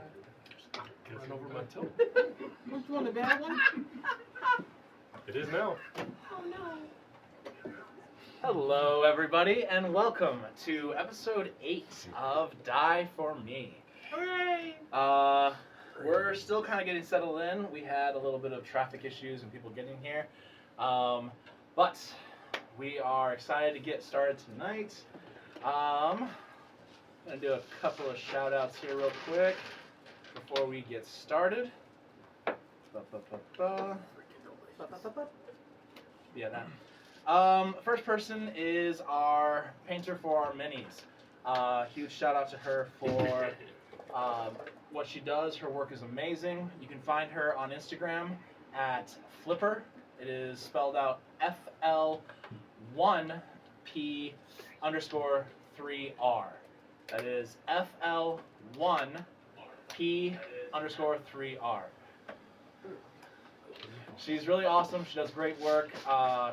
Right over my toe. Which one, the bad one? It is now. Oh no. Hello, everybody, and welcome to episode 8 of Die For Me. Hooray! We're still kind of getting settled in. We had a little bit of traffic issues and people getting here. But we are excited to get started tonight. I'm going to do a couple of shout outs here real quick before we get started. Yeah, that. First person is our painter for our minis. Huge shout out to her for what she does. Her work is amazing. You can find her on Instagram at Flipper. It is spelled out FL1P_3R. That is FL1P_3R. She's really awesome. She does great work.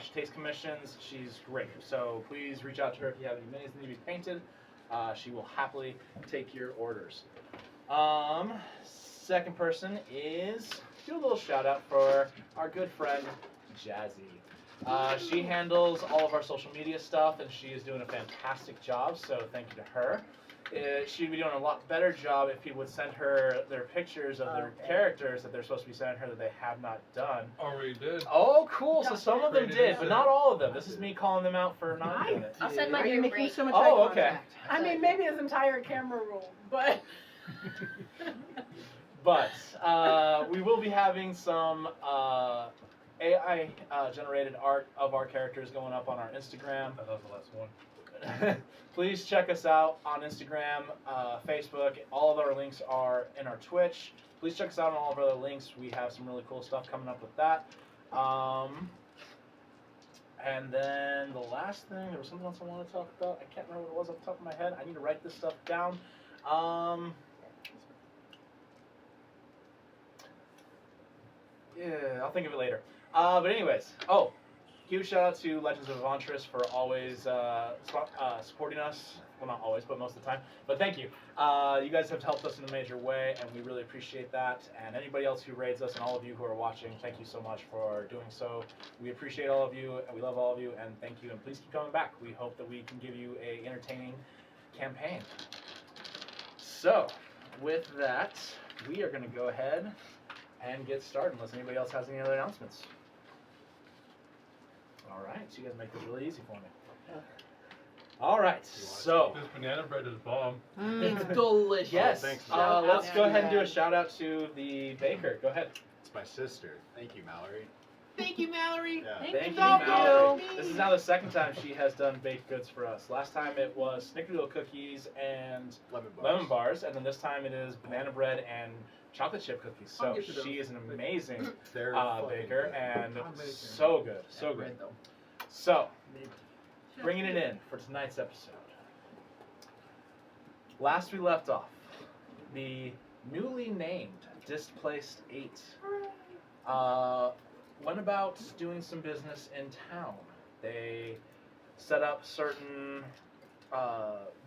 She takes commissions. She's great. So please reach out to her if you have any minis that need to be painted. She will happily take your orders. Second person is, do a little shout out for our good friend Jazzy. She handles all of our social media stuff, and she is doing a fantastic job. So thank you to her. She'd be doing a lot better job if people would send her their pictures of their characters that they're supposed to be sending her that they have not done. Already did. Oh, cool. So some of them did, but not all of them. This is me calling them out for not doing it. I'll send my Are you dear making break. so much Oh, eye okay. contact? I mean, maybe his entire camera roll, but... But we will be having some AI generated art of our characters going up on our Instagram. That was the last one. Please check us out on Instagram, Facebook. All of our links are in our Twitch. Please check us out on all of our other links. We have some really cool stuff coming up with that. And then the last thing, there was something else I wanted to talk about. I can't remember what it was off the top of my head. I need to write this stuff down. Yeah, I'll think of it later. But anyways, huge shout out to Legends of Avantris for always supporting us. Well, not always, but most of the time. But thank you. You guys have helped us in a major way, and we really appreciate that. And anybody else who raids us, and all of you who are watching, thank you so much for doing so. We appreciate all of you, and we love all of you, and thank you. And please keep coming back. We hope that we can give you a entertaining campaign. So, with that, we are going to go ahead and get started, unless anybody else has any other announcements. All right, so you guys make this really easy for me. All right, so This banana bread is bomb. It's delicious. yes, thanks. let's Shout go out ahead and do a to shout out to the baker. Go ahead. It's my sister. Thank you, Mallory. Thank you, Mallory. Yeah. Thank you, Thank Mallory. you. This is now the second time she has done baked goods for us. Last time it was snickerdoodle cookies and lemon bars, and then this time it is banana bread and chocolate chip cookies. I'll So get to those. she is an amazing They're baker, fucking and I'm baking. so good, so good. So, bringing it in for tonight's episode. Last we left off, the newly named Displaced 8 went about doing some business in town. They set up certain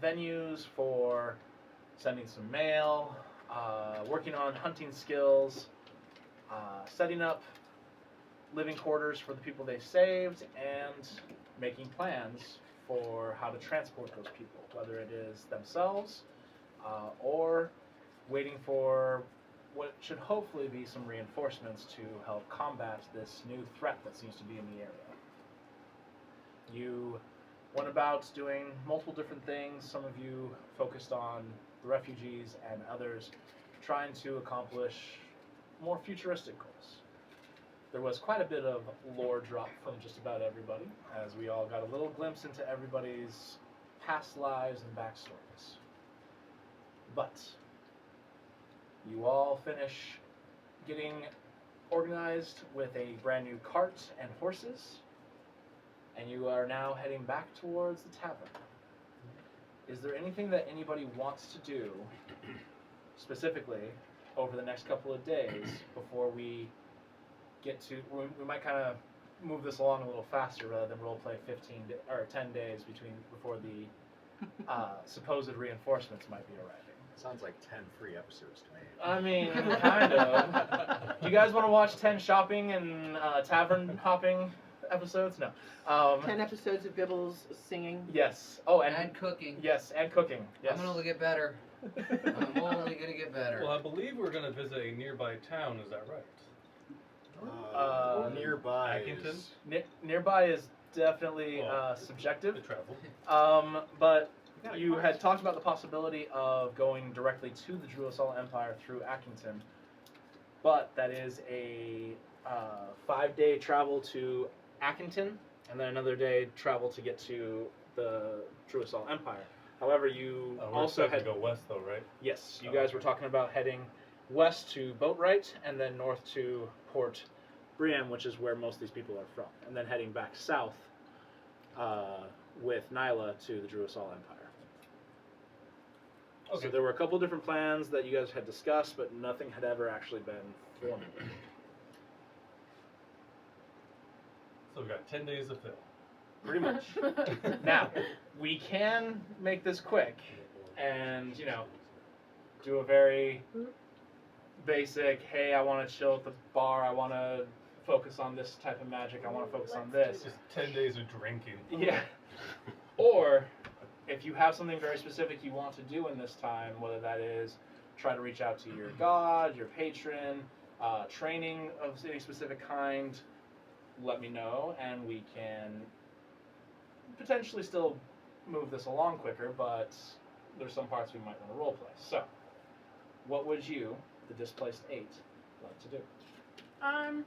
venues for sending some mail, working on hunting skills, setting up living quarters for the people they saved, and making plans for how to transport those people, whether it is themselves or waiting for what should hopefully be some reinforcements to help combat this new threat that seems to be in the area. You went about doing multiple different things. Some of you focused on the refugees, and others trying to accomplish more futuristic goals. There was quite a bit of lore drop from just about everybody, as we all got a little glimpse into everybody's past lives and backstories. But you all finish getting organized with a brand new cart and horses, and you are now heading back towards the tavern. Is there anything that anybody wants to do specifically over the next couple of days before we get to, we might kind of move this along a little faster rather than role play 10 days before the supposed reinforcements might be arriving. Sounds like 10 free episodes to me. I mean, kind of. Do you guys want to watch 10 shopping and tavern hopping episodes? No. 10 episodes of Bibbles singing. Yes. Oh, and And cooking. yes, and cooking. Yes. I'm gonna only get better. I'm only gonna get better. Well, I believe we're going to visit a nearby town, is that right? Nearby Ackington? is... Nearby is definitely Well, subjective. The travel. But got a you car. had talked about the possibility of going directly to the Druasal Empire through Ackington, but that is a 5-day travel to Ackington, and then another day travel to get to the Druasal Empire. However, you We're also expecting had to go west, though, right? yes, you Oh, guys were okay. talking about heading west to Boatwright, and then north to Port Briam, which is where most of these people are from, and then heading back south with Nyla to the Druasal Empire. Okay. So there were a couple different plans that you guys had discussed, but nothing had ever actually been formed. So we've got 10 days to fill. Pretty much. Now, we can make this quick and, do a very basic, hey, I want to chill at the bar, I want to focus on this type of magic, I want to focus on this. Just 10 days of drinking. Yeah. Or, if you have something very specific you want to do in this time, whether that is try to reach out to your god, your patron, training of any specific kind, let me know, and we can potentially still move this along quicker, but there's some parts we might want to roleplay. So, what would you, the Displaced 8, like to do?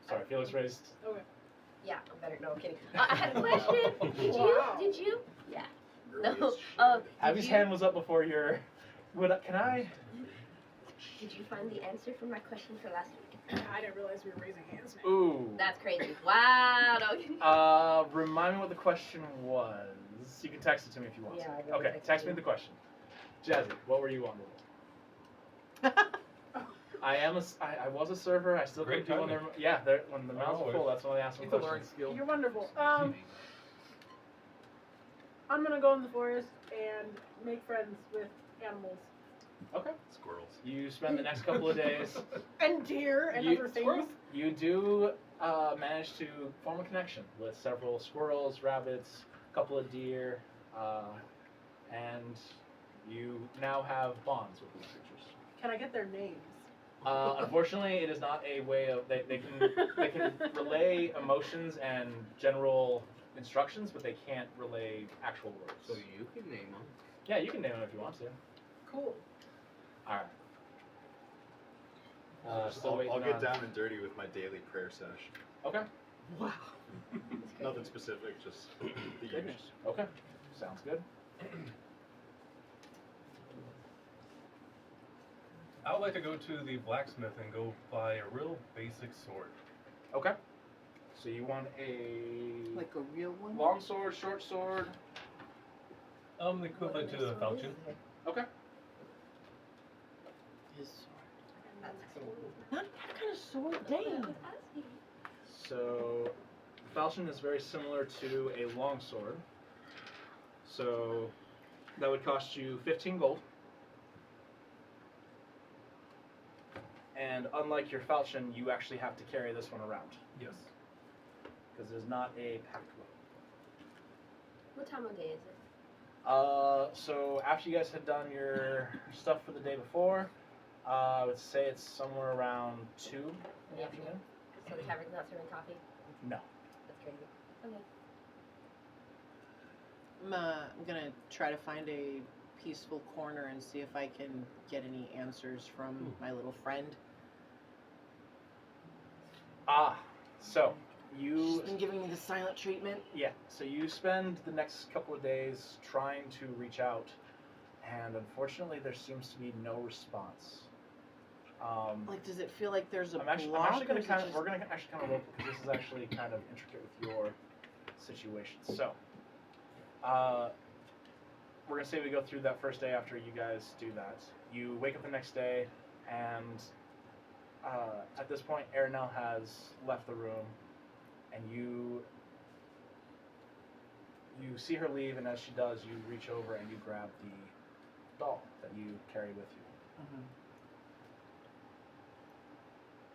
Sorry, Felix raised. Yeah, I'm better. No, I'm kidding. I had a question. Wow. Did you? Yeah. early No. as shit. Abby's hand was up before your. Can I? Did you find the answer for my question for last week? I didn't realize we were raising hands now. Ooh. That's crazy. Wow. No. Remind me what the question was. You can text it to me if you want. Yeah, to. I really Okay, text text you. me the question. Jazzy, what were you on? I was a server. I still Great can do when they're timing. when the mouths are Always. full. That's when I ask them It's a learning questions. skill. You're wonderful. I'm gonna go in the forest and make friends with animals Okay. Squirrels. You spend the next couple of days. and deer and You- other things. You do manage to form a connection with several squirrels, rabbits, a couple of deer, and you now have bonds with these creatures. Can I get their names? Unfortunately, it is not a way of they can relay emotions and general instructions, but they can't relay actual words. So you can name them. Yeah, you can name them if you want to. Cool. All right. Still I'll waiting get on- down and dirty with my daily prayer sesh. Okay. Wow. Nothing specific, just the usual. Goodness. Okay. Sounds good. I would like to go to the blacksmith and go buy a real basic sword. Okay. So you want a Like a real one? long sword, short sword. The equivalent to the falchion. Okay. His sword. That's cool. What kind of sword? Dang. So, falchion is very similar to a longsword. So, that would cost you 15 gold. And unlike your falchion, you actually have to carry this one around Yes. because it is not a packed weapon. What time of day is it? So after you guys had done your stuff for the day before, I would say it's somewhere around 2 in the afternoon. So the tavern's not serving coffee? No. That's crazy. Okay. I'm gonna try to find a peaceful corner and see if I can get any answers from my little friend. So you She's been giving me the silent treatment. so you spend the next couple of days trying to reach out, and unfortunately there seems to be no response. Like, does it feel like there's a I'm actually block? going or to is it kind of just- we're going to actually kind of roll because this is actually kind of intricate with your situation. So, we're going to say we go through that first day after you guys do that. You wake up the next day, and at this point, Aranel has left the room, and you see her leave, and as she does, you reach over and you grab the doll. that you carry with you. Mhm.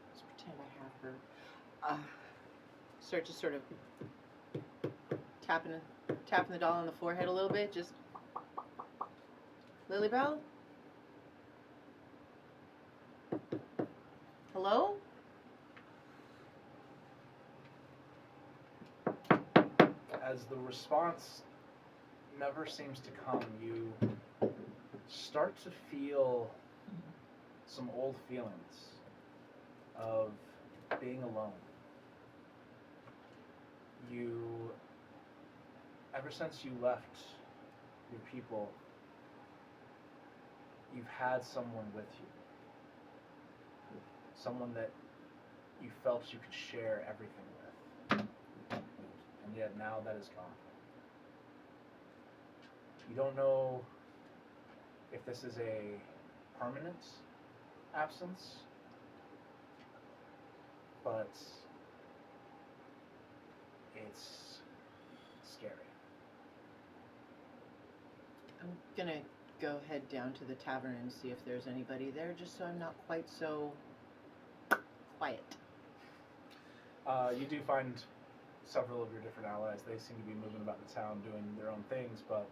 Let's pretend I have her. Start just sort of tapping the doll on the forehead a little bit. Just Lilybell? Hello? As the response never seems to come, you start to feel some old feelings of being alone. Ever since you left your people, you've had someone with you. Someone that you felt you could share everything with. And yet now that is gone. You don't know if this is a permanent absence, but it's scary. I'm gonna go head down to the tavern and see if there's anybody there, just so I'm not quite so quiet. You do find several of your different allies. They seem to be moving about the town doing their own things, but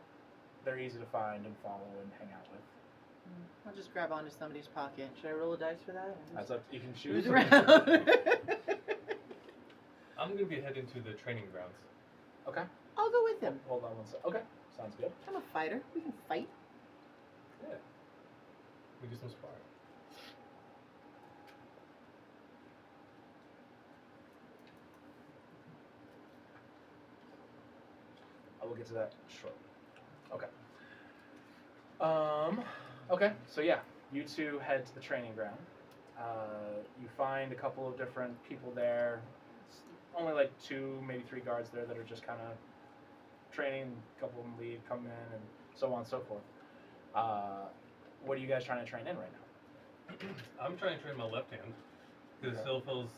they're easy to find and follow and hang out with. I'll just grab onto somebody's pocket. Should I roll a dice for that? That's up. You can Who's choose. around? I'm gonna be heading to the training grounds. Okay. I'll go with him. Hold on one sec. Okay. Sounds good. I'm a fighter. We can fight. Yeah. We do some sparring. I will get to that shortly. Okay. Okay. So yeah, you two head to the training ground. You find a couple of different people there. It's only like 2, maybe 3 guards there that are just kind of training. A couple of them leave, come in, and so on and so forth. What are you guys trying to train in right now? I'm trying to train my left hand because Okay. it still feels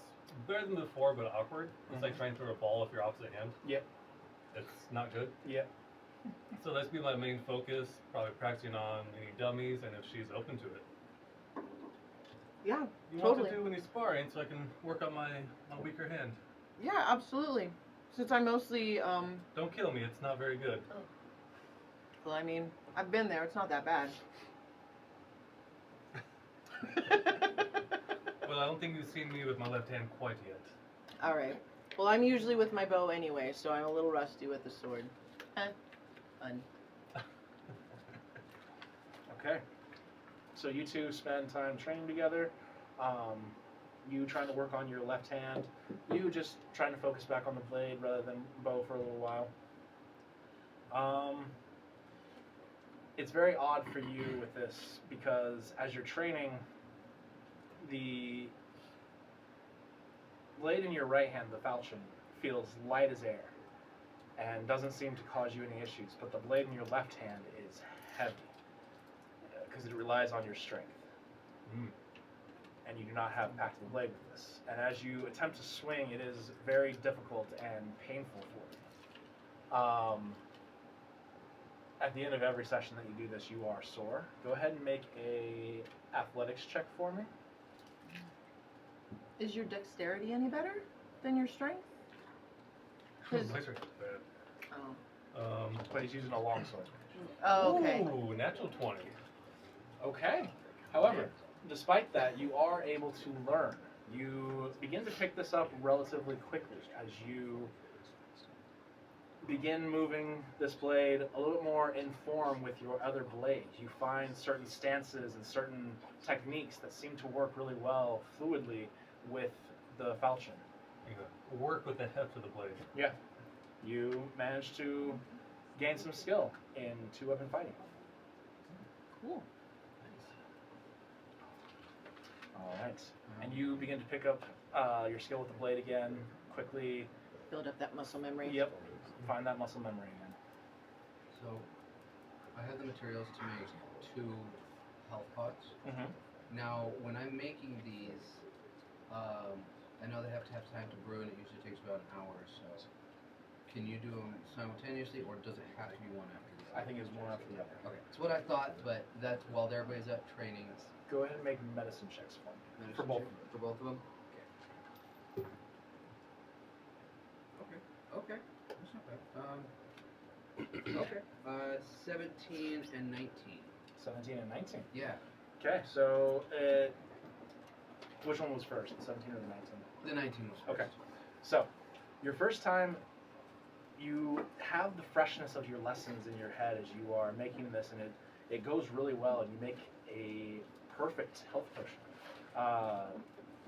better than before, but awkward. It's like trying to throw a ball with your opposite hand. Yep. It's not good. Yep. So that's be my main focus. Probably practicing on any dummies, and if she's open to it. Yeah, You totally. want to do any sparring so I can work on my weaker hand. Yeah, absolutely. Since I mostly, Don't kill me. It's not very good. well, I mean, I've been there. It's not that bad. Well, I don't think you've seen me with my left hand quite yet. All right. Well, I'm usually with my bow anyway, so I'm a little rusty with the sword. Fun. Okay. So you two spend time training together. You trying to work on your left hand. You just trying to focus back on the blade rather than bow for a little while. It's very odd for you with this because as you're training, the blade in your right hand, the falchion, feels light as air and doesn't seem to cause you any issues, but the blade in your left hand is heavy because it relies on your strength. Mm. And you do not have pact of the blade with this. And as you attempt to swing, it is very difficult and painful for you. At the end of every session that you do this, you are sore. Go ahead and make a athletics check for me. Is your dexterity any better than your strength? 'Cause- My strength is bad. Oh. But he's using a longsword. Oh, okay. Ooh, natural 20. Okay. However, despite that, you are able to learn. You begin to pick this up relatively quickly as you begin moving this blade a little bit more in form with your other blade. You find certain stances and certain techniques that seem to work really well fluidly with the falchion. Work with the heft of the blade. Yeah. You manage to gain some skill in 2-weapon fighting. Cool. All right. And you begin to pick up your skill with the blade again, quickly. Build up that muscle memory. Yep. Find that muscle memory again. So, I had the materials to make 2 health pots. Mm-hmm. Now, when I'm making these, I know they have to have time to brew, and it usually takes about an hour or so. Can you do them simultaneously, or does it have to be one after the I think it was one after the other. Okay, it's what I thought, but that's while everybody's at training. It's Go ahead and make medicine checks for me. For both of them. For both of them. Okay. That's not bad. Okay. 17 and 19. 17 and 19. Yeah. Okay, so which one was first, the 17 or the 19? The 19 was first. Okay. So, your first time, you have the freshness of your lessons in your head as you are making this, and it goes really well, and you make a perfect health potion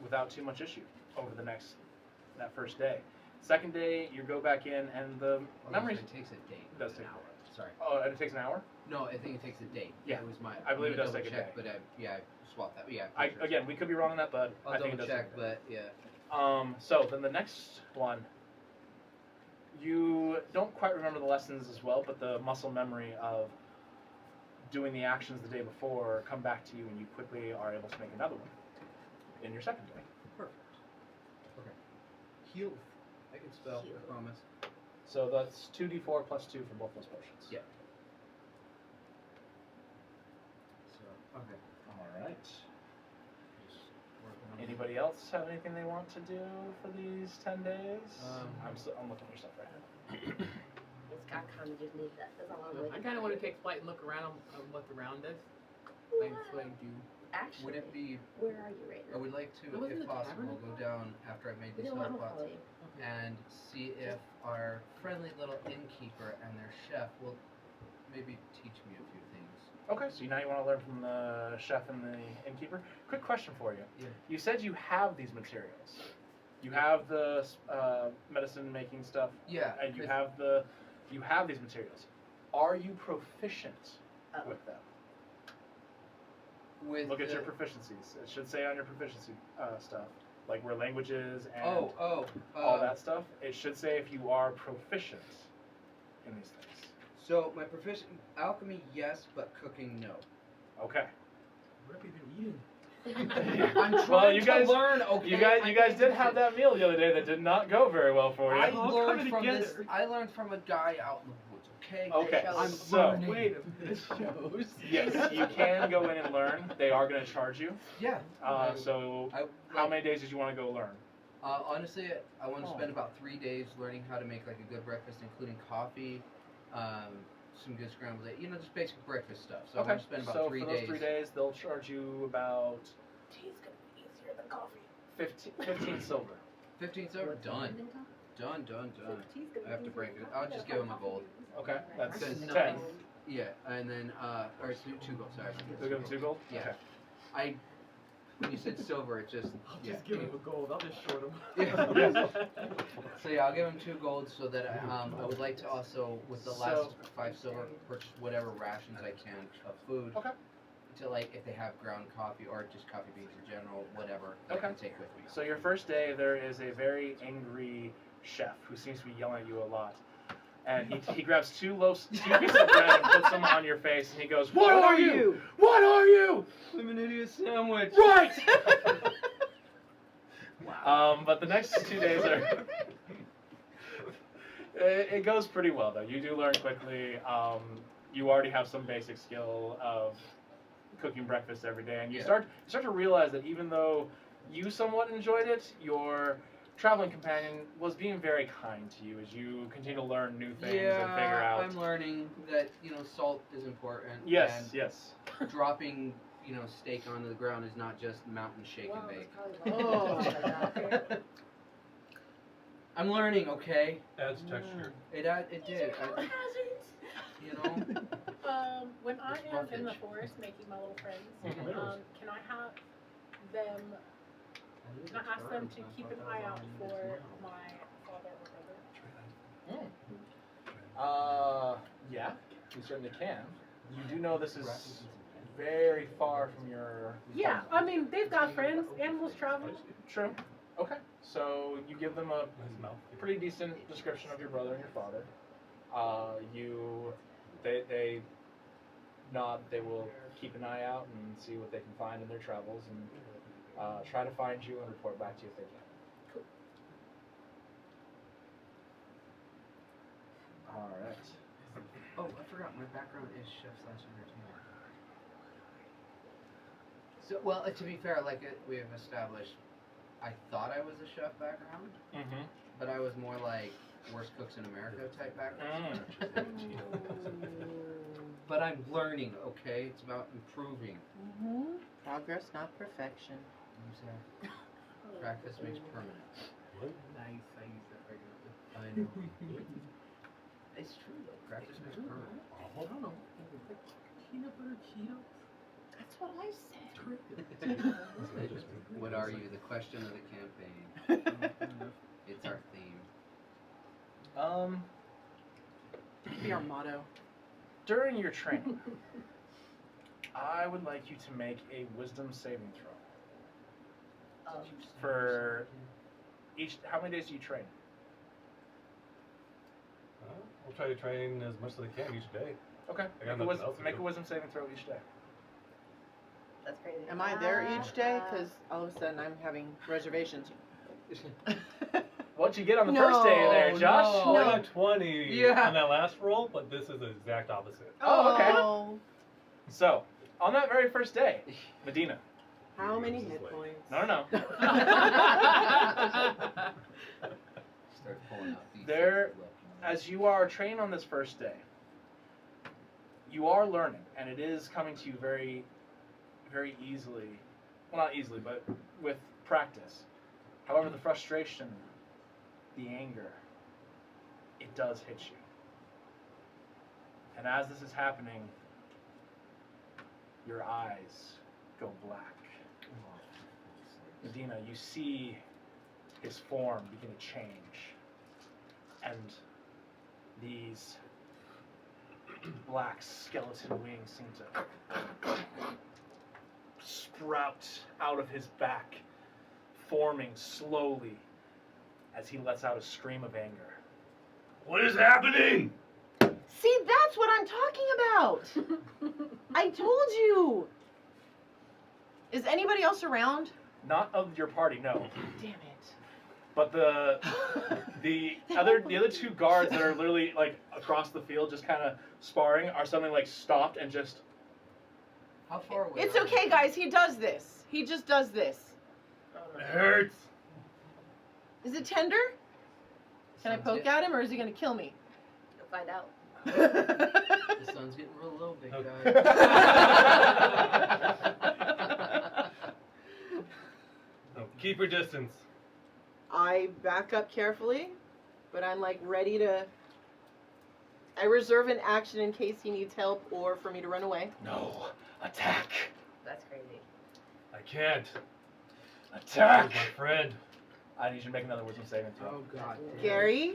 without too much issue over that first day. Second day, you go back in, and the memories. It takes a day. It does take an hour. Sorry. Oh, and it takes an hour? No, I think it takes a day. Yeah. It was my. I believe it does double take a check, day. But I swapped that. Yeah. Again, we could be wrong on that, but I'll I think it double does check, take a day. but yeah. So then the next one, you don't quite remember the lessons as well, but the muscle memory of doing the actions the day before come back to you, and you quickly are able to make another one in your second day. Perfect. Okay. Heal. I can spell. Heal. I promise. So that's 2d4 plus 2 for both those potions. Yeah. So okay. All right. Just working on Anybody else have anything they want to do for these 10 days? I'm looking at your stuff right now. Scott kind of just needs that. That's all I'm waiting I kind of for. want to take flight and look around on what the round is. Like, that's what I do. Actually, Would it be? where are you right I now? would like to, It wasn't if the possible, tavern? go down after I made We these don't want hot to follow pots you. and see if our friendly little innkeeper and their chef will maybe teach me a few things. Okay, so now you want to learn from the chef and the innkeeper. Quick question for you. Yeah. You said you have these materials. You have the medicine making stuff, Yeah. and you 'cause have these materials. Are you proficient Oh. with them? with Look at your the- proficiencies. It should say on your proficiency stuff, like where languages and all all that stuff. It should say if you are proficient in these things. So my proficient alchemy, yes, but cooking, no. Okay. What have you been eating? I'm trying Well, you guys- to learn. Okay. You guys did have that meal the other day that did not go very well for you. I all learned coming from this. together. I learned from a guy out in the woods. Okay. Okay, shows. I'm so learning. Wait a minute, this shows. yes, you can go in and learn. They are going to charge you. Yeah. So I, how many days did you want to go learn? Honestly, I want to spend about 3 days learning how to make like a good breakfast, including coffee, some good scrambled eggs, just basic breakfast stuff. So I want to spend about so 3 for days. those 3 days, they'll charge you about Tea's gonna be easier than coffee. 15 silver. 15 silver. Done. Done. Tea's gonna I have be to break easier. it. I'll just give him a gold. Okay, that's That's 10. nice. Yeah, and then or two gold. Sorry. They'll give them 2 gold? Yeah. Okay. When you said silver, it just I'll yeah. just give him a gold. I'll just short him. Yeah. So yeah, I'll give him 2 gold so that I would like to also, with the last 5 silver, purchase whatever rations I can of food. Okay. To like if they have ground coffee or just coffee beans in general, whatever that I Okay. can take with me. So your first day, there is a very angry chef who seems to be yelling at you a lot. And he grabs 2 pieces of bread and puts them on your face, and he goes, "What are you? What are you?" I'm an idiot sandwich. Right! But the next 2 days are... it goes pretty well, though. You do learn quickly. You already have some basic skill of cooking breakfast every day, and you Yeah. start to realize that even though you somewhat enjoyed it, your traveling companion was being very kind to you as you continue to learn new things and figure out. I'm learning that salt is important. Yes, yes. And dropping steak onto the ground is not just mountain shake and bake. Oh. I'm learning, okay? Adds texture. It did. When I It's am in the roughage. forest making my little friends, Mhm. can I have them? Can I ask them to keep an eye out for my father or brother? Yeah, you certainly can. You do know this is very far from your. Yeah, I mean they've got friends. Animals travel. True. Okay. So you give them a His mouth. pretty decent description of your brother and your father. They nod. They will keep an eye out and see what they can find in their travels and try to find you and report back to you if they can. Cool. All right. Oh, I forgot. my background is chef/entertainer. So, well, to be fair, like we have established, I thought I was a chef background, Mm-hmm. but I was more like worst cooks in America type background. But I'm learning, okay? It's about improving. Mm-hmm. Progress, not perfection. Exactly. Practice makes permanent. Nice. I use that regularly. I know. It's true though. Practice makes permanent. I don't know. Peanut butter Cheetos. That's what I said. What are you? The question of the campaign. It's our theme. Be our motto. During your training, I would like you to make a wisdom saving throw. For each, how many days do you train? We'll try to train as much as I can each day. Okay. I got Make a, nothing else to make do. a wisdom saving throw each day. That's crazy. Am I there each day? Because all of a sudden I'm having reservations. What'd you get on the first day there, Josh? Oh, I got 20 Yeah. on that last roll, but this is the exact opposite. Oh, okay. Oh, So, on that very first day, Medina. how many hit points? No. Start pulling out these. There- As you are trained on this first day, you are learning, and it is coming to you very, very easily. Well, not easily, but with practice. However, the frustration, the anger, it does hit you. And as this is happening, your eyes go black. Medina, you see his form begin to change. And these black skeleton wings seem to sprout out of his back, forming slowly as he lets out a scream of anger. What is happening? See, that's what I'm talking about. I told you. Is anybody else around? Not of your party, no. Damn it. But the other two guards that are literally like across the field, just kind of sparring, are suddenly like stopped and just. How far away? It's are okay, we? guys. He does this. He just does this. It hurts. Is it tender? Can I poke at him, or is he gonna kill me? You'll find out. The sun's getting real low, big Okay. guy. No, keep your distance. I back up carefully, but I'm like ready to. I reserve an action in case he needs help or for me to run away. No, attack! That's crazy. I can't. Attack! He's my friend. I need you to make another wisdom saving throw. Oh God. Gary?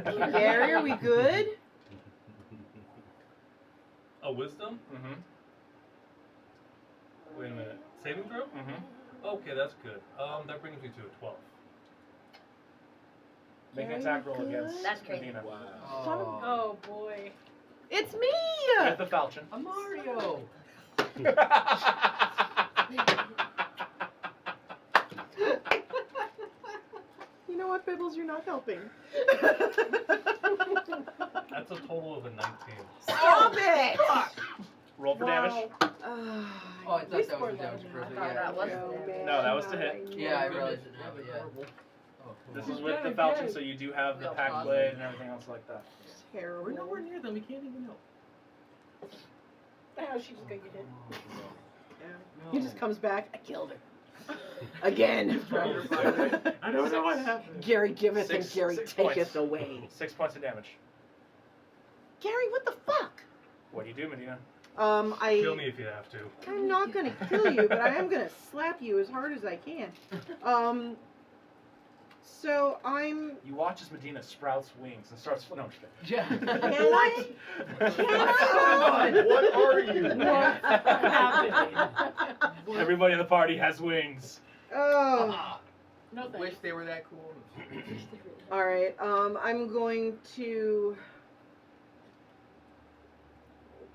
Gary, are we good? A wisdom? Mm-hmm. Wait a minute. Saving throw? Mm-hmm. Okay, that's good. That brings me to a 12. Make an Very attack roll good. against That's crazy. Medina. Oh. Oh boy. It's me! With the falchion. A Mario. You know what, Bibbles? You're not helping. That's a total of a 19. Stop it! Roll for damage. Oh, I thought that was the damage I person. thought Yeah. that was No, the man, No, that was to hit. Yeah, I realized it now, but yeah. Oh, This cool. is with the falchion, so you do have the Real pack positive. blade and everything else like that. Terrible. We're nowhere near them. We can't even help. How she's gonna get hit. No. He just comes back. I killed her. Again. I don't know what happened. Gary giveth and Six Gary points. taketh away. 6 points of damage. Gary, what the fuck? What do you do, Medina? Kill Kill me if you have to. I'm not gonna kill you, but I am gonna slap you as hard as I can. So I'm. You watch as Medina sprouts wings and starts. No, I'm just kidding. Yeah. Can I? What are you? Everybody in the party has wings. Oh. No thanks. Wish they were that cool. All right. I'm going to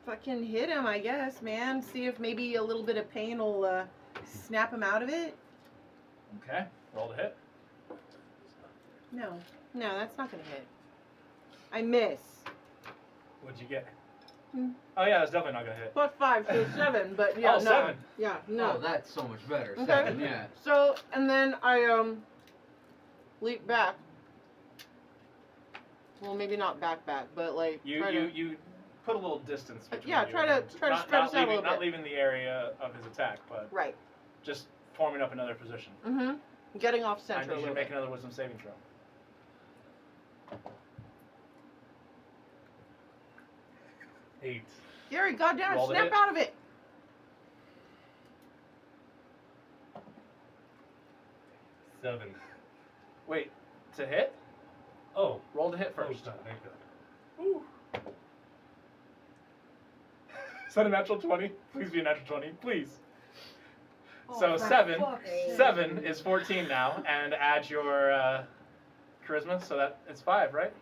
fucking hit him, I guess, man. See if maybe a little bit of pain will snap him out of it. Okay, roll to hit. No, that's not gonna hit. I miss. What'd you get? Oh yeah, that's definitely not gonna hit. Plus 5, so 7. But yeah, Oh, no. 7. Yeah, Oh, no. that's so much better. Okay. 7, yeah. So and then I leap back. Well, maybe not back, but like You try to. you put a little distance between Yeah, you. try to and spread not us out a leaving, little not bit. leaving the area of his attack, but Right. just forming up another position. Mm-hmm. Getting off I center a need you to little make bit. another wisdom saving throw. Eight. Gary, goddamn, Roll the snap hit. out of it. Seven. Wait, to hit? Oh. Roll to hit Oh, first. God, thank God. Is that a natural 20? Please be a natural 20, please. Oh, So for 7. fuck's sake. 7 is 14 now, and add your charisma, so that it's 5, right?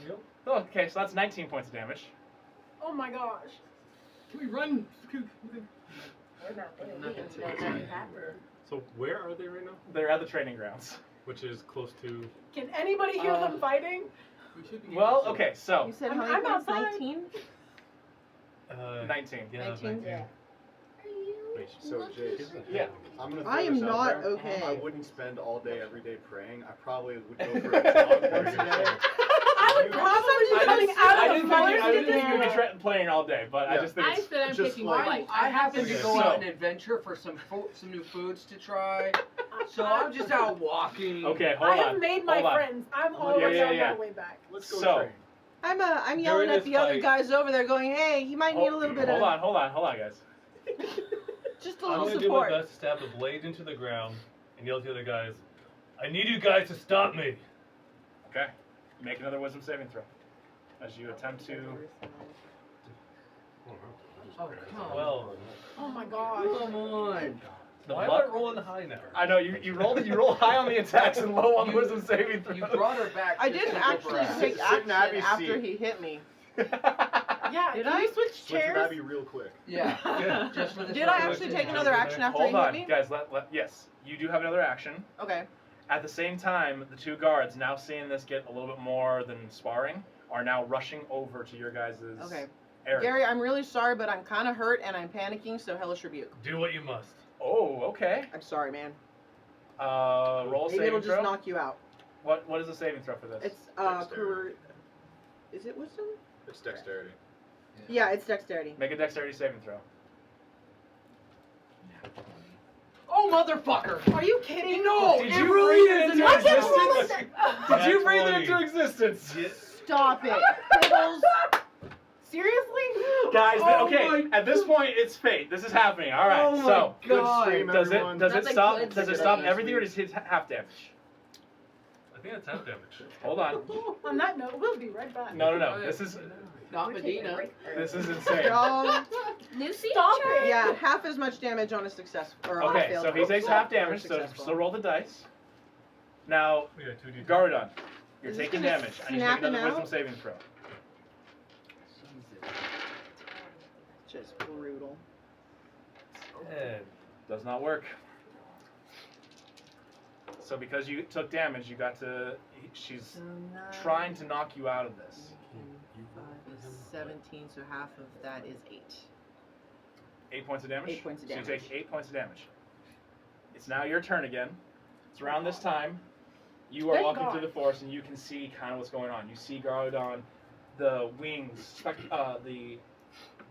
Yep. Oh, okay, so that's 19 points of damage. Oh my gosh. Can we run? We're not there. We Nothing didn't to know it. nothing happened. So where are they right now? They're at the training grounds. Which is close to. Can anybody hear them fighting? We should be Well, able to- okay, so You said I'm- how many I'm points? outside. 19? 19. Yeah, 19? 19. Yeah. Are you Wait, so Jace, Yeah. I'm gonna. I throw am this out not there. okay. I wouldn't spend all day every day praying. I probably would go for a jog once a day. I would probably be coming out of the forest I to didn't think you'd be this. playing all day, but I Yeah. just think I it's said I'm just picking like- light. I happen Okay, to go so- on an adventure for some new foods to try. So I'm just out walking. okay. Hold I on. have made my hold on. friends. I'm Yeah, already yeah, on yeah. my way back. Let's go So- train. I'm yelling During at this the other fight- guys over there going, hey, he might need a little bit Hold of on, hold on, guys. just a I'm little gonna do my support. best to stab the blade into the ground and yell to the other guys, I need you guys to stop me. Okay. Make another wisdom saving throw as you attempt to. Oh, come Well, Oh my gosh. Come on. The why am butt- I rolling high now? I know you roll high on the attacks and low on the wisdom saving throw. You brought her back. I to didn't take over actually us. take Sit in Abby's action after seat. he hit me. Yeah, Did can I? we switch Switch with chairs? Abby real quick. Yeah. Yeah. Just for this Did I purpose. actually take Yeah. another action after Hold he on, hit me? guys. Yes, you do have another action. Okay. At the same time, the two guards, now seeing this get a little bit more than sparring, are now rushing over to your guys' Okay. area. Gary, I'm really sorry, but I'm kind of hurt and I'm panicking, so hellish rebuke. Do what you must. Oh, okay. I'm sorry, man. Roll a Maybe it'll saving just throw. knock you out. What is the saving throw for this? It's Dexterity. Is it wisdom? It's dexterity. Yeah, it's dexterity. Make a dexterity saving throw. Oh, motherfucker! Are you kidding? No, Did it you really breathe is into an I can't roll existence? it. Did you breathe it 20. into existence? Stop it. Piddles. Seriously? Guys, Oh okay. my At this point, it's fate. This is happening. All right. Oh my so, Good God. stream, does everyone. it does it Nothing stop? good Does it today. stop everything, or does it hit half damage? I think that's half damage. Hold on. On that note, we'll be right back. No. This is We're Not taking a Medina. break early. this is insane. No. New season. Stop chart. it. Yeah, half as much damage on a success or on a Okay, failed so he roll. takes Or half damage. So successful. so roll the dice. Now, We got 2d10. Garadon, you're Is this taking gonna damage. I need you to snap make him another wisdom out? saving throw. Just brutal. 10. Does not work. So because you took damage, you got to. She's So 9, trying to knock you out of this. 5 is 17, so half of that is 8. 8 points of damage. 8 points of So you damage. take 8 points of damage. It's now your turn again. It's around this time. You are Thank walking God. through the forest and you can see kind of what's going on. You see Garadon, the wings, the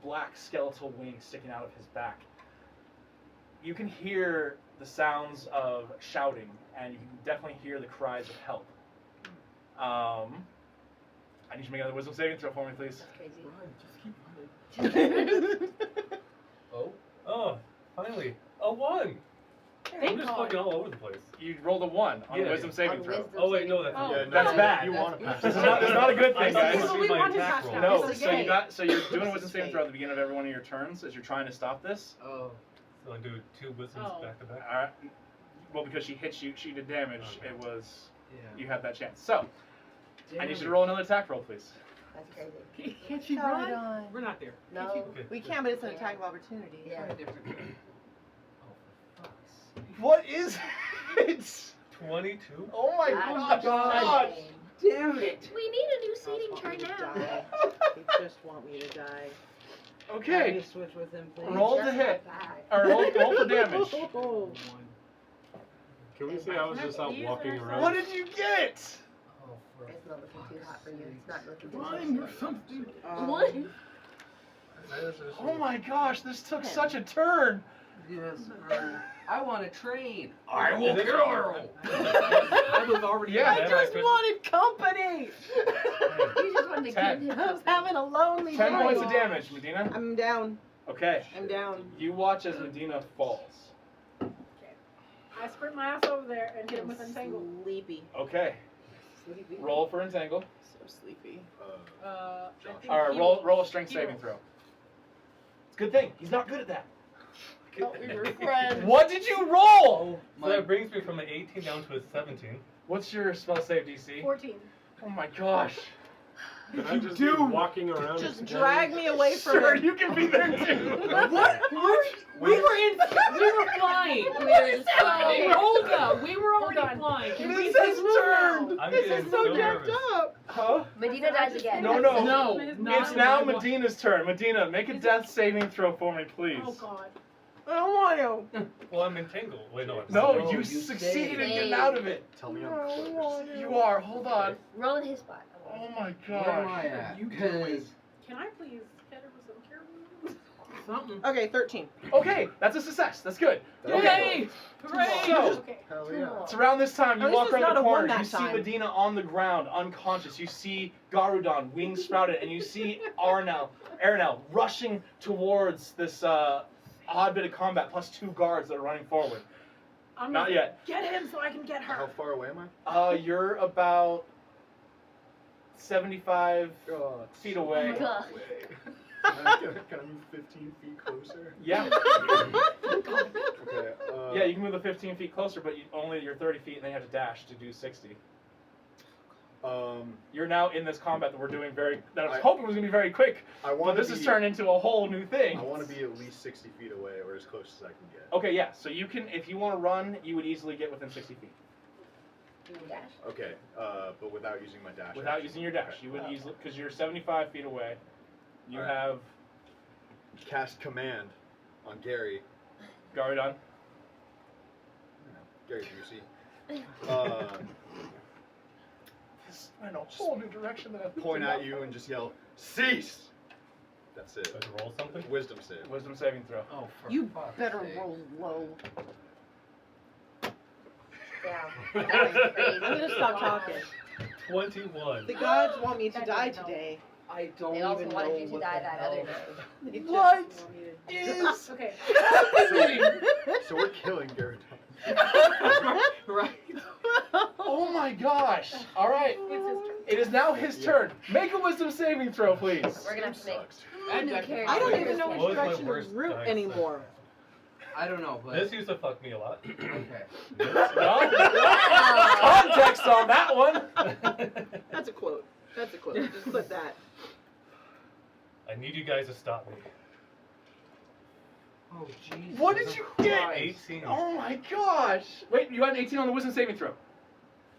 black skeletal wings sticking out of his back. You can hear the sounds of shouting, and you can definitely hear the cries of help. I need you to make another wisdom saving throw for me, please. That's crazy. Oh. Oh, finally. A 1. I'm Thank just God. fucking all over the place. You rolled a 1 on Yeah. the wisdom saving On throw. wisdom Oh, wait, no, saving that's Oh. Yeah, no, That's bad. You That's want to pass. This is not- this is not a good thing, I guys. thought We my want his attack attack roll. now. No, This is so gay. you're doing a This wisdom is saving fake. throw at the beginning of every one of your turns as you're trying to stop this. Oh. So I do 2 wisdoms Oh. back to back. Alright. Well, because she hit you, she did damage. Okay. It was Yeah. you had that chance. So I need you to Damn. roll another attack roll, please. That's crazy. Can't she Hold run? on. We're not there. No. Okay. We can, but it's an attack of opportunity. Yeah. Try a different game. Oh, for fuck's sake. What is it? 22? Oh my That's god! insane. Damn it. We need a new They seating just chart want me to now. die. They just want me to die. Okay. to switch with him, please. Roll to Just hit. like that. Or roll for damage. Can we say I was just out walking around? What did you get? Oh, for It's not looking too hot for you. It's not looking too One hot. or something. What? Oh my gosh, this took such a turn. Yes, sir. I want to train. I will Is it- kill her. I was already. Yeah, I then just could- wanted company. You just wanted to Ten. give him I was having a lonely 10 day. points of damage, Medina. I'm down. Okay. I'm down. You watch as Medina falls. I sprint my ass over there and hit him with entangle. Sleepy. Okay. Roll for entangle. So sleepy. I think Alright, he- roll a strength he saving rolls. throw. It's a good thing. He's not good at that. Thought we were friends. What did you roll? So that brings me from an 18 down to a 17. What's your spell save DC? 14. Oh my gosh. Can I just be walking around? Just today? drag me away from Sure, him. you can be there too. What? We were flying. We were just flying. Hold up. We were already on. flying. Can we This has turned. I'm This getting is so jacked nervous. up. Huh? Medina dies again. No. No, It's not now my- Medina's turn. Medina, make a death saving throw for me, please. Oh god. I don't want to. Well, I'm entangled. Wait, no. I'm No, still- you you succeeded in saved. getting out of it. Tell me I'm close. You are. Hold on. Roll in his spot. Oh my Where am gosh. I at? You can Because Can I please hit her with some cure wounds? Something. Okay, 13. Okay, that's a success. That's good. Yay! Hooray! So, Okay. Hell yeah. it's around this time you At least walk it's around not the a one corner. that You see time. Medina on the ground, unconscious. You see Garudon, wings sprouted, and you see Aranel rushing towards this odd bit of combat, plus 2 guards that are running forward. I'm Not gonna yet. Get him so I can get How her. far away am I? You're about 75 God. feet away. God. Can I move 15 feet closer? Yeah. Okay. Yeah, you can move the 15 feet closer, but only you're 30 feet, and then you have to dash to do 60. You're now in this combat that we're doing that I was hoping was going to be very quick, I but want this has turned into a whole new thing. I want to be at least 60 feet away, or as close as I can get. Okay, yeah, so you can, if you want to run, you would easily get within 60 feet. Dash. Okay, but without using my dash. Without action. using your dash, Okay. you would easily, because you're 75 feet away. You Alright. have Cast command on Gary. Garudon. Gary Busey. This went a whole new direction that I Point at you and just yell, "Cease!" That's it. Let's roll something. Wisdom save. Wisdom saving throw. oh, for You fuck's better sake. roll low. Damn. That was crazy. I'm gonna stop talking. 21. The gods want me to That die didn't help. today. I don't They also even wanted know you to what die the that hell. other day. They just What want me to- is Okay. So we're killing Gyarados. Right. Oh my gosh! Alright, It's his turn. it is now his turn. Make a wisdom saving throw, please. We're gonna have to make Sucks. two new characters. I don't even know What which was my direction worst to root dice anymore. I don't know, but This used to fuck me a lot. okay. No? Context on that one. That's a quote. That's a quote. Just clip that. I need you guys to stop me. Oh, Jesus. What did you get? Christ. 18. Oh my gosh! Wait, you got an 18 on the wisdom saving throw.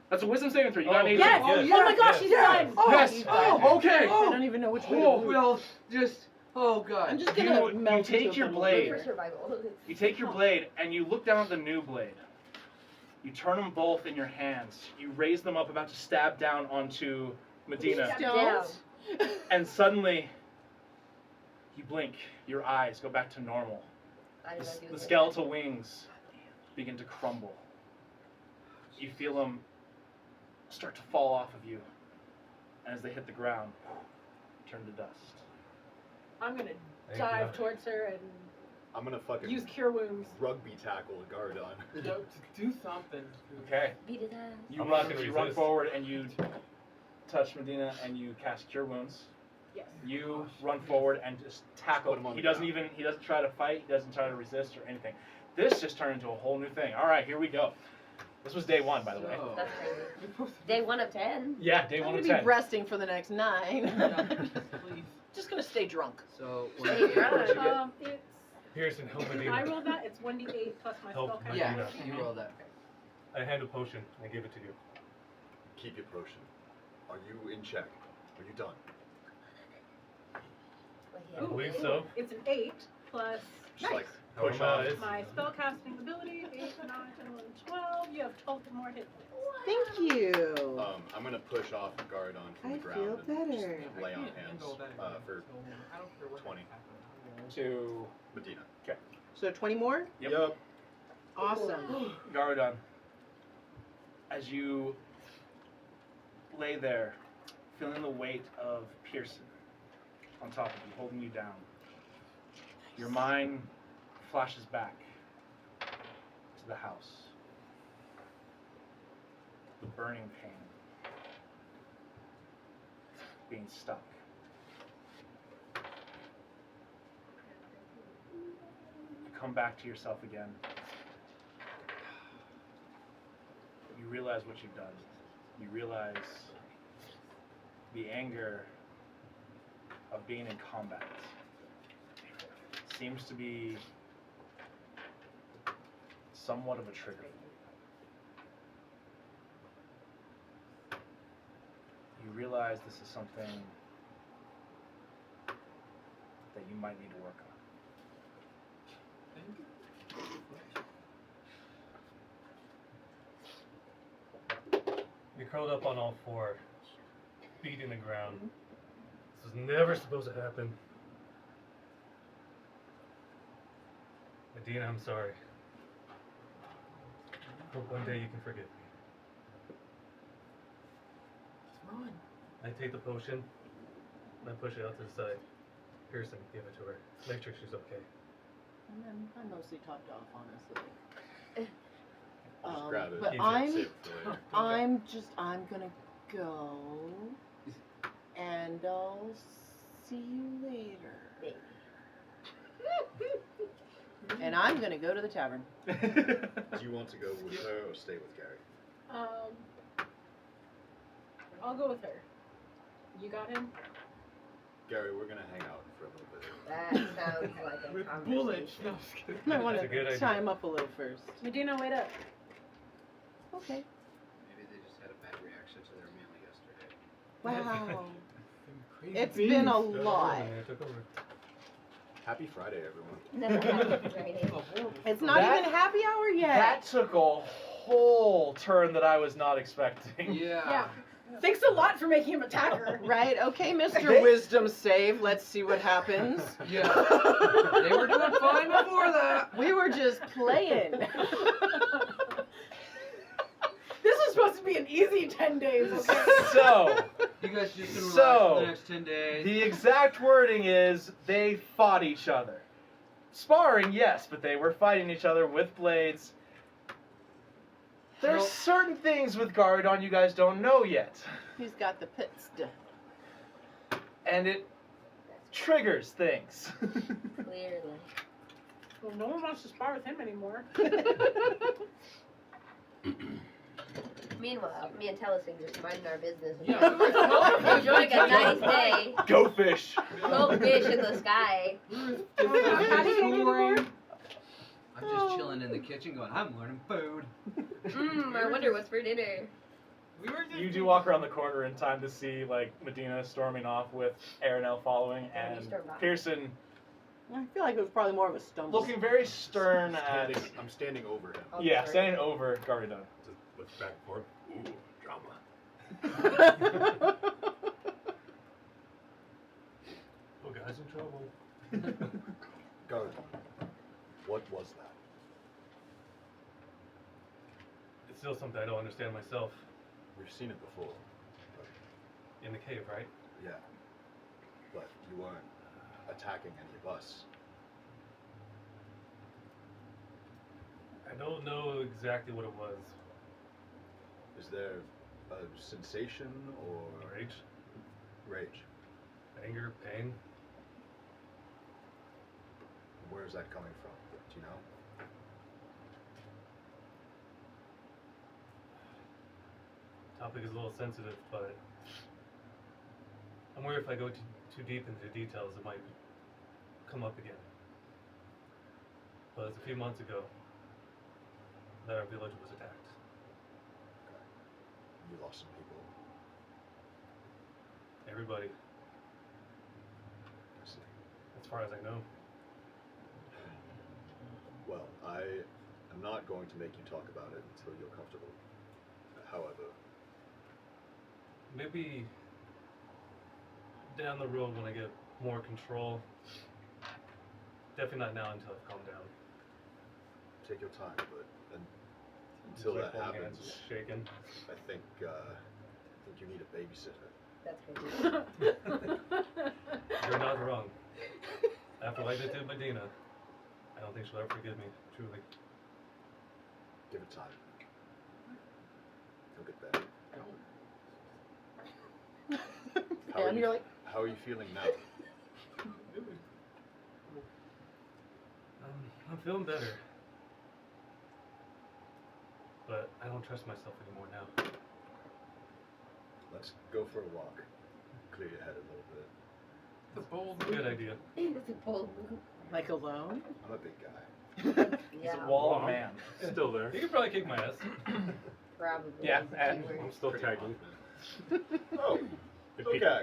That's a wisdom saving throw. You got an 18. Yes! Yes. Oh my gosh, Yes. she's done! Yes. Oh, okay. I don't even know which way to Oh, move. Well, just. Oh, God. I'm just gonna You melt take into a your puddle. blade. For survival. You take your blade and you look down at the new blade. You turn them both in your hands. You raise them up, about to stab down onto Medina. Don't. And suddenly, you blink. Your eyes go back to normal. I didn't know The he was skeletal wings begin to crumble. You feel them start to fall off of you. And as they hit the ground, turn to dust. I'm gonna Thank dive you. towards her and I'm gonna fucking use cure wounds. rugby tackle Gardon. Do something. Okay. Beat his ass. You I'm run. not gonna You run resist. forward and you touch Medina and you cast Cure Wounds. Yes. You run forward and just tackle. Put him on He the doesn't ground. even. He doesn't try to fight. He doesn't try to resist or anything. This just turned into a whole new thing. All right, here we go. This was day 1, by the way. Oh. That's crazy. Day 1 of 10. Yeah, day I'm 1 gonna of be 10. resting for the next 9. Please. Just gonna stay drunk. So, Stay when drunk. It's Pearson, help I Medina. rolled that. It's 1d8 plus my Help spell yeah, count. Medina. you roll that. I hand a potion and I give it to you. Keep your potion. Are you in check? Are you done? Well, he I believe so. It's an 8 plus Just like However push off. it is. my spellcasting ability. 8, 9, 10, 11, 12. You have 12 more hit points. Thank you. I'm gonna push off Guardon from I the ground feel and better. just lay on can't hands handle that for so I don't care what 20. happens. To Medina. So 20 more? Yep. Awesome. Garadon, as you lay there, feeling the weight of Pearson on top of you, holding you down, your mind flashes back to the house. The burning pain. Being stuck. You come back to yourself again. You realize what you've done. You realize the anger of being in combat seems to be somewhat of a trigger. You realize this is something that you might need to work on. We curled up on all four, beating the ground. This was never supposed to happen. Medina, I'm sorry. Hope one day you can forgive me. Run. I take the potion, and I push it out to the side. Pearson, give it to her. Make sure she's okay. I'm mostly topped off, honestly. Just grab it. But Keep it I'm Save it for later. I'm gonna go, and I'll see you later. And I'm gonna go to the tavern. Do you want to go with her or stay with Gary? I'll go with her. You got him? Gary, we're gonna hang out for a little bit. That sounds like a With conversation. bullets. No, I'm just kidding. I want That's a good to idea. chime up a little first. Medina, wait up. Okay. Maybe they just had a bad reaction to their meal yesterday. Wow. Crazy It's beans. been a Oh, lot. I took over. Happy Friday, everyone. Never happened, right? Oh, horrible. It's not That- even happy hour yet. That took a whole turn that I was not expecting. Yeah. Thanks a lot for making him attack her. Right, okay, Mr. They- Wisdom Save. Let's see what happens. Yeah. They were doing fine before that. We were just playing. This was supposed to be an easy 10 days, okay? So, You guys just gonna relax So, for the next 10 days. the exact wording is they fought each other. Sparring, yes, but they were fighting each other with blades. There's Well- certain things with Garadon you guys don't know yet. He's got the pits. And it triggers things. Clearly. Well, no one wants to spar with him anymore. Meanwhile, me and Telesing just minding our business. Yeah, we were- Enjoying a nice day. Go fish. Go fish in the sky. I'm just chilling in the kitchen going, I'm learning food. I wonder what's for dinner. We were just You do walk around the corner in time to see like Medina storming off with Aranel following Yeah, you and stormed off. Pearson I feel like it was probably more of a stumble. looking very stern at I'm standing over him. Oh, yeah, sorry. standing over Garadon. Just looks back and forth. Ooh, drama. Oh, guy's in trouble. Guard. What was that? It's still something I don't understand myself. We've seen it before. In the cave, right? Yeah. But you weren't attacking any of us. I don't know exactly what it was. Is there a sensation or Rage, rage? anger, pain. Where is that coming from? Do you know? Topic is a little sensitive, but I'm worried if I go too deep into the details, it might come up again. But it's a few months ago that our village was attacked. You lost some people. Everybody. I see. far as I know. Well, I am not going to make you talk about it until you're comfortable. However, Maybe down the road when I get more control. Definitely not now until I've calmed down. take your time, but until that Like, holding hands happens, and shaking. I think you need a babysitter. That's crazy. You're not wrong. After what I did to Medina, I don't think she'll ever forgive me, truly. Give it time. You'll get better. How are And you- you're like, How are you feeling now? I'm feeling better. But I don't trust myself anymore now. Let's go for a walk. Clear your head a little bit. The bold Good idea. It's a bold move. like alone? I'm a big guy. He's Yeah, a wall of Well, man. Still there. You could probably kick my ass. probably. Yeah, and I'm still Pretty tagging. Oh, If he- okay.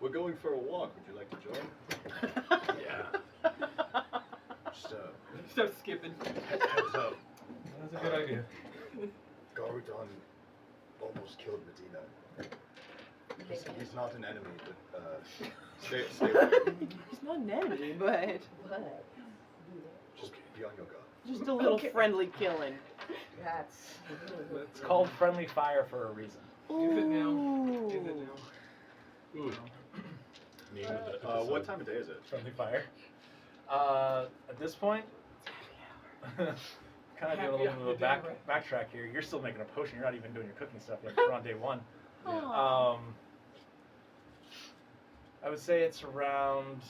We're going for a walk. Would you like to join? Yeah. Just Start skipping. heads up. That's a good idea. Garudon almost killed Medina. He's not an enemy, but stay away. He's not an enemy, but But Just be on your guard. just a little friendly killing. that's. It's called friendly fire for a reason. Is it now? Ooh. Is it now? Ooh. Name of the episode. What time of day is it? Friendly fire. At this point, kind of doing a little bit of a backtrack here. You're still making a potion. You're not even doing your cooking stuff yet. We're on day one. Aw. I would say it's around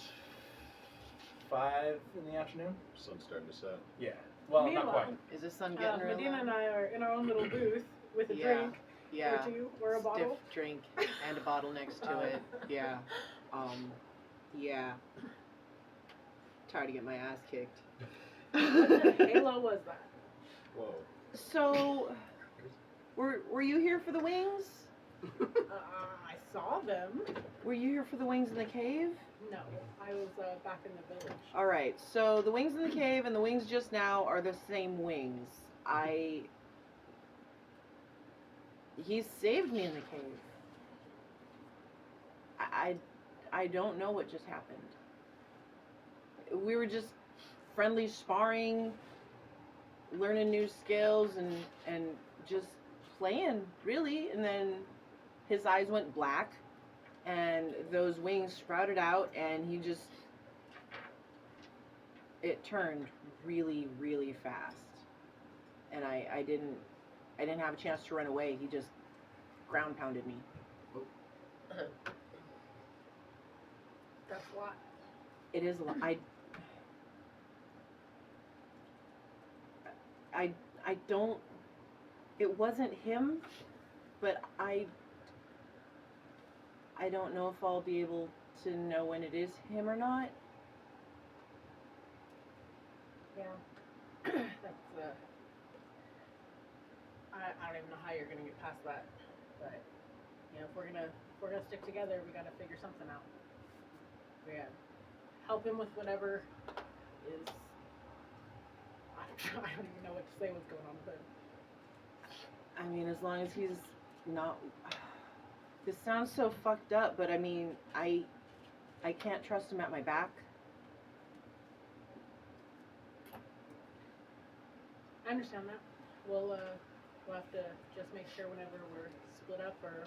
5 in the afternoon. Sun's starting to set. Yeah. Well, not Meanwhile, quite. Is the sun getting real Medina low? and I are in our own little booth with a Yeah. drink Yeah. or two or a bottle. Stiff drink and a bottle next to it. Yeah. Yeah. Tired to get my ass kicked. What the halo was that? Whoa. So, were you here for the wings? I saw them. Were you here for the wings in the cave? No, I was back in the village. All right. So the wings in the cave and the wings just now are the same wings. He saved me in the cave. I don't know what just happened. We were just friendly sparring, learning new skills and just playing really, and then his eyes went black and those wings sprouted out and it turned really, really fast. And I didn't have a chance to run away. He just ground pounded me. That's a lot. It is a lot. I don't. It wasn't him, but I don't know if I'll be able to know when it is him or not. Yeah. That's I don't even know how you're gonna get past that, but you know, if we're gonna stick together, we gotta figure something out. We gotta help him with whatever is. I don't even know what to say. What's going on with him? I mean, as long as he's not. This sounds so fucked up, but I mean, I can't trust him at my back. I understand that. We'll have to just make sure whenever we're split up or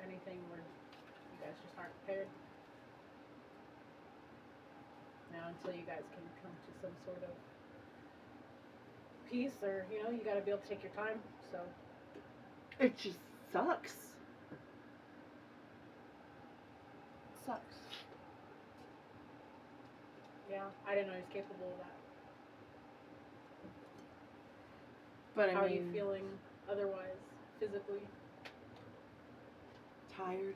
anything, you guys just aren't prepared. Now, until you guys can come to some sort of peace, or you gotta be able to take your time. So It just sucks. Sucks. yeah, I didn't know he was capable of that. But How I are you mean, feeling otherwise, physically? tired.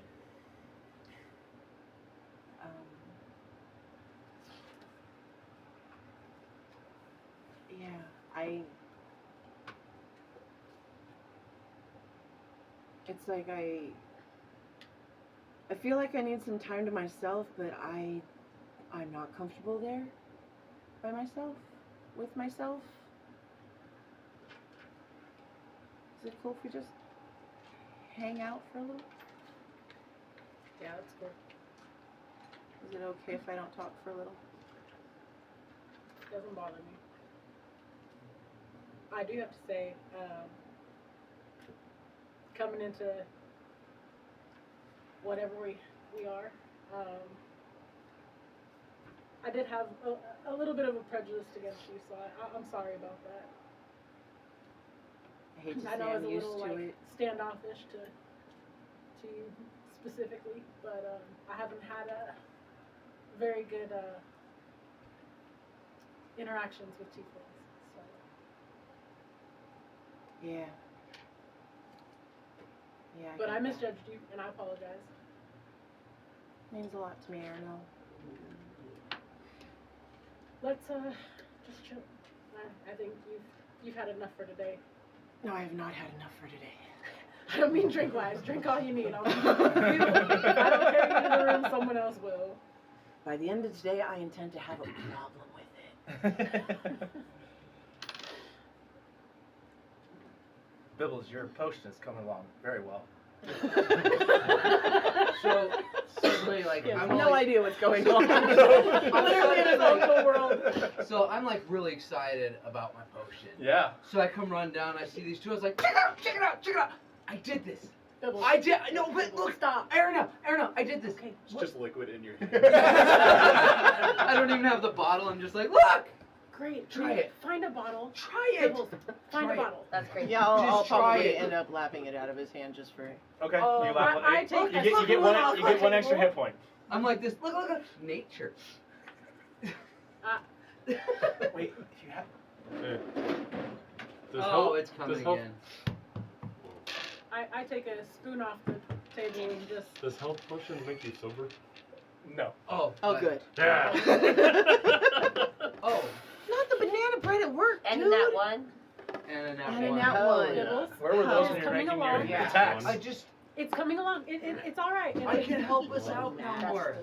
Yeah, it's like I feel like I need some time to myself, but I I'm not comfortable there by myself, with myself. Is it cool if we just hang out for a little? Yeah, that's cool. Is it okay if I don't talk for a little? Doesn't bother me. I do have to say, coming into whatever we are, I did have a little bit of a prejudice against you, so I'm sorry about that. I hate to I say know I was I'm a used little to like it. standoffish to you specifically, but I haven't had a very good interactions with tieflings. So Yeah. Yeah. but get I that. misjudged you, and I apologize. Means a lot to me, Arno. Let's just chill. I think you've had enough for today. No, I have not had enough for today. I don't mean drink wise. Drink all you need. If I don't carry you to the room, someone else will. By the end of today, I intend to have a problem with it. Bibbles, your potion is coming along very well. So, certainly, like, Yeah, I I'm have no like, idea what's going on. Literally in his own little world. so I'm like really excited about my potion. Yeah. So I come run down, I see these two, I was like, check it out, check it out, check it out. I did this. Double. I did. No, but look, Stop. Aaron, I did this. Okay. It's just liquid in your hand. I don't even have the bottle. I'm just like, look, Great. Try it. Find a bottle. try it. Dibbles, find Try a it. bottle. That's great. Yeah, I'll Just try probably it. end up lapping it out of his hand just for. Okay. Oh, you lap, I take you that get fucking one. off You my get one extra table. hit point. I'm like this. Look, nature. Wait, if you have. Hey. Does Oh, help, it's coming does help, again. I take a spoon off the table and just. Does health potions make you sober? No. Oh. Oh, but- good. Yeah. Oh, Not the banana bread at work, And dude. in that one, and then that And in one. that Hell one. yeah. Dibbles. Where were those It's when you're coming making along. your Yeah. attacks? I just, It's coming along. It's all right. I can help us out That's more.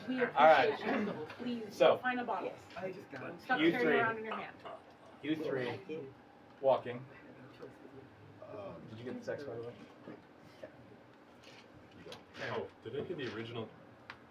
We appreciate Alright. you. Dibbles. Please So- find a bottle. I just got it. Stop You carrying three. it around in your hand. You three walking. Um, Did you get the sex by the way? Oh, did I get the original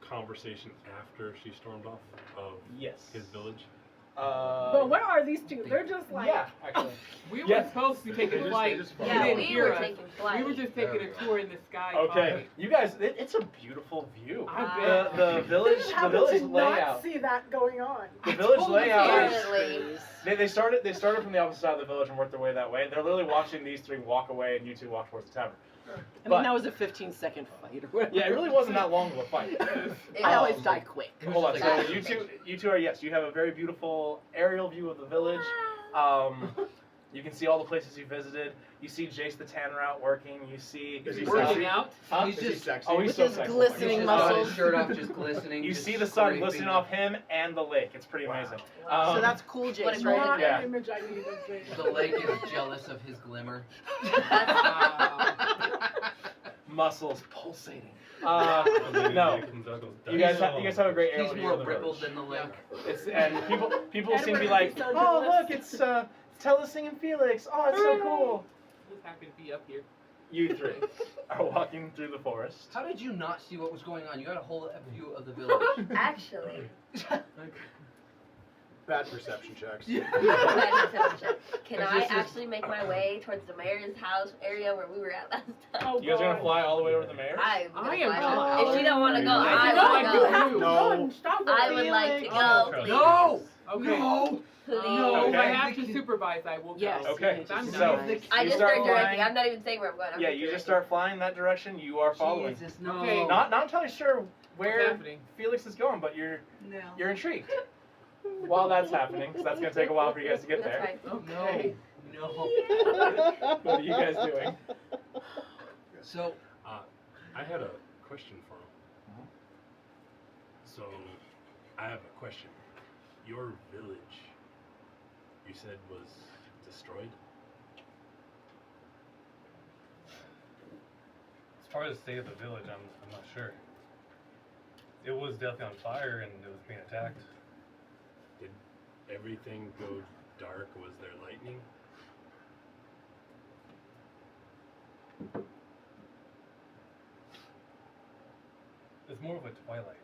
conversation after she stormed off of Yes. his village? But where are these two? They're just like. Yeah, actually. We were Yes. supposed to be taking They flight. just You yeah, didn't we hear were us. taking flight. We were just taking a tour in the sky. Okay, you guys, it's a beautiful view. I The bet. the village Just the happen village to layout. not see that going on. The village totally layout is Apparently. they started from the opposite side of the village and worked their way that way. They're literally watching these three walk away and you two walk towards the tavern. I But- mean, that was a 15-second fight or whatever. Yeah, it really wasn't that long of a fight. I always Um, die quick. Hold on, so That's you two are yes, you have a very beautiful aerial view of the village. You can see all the places you visited. You see Jace the Tanner out working. You see Is he Working sexy? out. Huh? He's Is he just- sexy? Oh, he's With so his sexy. glistening He's just got muscles. his shirt off, just glistening. You just see the sun scraping glistening the- off him and the lake. It's pretty amazing. So that's cool, What Jace, a right? Not Yeah. an image I need of Jason. The lake is jealous of his glimmer. muscles pulsating. Olivia No. Newton-Douglas You guys have a great aerial He's view more of the rippled village. than the lake. It's and people seem to be Edward like, would be so oh jealous." look, it's Telesing and Felix. Oh, it's so cool. Just happy to be up here. You three are walking through the forest. How did you not see what was going on? You had a whole view of the village. Actually, Bad perception checks. bad perception. Can It's I just- actually make my way towards the mayor's house area where we were at last time? Oh, You guys are gonna God. fly all the way over to the mayor's? I'm gonna I am fly. not. If you don't want to go, I I No, want you to go. have to No. go and stop I it. would like to Oh, go. okay. Please. No! Okay. No! Please. No. If I Okay. have to supervise, I will go. Yes. Okay, I'm so done. I you just start start directing. flying. I'm not even saying where I'm going. I'm Yeah, just you just directing. start flying that direction. You are following. Jesus, no. Okay. Not entirely sure What's where happening? Felix is going, but you're No. intrigued. While that's happening, because that's gonna take a while for you guys to get That's there. right. Okay. No. What are you guys doing? So, I had a question for him. Mhm. So, I have a question. Your village, you said, was destroyed? As far as the state of the village, I'm not sure. It was definitely on fire and it was being attacked. Did everything go dark? Was there lightning? It's more of a twilight.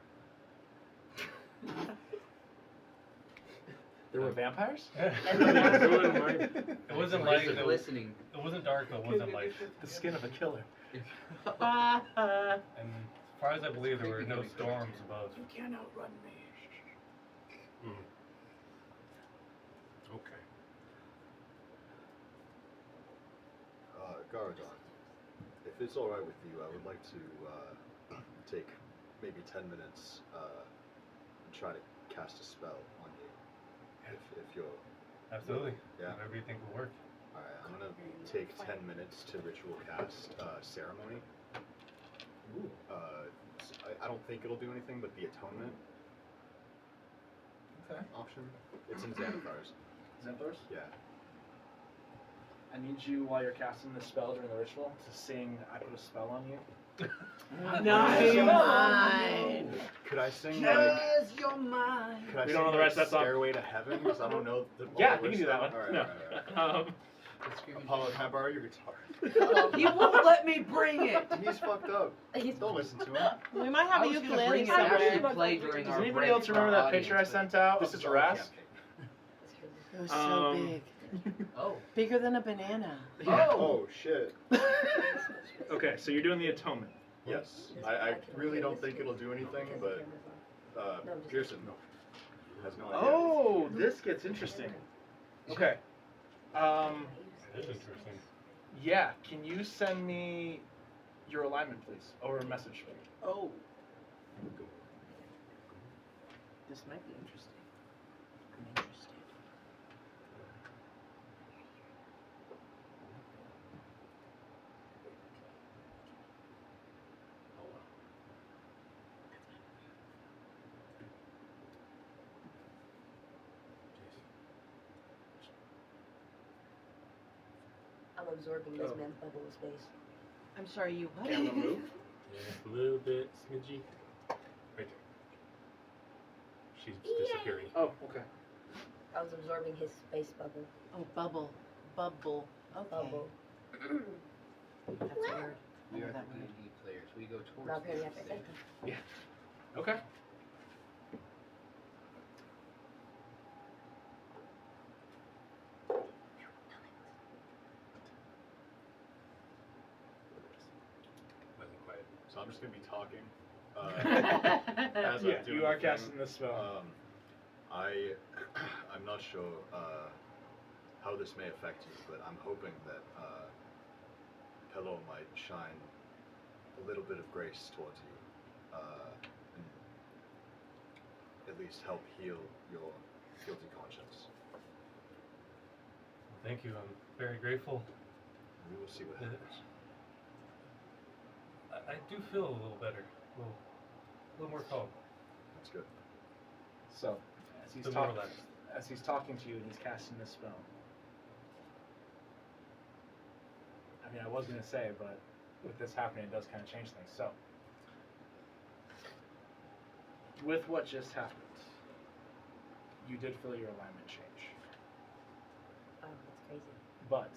There were vampires? It wasn't light. Just listening. It wasn't dark, but it wasn't light. The skin of a killer. And as far as I believe, there were no storms above. You can't outrun me. Okay. Garadon, if it's all right with you, I would like to take maybe 10 minutes and try to cast a spell on you. If you're Absolutely. Yeah. Whatever you think will work. all right, I'm gonna take 10 minutes to ritual cast ceremony. I don't think it'll do anything, but the atonement Okay. option, it's in Xanathar's. Xanthars? Yeah. I need you, while you're casting this spell during the ritual, to sing I Put a Spell on You. Nice. Mine. Could I sing Yes, you're mine. Could I We sing don't know the rest of that song. Stairway to Heaven? Because I don't know the Yeah, all the you can do that words. one. All right, No. all right. Screaming Apollo, can I borrow your guitar? He won't let me bring it. He's fucked up. Don't listen to him. We might have I a was gonna ukulele bring it and actually somewhere. play during Does our anybody break else for remember our that picture I audience, sent out This of is the our Ras? campaign. It was so big. but- Oh. Bigger than a banana. Oh shit. Okay, so you're doing the atonement. Yes. I really don't think it'll do anything, but Pearson has no idea. Oh, this gets interesting. Okay. That's interesting. Yeah, can you send me your alignment, please? Or a message, please? Oh. This might be interesting. I'm interested. I'm absorbing this man's bubble of space. I'm sorry, you what? Camera move. Yeah, a little bit smidgy. Right there. She's disappearing. Oh, okay. I was absorbing his space bubble. Oh, bubble. Bubble. Okay. Bubble. That's a word. We are that the word. D&D players. We go towards Not very the epic. stage. Okay. Wasn't quiet. So I'm just gonna be talking. As Yeah, I'm doing you are the thing. casting this spell. I'm not sure how this may affect you, but I'm hoping that Hello might shine a little bit of grace towards you, and at least help heal your guilty conscience. Well, thank you. I'm very grateful. We will see what happens. I do feel a little better. A little more calm. That's good. So, as he's Feel more talking, relaxed. as he's talking to you and he's casting this spell. I mean, I was gonna say, but with this happening, it does kind of change things. So, with what just happened, you did feel your alignment change, Oh, that's crazy. but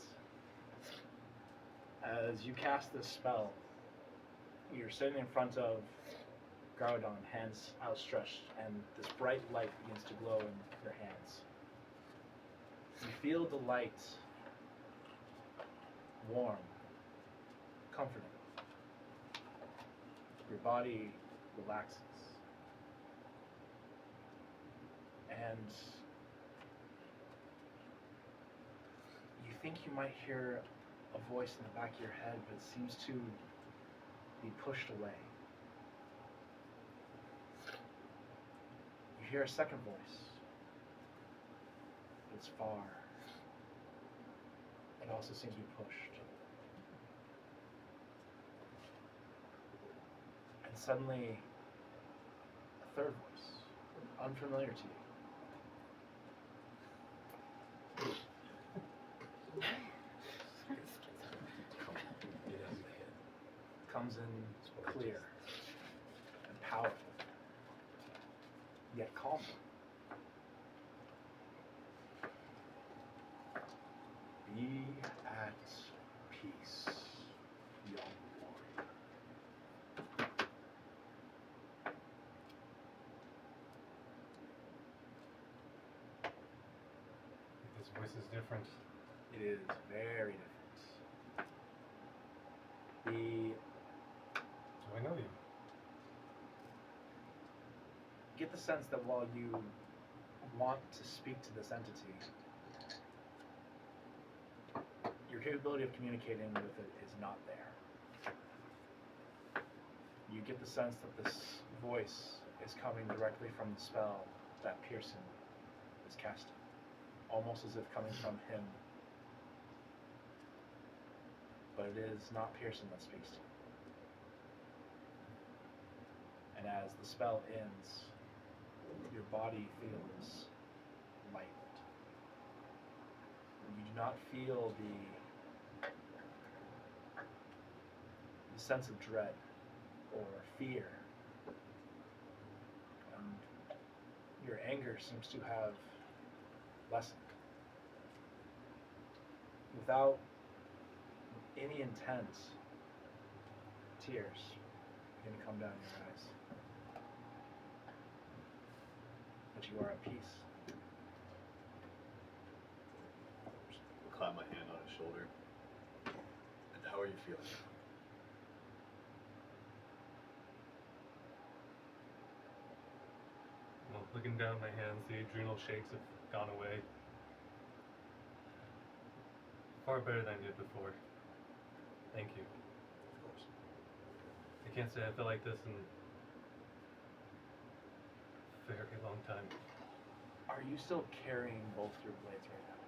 as you cast this spell, you're sitting in front of Garadon, hands outstretched, and this bright light begins to glow in your hands. You feel the light warm, comforting. Your body relaxes. And you think you might hear a voice in the back of your head, but it seems to be pushed away. You hear a second voice. It's far. It also seems to be pushed. And suddenly, a third voice, unfamiliar to you. Comes in clear and powerful. yet calmer. Be at peace, young warrior. His voice is different. It is very different. The Do I know you? get the sense that while you want to speak to this entity, your capability of communicating with it is not there. You get the sense that this voice is coming directly from the spell that Pearson is casting, almost as if coming from him. But it is not Pearson that speaks to you. And as the spell ends, your body feels light. You do not feel the sense of dread or fear. And your anger seems to have lessened. Without any intent, tears begin to come down your eyes. But you are at peace. Clap my hand on his shoulder. And how are you feeling? Well, looking down at my hands, the adrenal shakes have gone away. Far better than I did before. Thank you. Of course. I can't say I feel like this in a very long time. Are you still carrying both your blades right now?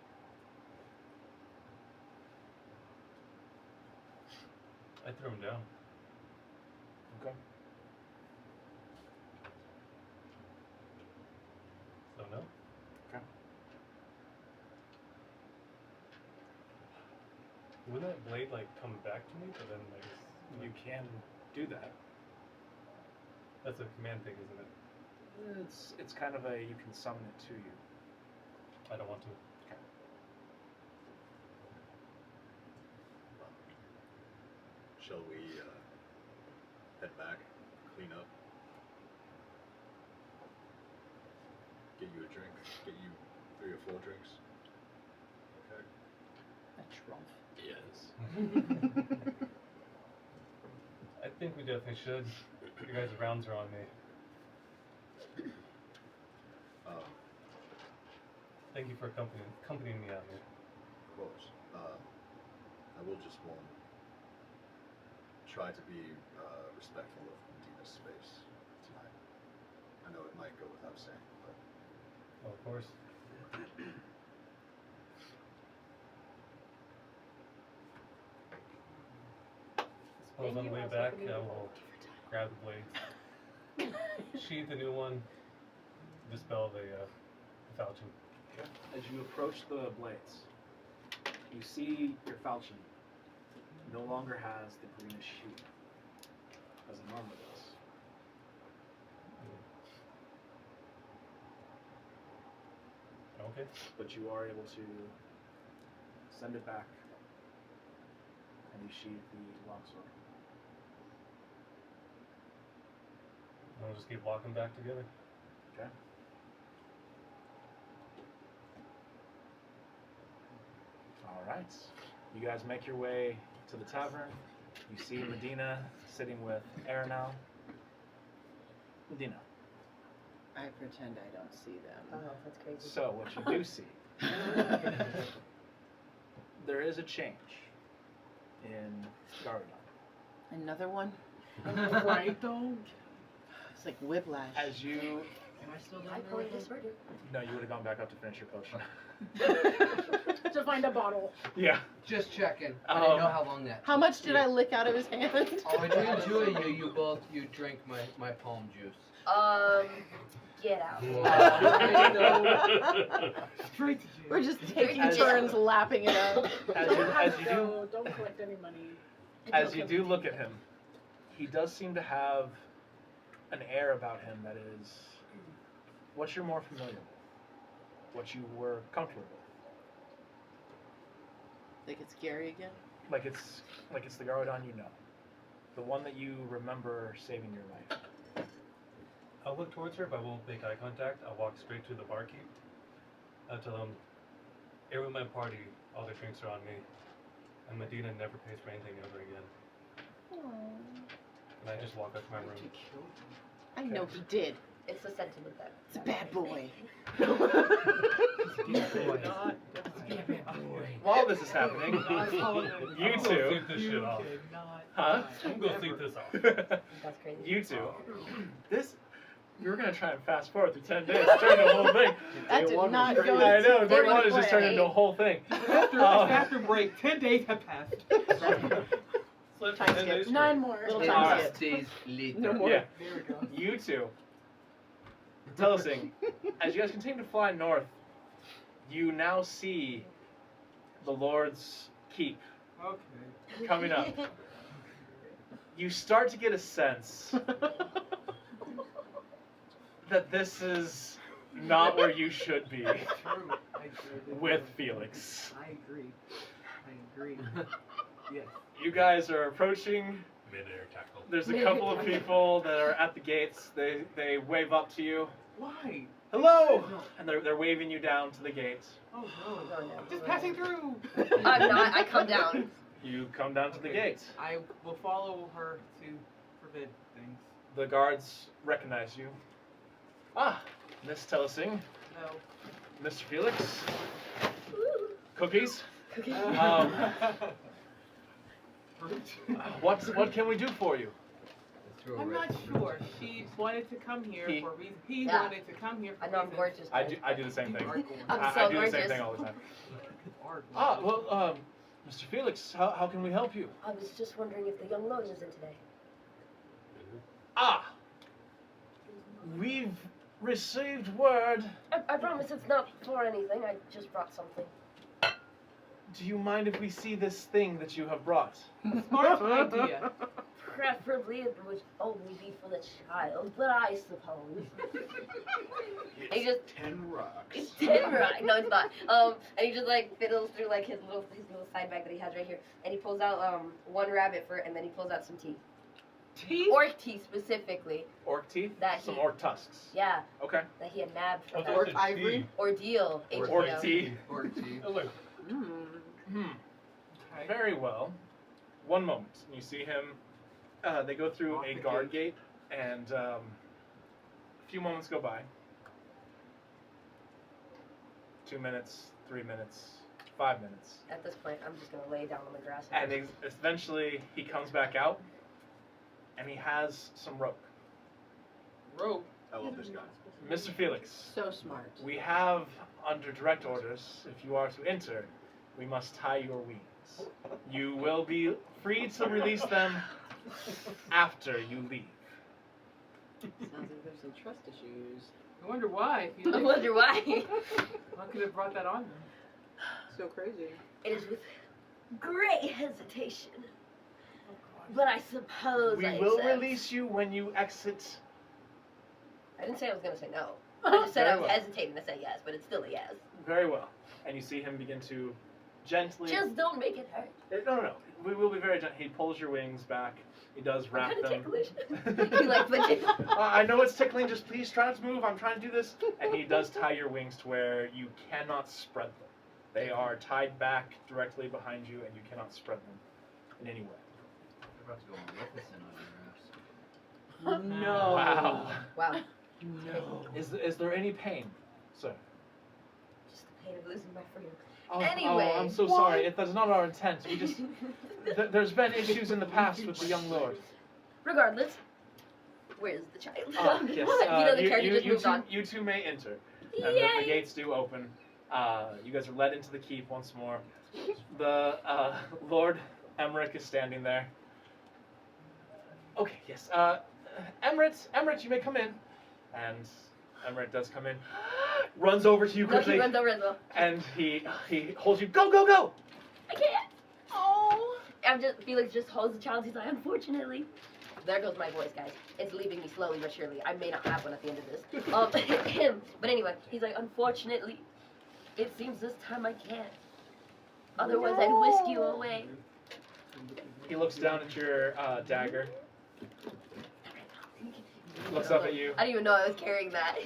I threw him down. Okay. So no. Okay. Wouldn't that blade like come back to me? But then like You can do that. that's a command thing, isn't it? It's kind of a, you can summon it to you. I don't want to. Okay. Shall we head back, clean up, get you a drink, get you 3 or 4 drinks? Okay. A trump. Yes. I think we definitely should. You guys' rounds are on me. Thank you for accompanying me out here. Of course. I will just try to be respectful of Medina's space tonight. I know it might go without saying, but Oh, of course. Suppose on the way back, I will grab the blades, sheath a new one, dispel the falchion. As you approach the blades, you see your falchion no longer has the greenish hue as it normally does. Okay. But you are able to send it back and you sheathe the longsword. We'll just keep walking back together. Okay. All right. You guys make your way to the tavern. You see Medina sitting with Aranel. Medina. I pretend I don't see them. Oh, that's crazy. So what you do see, there is a change in Garadon. Another one? Right though? It's like whiplash. As you, Am I still down I there call with it him? disorder. no, you would have gone back up to finish your potion. To find a bottle. Yeah. Just checking. I didn't know Um, how long that. How much did I lick out of his hand? Between the two of you, you drank my palm juice. Get out. Straight to jail. We're just taking As- turns lapping it up. As you do, No, don't collect any money. as you do look at him, he does seem to have an air about him that is what you're more familiar with, what you were comfortable with. Like it's Gary again? Like it's the Garodon you know, the one that you remember saving your life. I'll look towards her, but I won't make eye contact. I'll walk straight to the barkeep. I'll tell him, everyone in my party, all their drinks are on me. And Medina never pays for anything ever again. And I just walk up to my room. I know he did. It's the sentiment that. It's a bad boy. While this is happening, you I'm gonna two, sleep this shit off. huh? I'm gonna sleep this off. That's crazy. You two, this. We were gonna try and fast forward through 10 days, turn into a whole thing. That did not go I know, to day plan. one is just turned into a whole thing. After break, 10 days have passed. Slept Time 10 skip. days straight. 9 more. Little 10 time Alright. skip. days later. No more. Yeah, There we go. you two. Telesing, as you guys continue to fly north, you now see the Lord's Keep Okay. coming up. You start to get a sense that this is not where you should be True. I agree. with Felix. I agree. Yes. You guys are approaching. Mid-air tackle. There's a couple of people that are at the gates. They wave up to you. Why? Hello! And they're waving you down to the gate. Oh no. Oh, no. Just passing through. I'm not. I come down. You come down to the gate. I will follow her to forbid things. The guards recognize you. Ah, Miss Telesing, No. Mr. Felix, Woo. cookies. Cookie. What can we do for you? I'm not sure. She wanted to come here He- for a reason. He Yeah. wanted to come here for I know I'm reasons. gorgeous. I do the same thing. You are gorgeous. I'm I so do the same gorgeous. thing all the time. You are Ah, gorgeous. well, Mr. Felix, how can we help you? I was just wondering if the young Lord is in today. Ah, we've received word. I promise it's not for anything. I just brought something. Do you mind if we see this thing that you have brought? Smart idea. Preferably it would only be for the child, but I suppose. And he just 10 rocks. it's 10 right. No, it's not. And he just like fiddles through like his little side bag that he has right here, and he pulls out one rabbit fur, and then he pulls out some teeth, Teeth? orc teeth specifically. Orc teeth? That Some he- orc tusks. Yeah, Okay. that he had nabbed for I thought that it said ivory? tea. ordeal. ages Orc ago. teeth. Or tea. I was like, Hmm. Okay. Very well. One moment. You see him. They go through Off a the guard gate, and a few moments go by. 2 minutes, 3 minutes, 5 minutes, At this point, I'm just gonna lay down on the grass. and eventually he comes back out, and he has some rope. Rope. I love this guy. Mr. Felix, So smart. we have under direct orders, if you are to enter, we must tie your wings. You will be free to release them after you leave. Sounds like there's some trust issues. I wonder why. I wonder why. I could have brought that on them. So crazy. It is with great hesitation, but I suppose We I will accept. release you when you exit. I didn't say I was gonna say no. I just said I Very was well. hesitating to say yes, but it's still a yes. Very well. And you see him begin to gently. Just don't make it hurt. No. We will be very gentle. He pulls your wings back. He does I'm wrap kind of them. ticklish. You like fidget? I know it's tickling. Just please try not to move. I'm trying to do this. And he does tie your wings to where you cannot spread them. They are tied back directly behind you, and you cannot spread them in any way. You're about to go Maleficent on your ass. No. Wow. Wow. No. Is there any pain, sir? Just the pain of losing my freedom. Oh, Anyway. I'm so sorry. That's not our intent. We just there's been issues in the past with the young lord. Regardless, where's the child? Yes. you know the character just moved on. You two may enter. And the Yay! gates do open. You guys are led into the keep once more. The Lord Emmerich is standing there. Okay, yes. Emmerich, you may come in. And Emmerich does come in. Runs over to you No, quickly. he runs over as well. And he holds you. Go, go, go! I can't. Oh. Felix just holds the child. He's like, unfortunately, There goes my voice, guys. It's leaving me slowly but surely. I may not have one at the end of this. But anyway, he's like, unfortunately, it seems this time I can't. Otherwise, I'd whisk you away. He looks down at your dagger. Looks up at you. I didn't even know I was carrying that.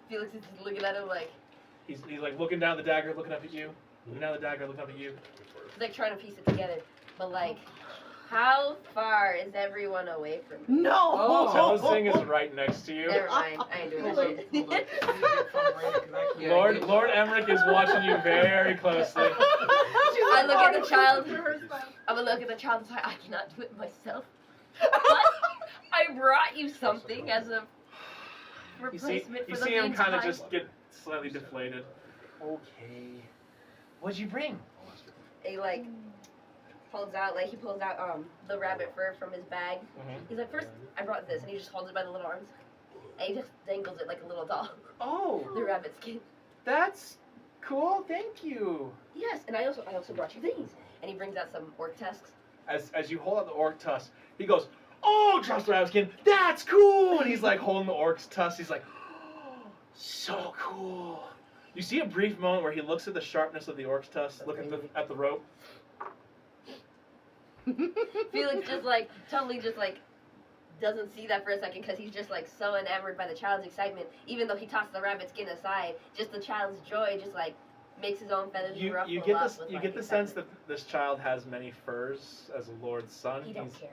Felix is just looking at him like, He's like looking down the dagger, looking up at you. Looking down the dagger, looking up at you. he's like trying to piece it together. But like, how far is everyone away from me? No. Telus thing is right next to you. Never mind. I ain't doing that Hold shit. on. I need to get some right, 'cause I can't- Lord Emmerich is watching you very closely. I look at the child. I'm gonna look at the child and say, I cannot do it myself. But I brought you something as a You see replacement for the him kind of meantime. just get slightly deflated. Okay. What'd you bring? He like pulls out the rabbit fur from his bag. He's like, first I brought this, and he just holds it by the little arms, and he just dangles it like a little doll. Oh, The rabbit skin. that's cool. Thank you. Yes, and I also brought you these. And he brings out some orc tusks. As you hold out the orc tusk, he goes, "Oh, trust rabbit skin, that's cool!" And he's like holding the orc's tusk. He's like, "Oh, so cool." You see a brief moment where he looks at the sharpness of the orc's tusk, looking at the rope. Felix just like totally just like doesn't see that for a second because he's just like so enamored by the child's excitement. Even though he tossed the rabbit skin aside, just the child's joy just like makes his own feathers You ruffle get up this. with, You like, get the sense excitement. that this child has many furs as a lord's son. He don't care.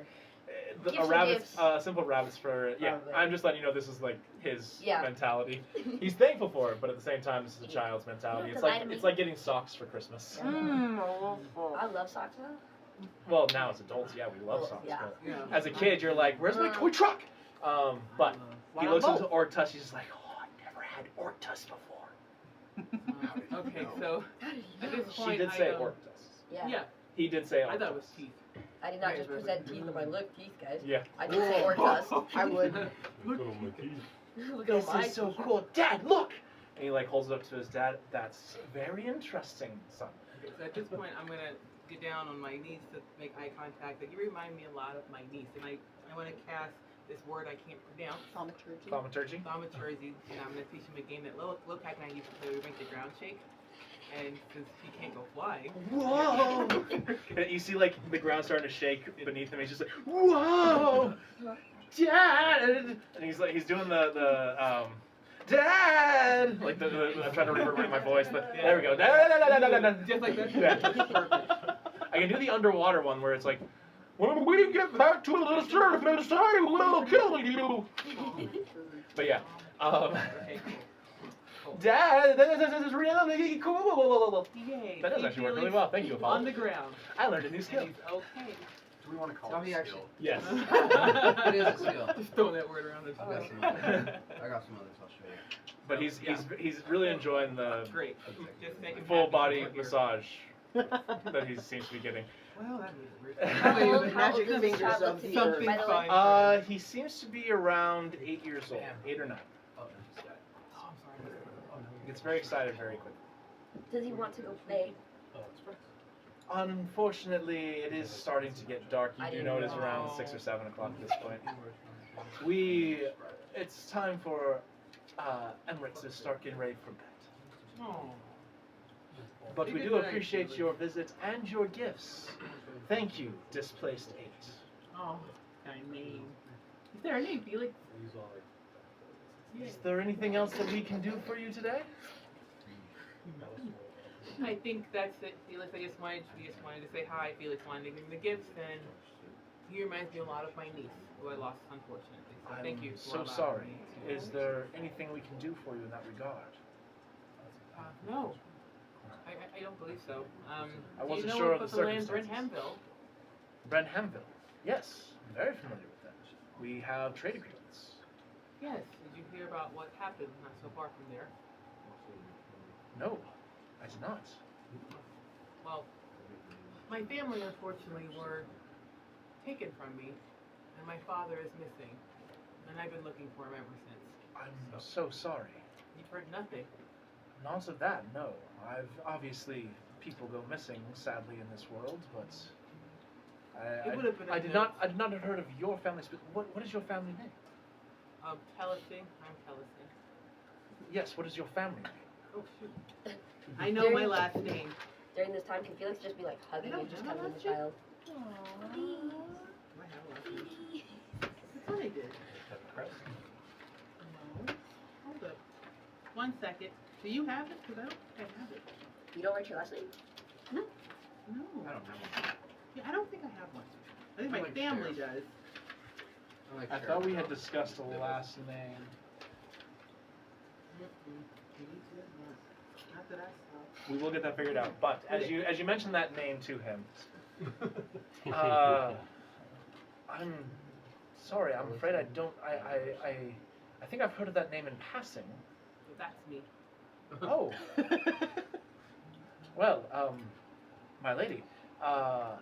A Gifts are rabbit's gifts. simple rabbit's fur. Yeah, Probably. I'm just letting you know this is like his Yeah. mentality. He's thankful for it, but at the same time, this is a child's mentality. You It's don't like have to lie to it's me. like getting socks for Christmas. I love socks though. Well, now as adults, yeah, we love Well, socks. yeah. But Yeah. as a kid, you're like, "Where's my toy truck?" But he looks into orc tusk. He's just like, "Oh, I never had orc tusk before." Okay, so at this point, She did I say don't- orc tusks. Yeah. Yeah, He did say I orc thought it was tusks. teeth. I did not just present teeth of my look teeth, guys. Yeah. I did say orc tusk. I would. Look at my teeth. Look at my This is so teeth. cool, Dad. Look. And he like holds it up to his dad. That's very interesting, son. Okay, so at this point, I'm gonna get down on my knees to make eye contact. Like, you remind me a lot of my niece, and I want to cast this word I can't pronounce, Thaumaturgy. thaumaturgy, and I'm gonna teach him a game that Lopak and I used to play. We make the ground shake, and since he can't go flying, Whoa! And you see like the ground starting to shake beneath him. He's just like, "Whoa, Dad!" And he's doing the Dad. Like I'm trying to reverberate my voice. There we go. Dad. just like that. Yeah. Perfect. I can do the underwater one where it's like, "When we get back to the surface, I will kill you." But yeah. Okay, cool. Dad, this is really cool. Yay! That does see, actually work really Felix well. Thank you, Apollo. On the ground. I learned a new And skill. he's okay. Do we want to call Tell it me a actually. skill? Yes. It is a skill. Just throwing that word around. I got some others. I'll show you. But he's really enjoying the Great. Just make him full happy body here. massage that he seems to be getting. Well, that was weird. How old, The how old magic does this fingers child look of to the be, earth. by the way? Something He seems to be around 8 years old, 8 or 9. Oh, I'm sorry. He gets very excited very quickly. Does he want to go play? Unfortunately, it is starting to get dark. You I do didn't know it is know. around 6 or 7 o'clock at this point. It's time for Emmerich to start getting ready for bed. Oh. But You we did do very appreciate good. your visit and your gifts. Thank you, Displaced 8. Oh, my name. Is there a name, Felix? Is there anything else that we can do for you today? I think that's it, Felix. We just wanted to say hi. Felix wanted to give me the gifts, and he reminds me a lot of my niece, who I lost unfortunately. So thank you. I'm for so allowing sorry. me to- Is there anything we can do for you in that regard? No. I don't believe so. I do wasn't you know sure of about the the land Brent circumstances. Hamville? Brenhamville. Yes, I'm very familiar with that. We have trade agreements. Yes. Did you hear about what happened not so far from there? No, I did not. Well, my family unfortunately were taken from me, and my father is missing, and I've been looking for him ever since. I'm so sorry. You've heard nothing. Not of that, no. I've obviously people go missing, sadly, in this world, but It would have been. I did not have heard of your family. What is your family name? Tellison. I'm Tellison. Yes, what is your family name? Oh shoot. I know my last name. During this time, can Felix just be like hugging I and don't just have a cuddling the last child? I have a last name. I thought I did. No. Hold up. 1 second. Do you have it? Because I don't think I have it. You don't write your last name? No. I don't have one. Yeah, I don't think I have one. I think I my like family Sheriff. does. I like I Sheriff. thought we had discussed a last name. Not that I saw. We will get that figured out. But as you mentioned that name to him, I'm sorry. I'm afraid I don't. I think I've heard of that name in passing. That's me. Oh. Well, my lady, I'm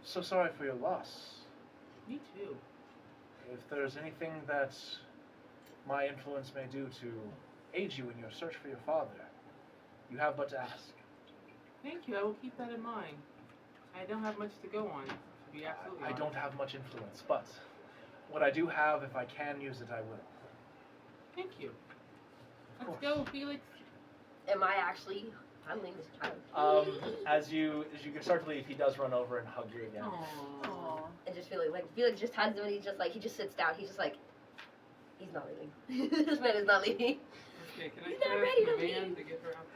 so sorry for your loss. Me too. If there's anything that my influence may do to aid you in your search for your father, you have but to ask. Thank you. I will keep that in mind. I don't have much to go on. To be absolutely I honest. don't have much influence, but what I do have, if I can use it, I will. Thank you. Of Let's course. go, Felix. Am I actually handling this child? As you start to leave, he does run over and hug you again. Aww. And just Felix just hugs him and he just sits down. He's just like, he's not leaving. This man is not leaving. Okay, can He's I not try ready a to command leave. to get her out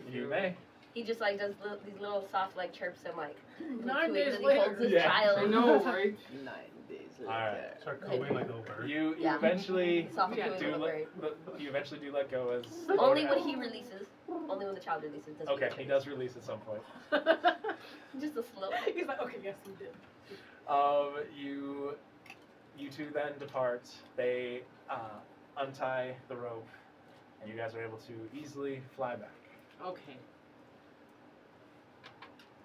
the You may. He just like does these little soft like chirps and like 9 cooing days as he later. holds his Yeah. child. I know, right? 9 days later. Alright. Start cooing like a little bird. You Yeah. eventually Soft Yeah, cooing do little bird. you eventually do let go as Only when he releases. Only when the child releases. Does Okay, he does release at some point. Just a slow. He's like, okay, yes, we did. You two then depart. They untie the rope, and you guys are able to easily fly back. Okay.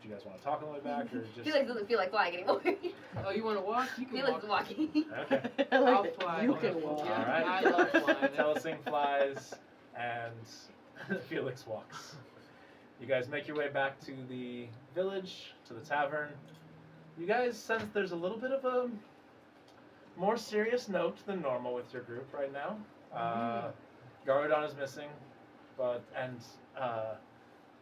Do you guys want to talk on the way back, or just? Felix doesn't feel like flying anymore. Oh, you want to walk? You can Felix walk. is walking. Okay. I like I'll that. fly. You can walk. Yeah, Alright. I love flying. Telesing flies, and Felix walks. You guys make your way back to the village, to the tavern. You guys sense there's a little bit of a more serious note than normal with your group right now. Gargadon is missing, and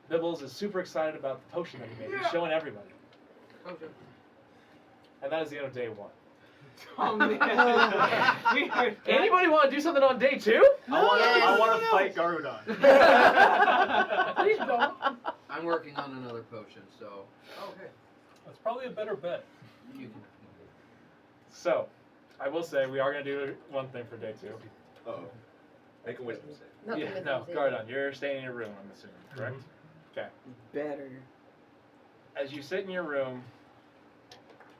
Bibbles is super excited about the potion that he made. He's showing everybody. Okay. And that is the end of day 1. Oh, man. We are Anybody want to do something on day 2? I want to Yes. fight Garudon. Please don't. I'm working on another potion, so Okay. That's probably a better bet. you can. So, I will say we are going to do one thing for day 2. Uh-oh. Make a wisdom save. Nothing Yeah, with no, him. Gargadon, you're staying in your room, I'm assuming, correct? Okay. Better. As you sit in your room,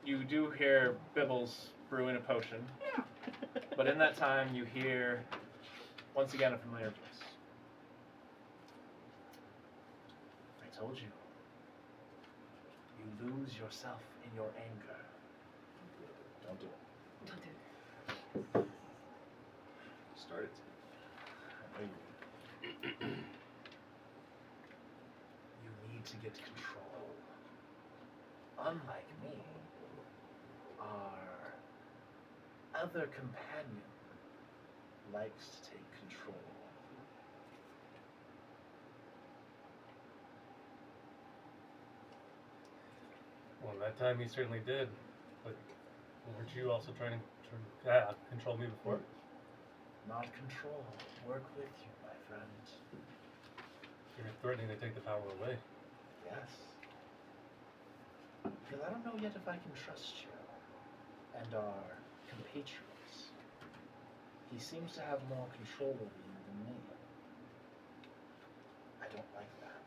you do hear Bibbles brewing a potion. But in that time, you hear, once again, a familiar voice. I told you. You lose yourself in your anger. Don't do it. Don't do it. Start it. You need to get control. Unlike me, our other companion likes to take control. Well, that time he certainly did. But weren't you also trying to control me before? Not control. Work with you, my friend. You're threatening to take the power away. Yes. Because I don't know yet if I can trust you and our compatriots. He seems to have more control over you than me. I don't like that.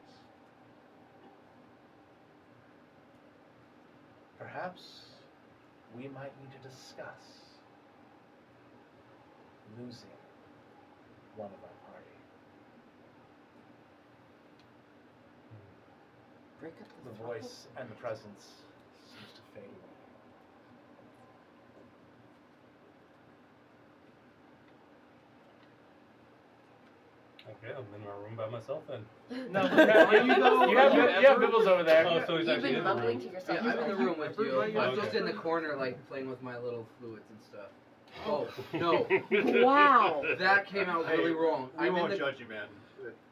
Perhaps we might need to discuss losing one of our party. Break up The voice and the presence seems to fade away. Okay, I'm in my room by myself then. No, you have Bibbles over there. Oh, so he's You've actually been in the room. mumbling to yourself. Yeah, I'm in the room with you. Everybody I'm else just is- in the corner, like playing with my little fluids and stuff. Oh no, Wow. that came out really wrong. We I'm in won't the judge you, man.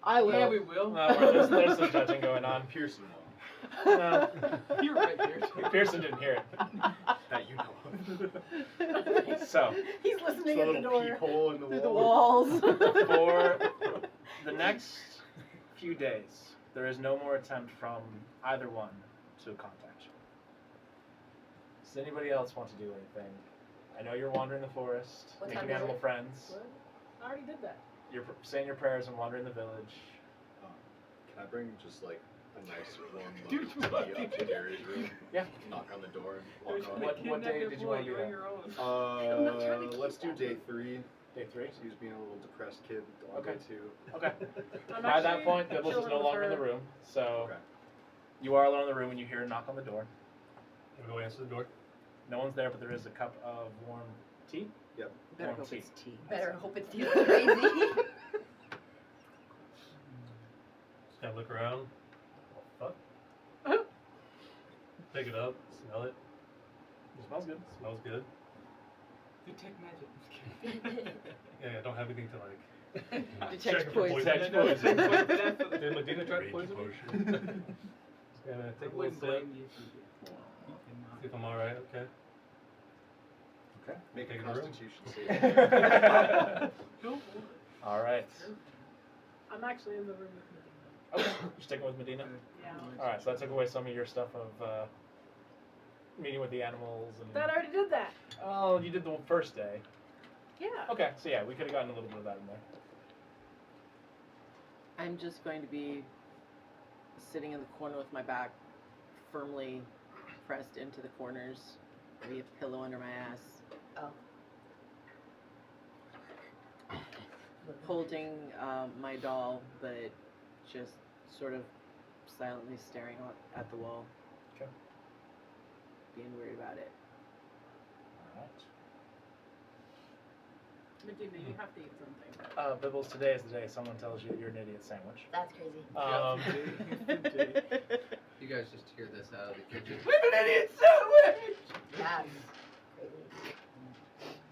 I will. Yeah, we will. There's some judging going on. Pearson will. You're right here. Pearson didn't hear it. That you know of. So, He's Just listening a at the little door. peephole in the Through the wall. walls. for the next few days, there is no more attempt from either one to contact you. Does anybody else want to do anything? I know you're wandering the forest, What making time is animal it? friends. What? I already did that. You're saying your prayers and wandering the village. Can I bring just like a nice warm Dude, mug of tea up to Gary's room? Yeah. Knock on the door They're and trying walk to on. What day kidnap did your you want boy, to do you're on that? your own. I'm not trying to Let's do keep day that. 3. Day 3? He's being a little depressed kid on Okay. day 2. Okay. I'm By that actually point, Bibbles is chilling no with longer in the her. room, so Okay. you are alone in the room when you hear a knock on the door. Can we go answer the door? No one's there, but there is a cup of warm tea. Better Warm hope tea. it's tea. Better hope it's too crazy. Just kind of look around. Fuck. Pick it up, smell it. It smells good. Smells good. Detect magic. Yeah, I don't have anything to like. Detect check for poison. Detect poison. Did Medina try to Reiki poison me? potion. Just gonna I take a little wouldn't sip. blame you if you did. You cannot. See if I'm alright, okay. Okay. Make a Take it in the room. constitution save. All right. I'm actually in the room with Medina. Okay. You're sticking with Medina. Yeah. All right. So that took away some of your stuff of meeting with the animals and. That already did that. Oh, you did the first day. Yeah. Okay. So yeah, we could have gotten a little bit of that in there. I'm just going to be sitting in the corner with my back firmly pressed into the corners, maybe a pillow under my ass. Oh. Holding my doll, but just sort of silently staring at the wall. Okay. Being weird about it. All Medina, you have to eat something. right. Bibbles, today is the day someone tells you that you're an idiot sandwich. That's crazy. You guys just hear this out of the kitchen. That's crazy.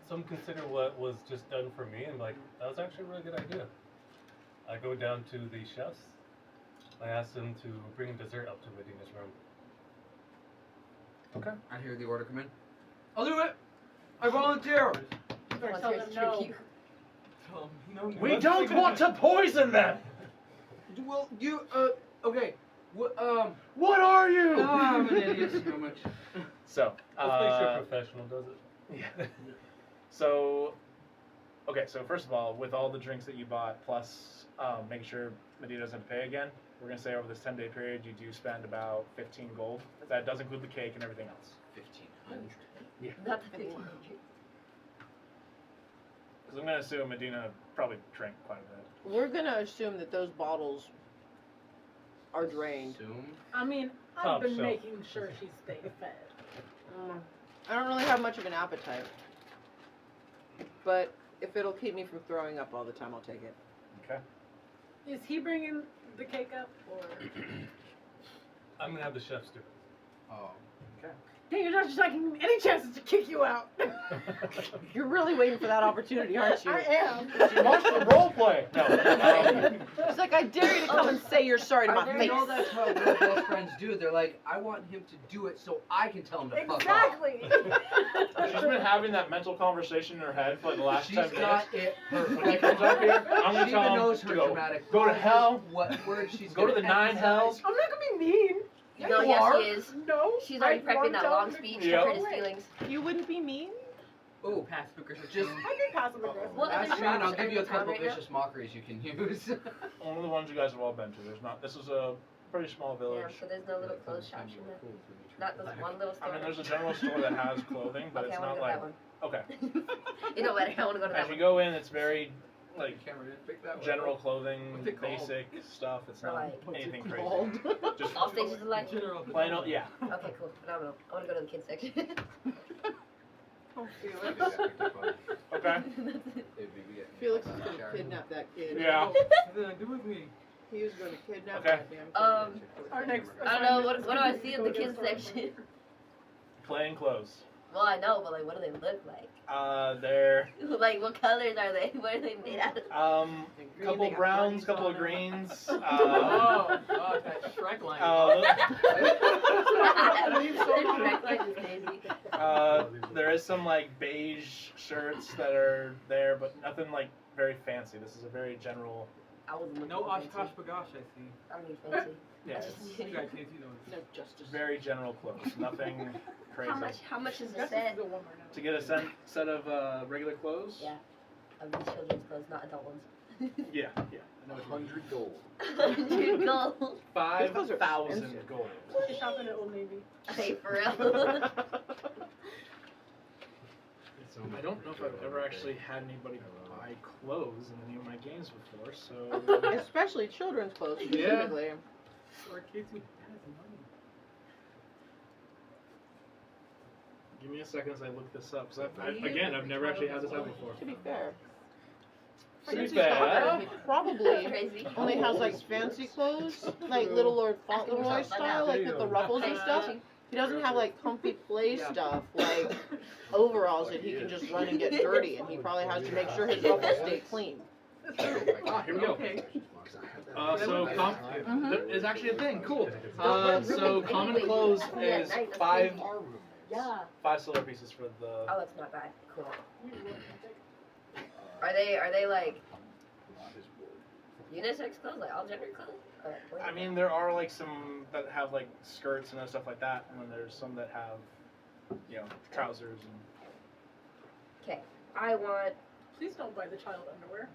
Some consider what was just done for me, and like, that was actually a really good idea. I go down to the chefs. I asked them to bring dessert up to Medina's room. Okay. I hear the order come in. I'll do it. I volunteer. You better Well, tell here's them to no. you. No, We don't want to poison them. Well, you okay. What What are you? I'm an idiot so much. So. Let's make sure a professional does it. Yeah. So, okay, so first of all, with all the drinks that you bought, plus making sure Medina doesn't have to pay again, we're going to say over this 10-day period, you do spend about 15 gold. That does include the cake and everything else. 1,500. Yeah. Not the 1500. Because I'm going to assume Medina probably drank quite a bit. We're gonna assume that those bottles are drained. Assume. I mean, I've Top been shelf. making sure she stays fed. I don't really have much of an appetite. But if it'll keep me from throwing up all the time, I'll take it. Okay. Is he bringing the cake up, or? I'm gonna have the chefs do it. Oh. Dang, you're not just taking any chances to kick you out. You're really waiting for that opportunity, aren't you? I am. She wants to role play. No. It's like, I dare you to come and say you're sorry to my You face. know that's how real best friends do. They're like, I want him to do it so I can tell him to fuck off. Exactly. She's been having that mental conversation in her head for like the last She's 10 minutes. got it When he perfect. comes up here, I'm going She to tell even him knows to her go, dramatic go to pauses, hell, what words she's go to the gonna 9 emphasize. hells. I'm not gonna be mean. No, you yes, are. she is. No. She's already I prepping want that to long tell speech Yep. to hurt his feelings. You wouldn't be mean? Ooh, Passive aggressive. just I can passive aggressive. Well, ask there's me and I'll rocks give you a every time couple right now. vicious mockeries you can use. One of the ones you guys have all been to. There's not. This is a pretty small Yeah, village. so there's no little clothes shop. She meant. Not this one little store. I mean, there's a general store that has clothing, but Okay, it's I want not to go like. to that Okay. one. You know what? I want to go to that As you one. go in, it's very like Camera didn't pick that one general up. clothing, What's it called? basic stuff. It's not Like- anything crazy. Called. Just All stages of life. General. well, I know, yeah. Okay, cool. Phenomenal. I want to go to the kids section. Oh, Felix. Okay. Felix is gonna kidnap that kid. Yeah. Nothing to do with me. He was gonna kidnap Okay. that damn kid. Our next. I don't know. What do I see in the kids section? Plain clothes. Well, I know, but like, what do they look like? They're Like, what colors are they? What are they made out of? Green, couple they got browns, bunnies couple on of them. greens. Oh, God, that Shrek line. Shrek line is crazy. There is some like beige shirts that are there, but nothing like very fancy. This is a very general. I wasn't looking No for Oshkosh fancy. Bagosh, I see. I don't need fancy. Yeah, I it's just- You guys can't see those. No justice. very general clothes. Nothing crazy. How much is the Justice set? is a Walmart now. To get a set of regular clothes? Yeah. Of these children's clothes, not adult ones. Yeah, yeah. I know what you mean. 100 gold. 100 gold. Those are 5,000 expensive. gold. She's shopping at Old Navy. Hey, for real. I don't know if I've ever actually had anybody buy clothes in any of my games before, so Especially children's clothes, Yeah. specifically. Or kids who has money. give me a second as I look this up. Cause I've never actually had this happen before. To be fair. To be Fancy fair. Soccer probably Crazy. only has like fancy clothes, like Little Lord Fauntleroy style, like with the ruffles and stuff. He doesn't have like comfy play stuff, like overalls that he can just run and get dirty, and he probably has to make sure his ruffles stay clean. Ah, here we go. Okay. It's actually a thing. Cool. So common clothes is five Yeah. silver pieces for the. Oh, that's not bad. Cool. Are they like unisex clothes, like all gender clothes? Or what? I mean, there are like some that have like skirts and stuff like that, and then there's some that have, trousers and. Okay, I want. Please don't buy the child underwear.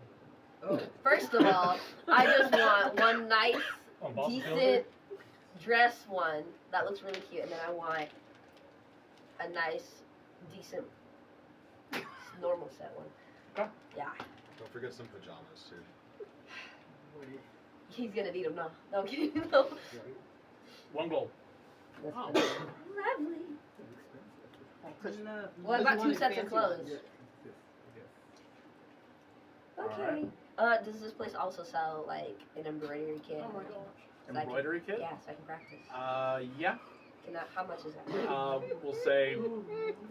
First of all, I just want one nice, Oh, Boston decent dress one that looks really cute, and then I want a nice, decent, normal set one. Okay. Yeah, Don't forget some pajamas too. he's gonna need them now. No, I'm kidding. No. 1 gold. That's Oh. lovely. Love. Well, I've got 2 sets of fancy clothes. ones. Okay. Does this place also sell like an embroidery kit? Oh my gosh. So I can- Embroidery kit? Yeah, so I can practice. Yeah. How much is that? We'll say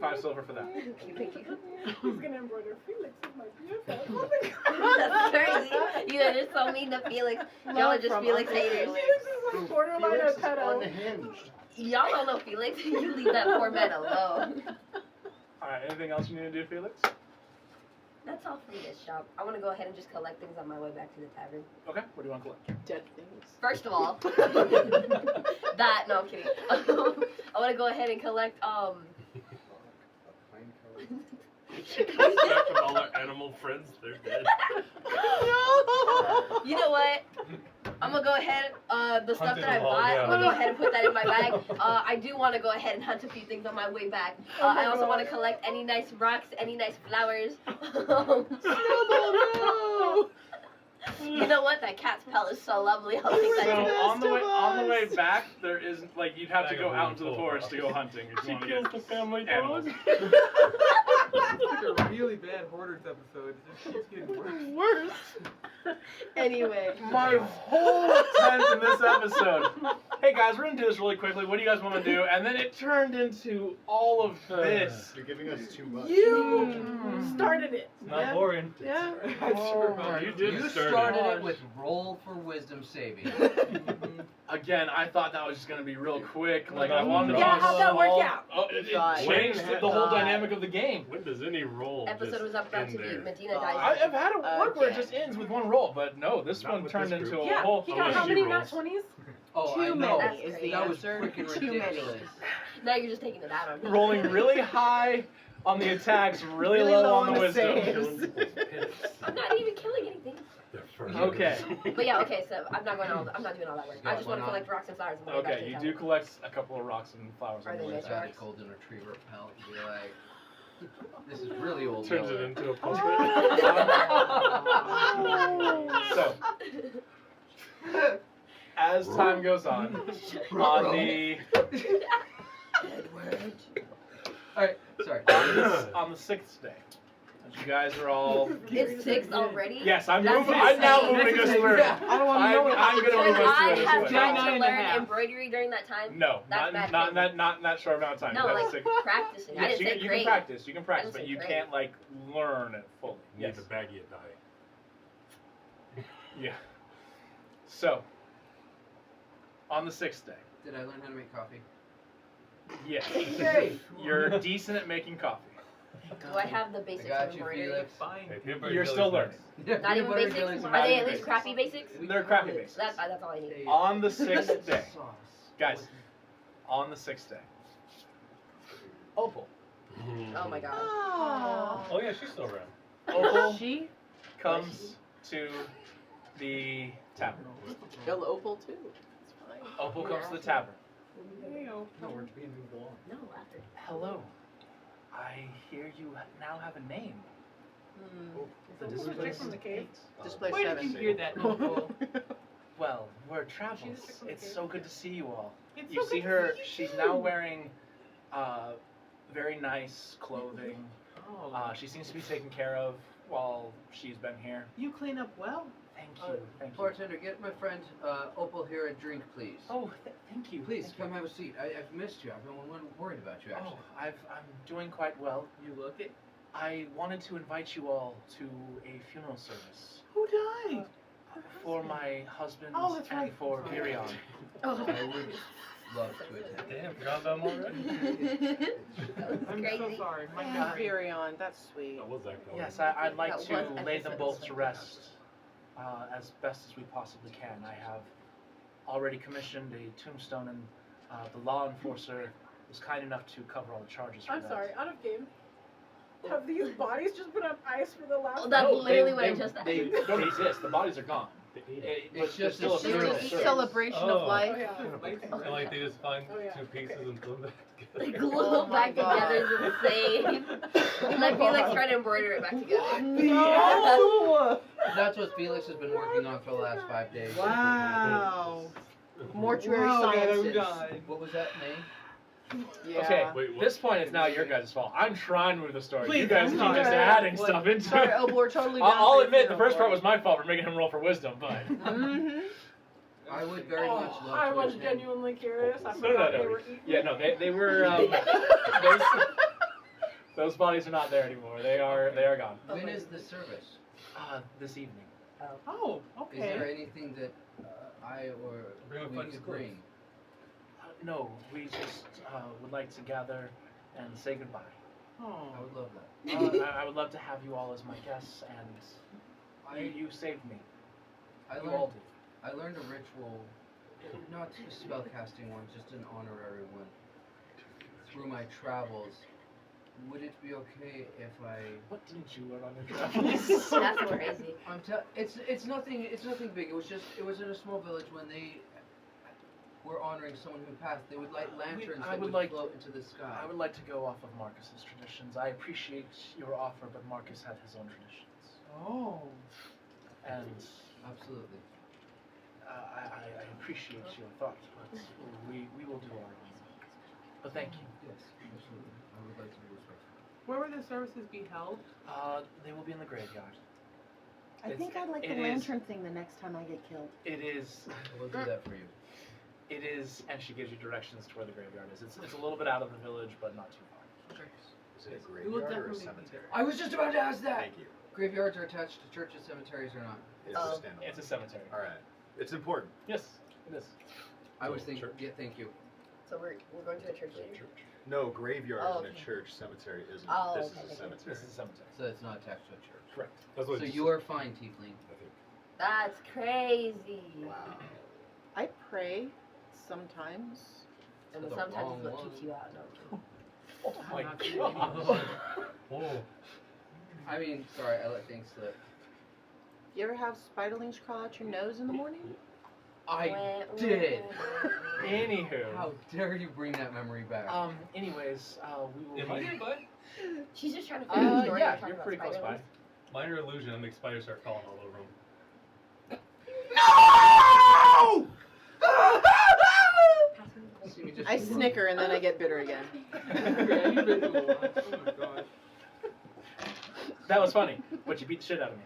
5 silver for that. Thank you, thank you. He's gonna embroider Felix with my BFF. Oh my That's crazy. You guys are so mean to Felix. Y'all are just From Felix Uncle haters. Felix is like borderline a pedo. unhinged. Y'all don't know Felix. You leave that poor man alone. Alright, anything else you need to do, Felix? That's all for this shop. I want to go ahead and just collect things on my way back to the tavern. Okay, what do you want to collect? Dead things. First of all, that, no, I'm kidding. I want to go ahead and collect, Respect of all our animal friends, they're dead. you know what? I'm gonna go ahead, the stuff Hunting that I them all bought, I'm down. gonna go ahead and put that in my bag. I do want to go ahead and hunt a few things on my way back. I also want to collect any nice rocks, any nice flowers. You know what? That cat's pelt is so lovely. I'll take So that too. on the way us. back, there is like you'd have to Bag go of out into the full forest to go hunting if She you want to killed get the family animals. dog. It's a really bad Hoarders episode. It just keeps getting worse. Worse. Anyway. My whole attempt in this episode. Hey guys, we're gonna do this really quickly. What do you guys want to do? And then it turned into all of this. You're giving us too much. You started it. Not Yeah. boring. Yeah. You did You start started it. it with roll for wisdom saving. Again, I thought that was just gonna be real quick. Like I wanted to. Yeah, be how'd that work small. out? Oh, it God. changed the whole dynamic of the game. When does any roll Episode just was about end to there? be Medina I've dies. had it work where it Okay. just ends with one roll, but no, this Not one with turned this into group. a Yeah, whole. he Oh, got yeah, how she many rolls. nat 20s? Oh, Too I know. many That's is crazy. the That was answer. freaking Too many. ridiculous. Now you're just taking it out on me. Rolling really high on the attacks, really, Really low, low on on the the wisdom. saves. Killing people's pets. I'm not even killing anything. They're furry. Okay. But yeah, okay, so I'm not doing all that work. I just want to collect rocks and flowers. And bring it back to Okay, the you town. do collect a couple of rocks and flowers Are on the they way. nice? Add a golden retriever pelt and be like, this is really old. Turns it Yeller. into a So, as time goes on the Alright, sorry. on the 6th day. As you guys are all. It's 6 already? Yes, I'm That's moving. I'm now insane. moving us That's through. insane. I don't want to know what I'm gonna Should move us I through have this tried way. to 9 and a learn half. embroidery during that time? No, That's not mad crazy. in that short amount of time. No, That's like sick. practicing. I Yes, didn't you, say you can great. practice. You can practice, didn't but say you great. can't like learn it fully. Need Yes. the baggie of dye. Yeah. So, on the 6th day, Did I learn how to make coffee? yes, Yay! you're decent at making coffee. Do I have the basics got of you, embroidery? Felix. Fine. Hey, peanut butter You're jelly's still nice. learning. Not even Peanut butter basics? jelly's Are not they at even least basics. crappy basics? They're crappy basics. That's all I need. On the 6th day, guys, on the 6th day, Opal. Oh my god. Oh. Oh yeah, she's still around. Opal She? comes to the tavern. Kill Opal too. It's fine. Opal comes to the tavern. Heyo. No, we're being moved along. No, after. Hello. I hear you now have a name. The Opal display straight from the cave? Display Where 7. did you hear that, Nicole? Well, word She's travels. from the It's cave. so good to see you all. It's You so see good to her, see you she's too. now wearing very nice clothing. Oh, She seems to be taken care of while she's been here. you clean up well. Thank you. Thank you. Bartender, get my friend Opal here a drink, please. Oh, thank you. Please, thank you. come have a seat. I've missed you. I've been worried about you, actually. Oh, I'm doing quite well. You look it. I wanted to invite you all to a funeral service Who died? for my husband Oh, that's and right. for Sorry. Virion. Oh. I would love to attend. Damn, forgot about him already. I'm Crazy. so sorry. My Yeah, memory. Virion, that's sweet. How was that going? Yes, I'd like That to was lay them episode both to seven. rest as best as we possibly can. I have already commissioned a tombstone, and the law enforcer was kind enough to cover all the charges for I'm that. sorry, out of game. Have these bodies just been on ice for the last? Oh, that's No, literally what I just asked. They don't exist. The bodies are gone. It's just still a a funeral funeral service. Celebration Oh. of life. Oh yeah. And like they just find Oh, yeah. two pieces and glue them Like back glue together. Oh them back my God. together is insane. And I feel like trying to embroider it back together. No! That's what Felix has been working on for the last 5 days. Wow. Mortuary Wow, sciences. who died? What was that name? Yeah. Okay, Wait, at what? this point it's now your guys' fault. I'm trying to move the story. Please, you guys I'm keep sorry. just adding What? stuff into Sorry, it. Opal, we're totally down I'll for your admit the funeral first part party. was my fault for making him roll for wisdom, but Mm-hmm. I would very much love I to was attend. genuinely curious. I No, forgot no. they were eating. yeah, no, they were those bodies are not there anymore. They are gone. When is the service? This evening. Oh, Is there okay. anything that I or Bring a we funny could clothes. bring? No, we just would like to gather and say goodbye. Oh. I would love that. I would love to have you all as my guests, and you saved me. I You all learned, did. I learned a ritual, not a spellcasting one, just an honorary one, through my travels. Would it be okay if I? What didn't you learn on your travels? That's crazy. It's nothing big. It was in a small village when they were honoring someone who passed. They would light lanterns I that would would like- float into the sky. I would like to go off of Marcus's traditions. I appreciate your offer, but Marcus had his own traditions, Oh. and Absolutely. I appreciate your thought, but we will do our own. But thank you. Yes, absolutely. I would like to be respectful. Where will the services be held? They will be in the graveyard. I think I'd like it the is- lantern thing the next time I get killed. It is. We'll do that for you. It is, and she gives you directions to where the graveyard is. It's a little bit out of the village, but not too far. Okay. Is it a We will graveyard or a definitely be cemetery? there. I was just about to ask that. Thank you. Graveyards are attached to churches, cemeteries are not. It's Oh. a standalone. It's a cemetery. All right. It's important. Yes, it is. I was So, thinking. church. Yeah, thank you. So we're going to a church later. No, graveyard Oh, is in a okay. church. Cemetery isn't. Oh, This okay, is a okay. cemetery. This is a cemetery. So it's not attached to a church. Correct. That's what So it just- you are fine, Tiefling. I think. That's crazy. Wow. I pray sometimes. And To the sometimes wrong it's what one. keeps you out. No. Oh my Not god. Oh, I mean, sorry, I let things slip. You ever have spiderlings crawl out your nose in the morning? I Wah, did. wah. Anywho. How dare you bring that memory back? Anyways, we will am I be. nearby? She's just trying to figure the story. Yeah, talking you're about pretty close by. spider Minor illusion. I make spiders start crawling all over him. No! webs. See me just I run. snicker and then I get bitter again. Yeah, you've been through a lot. Oh my gosh. That was funny, but you beat the shit out of me.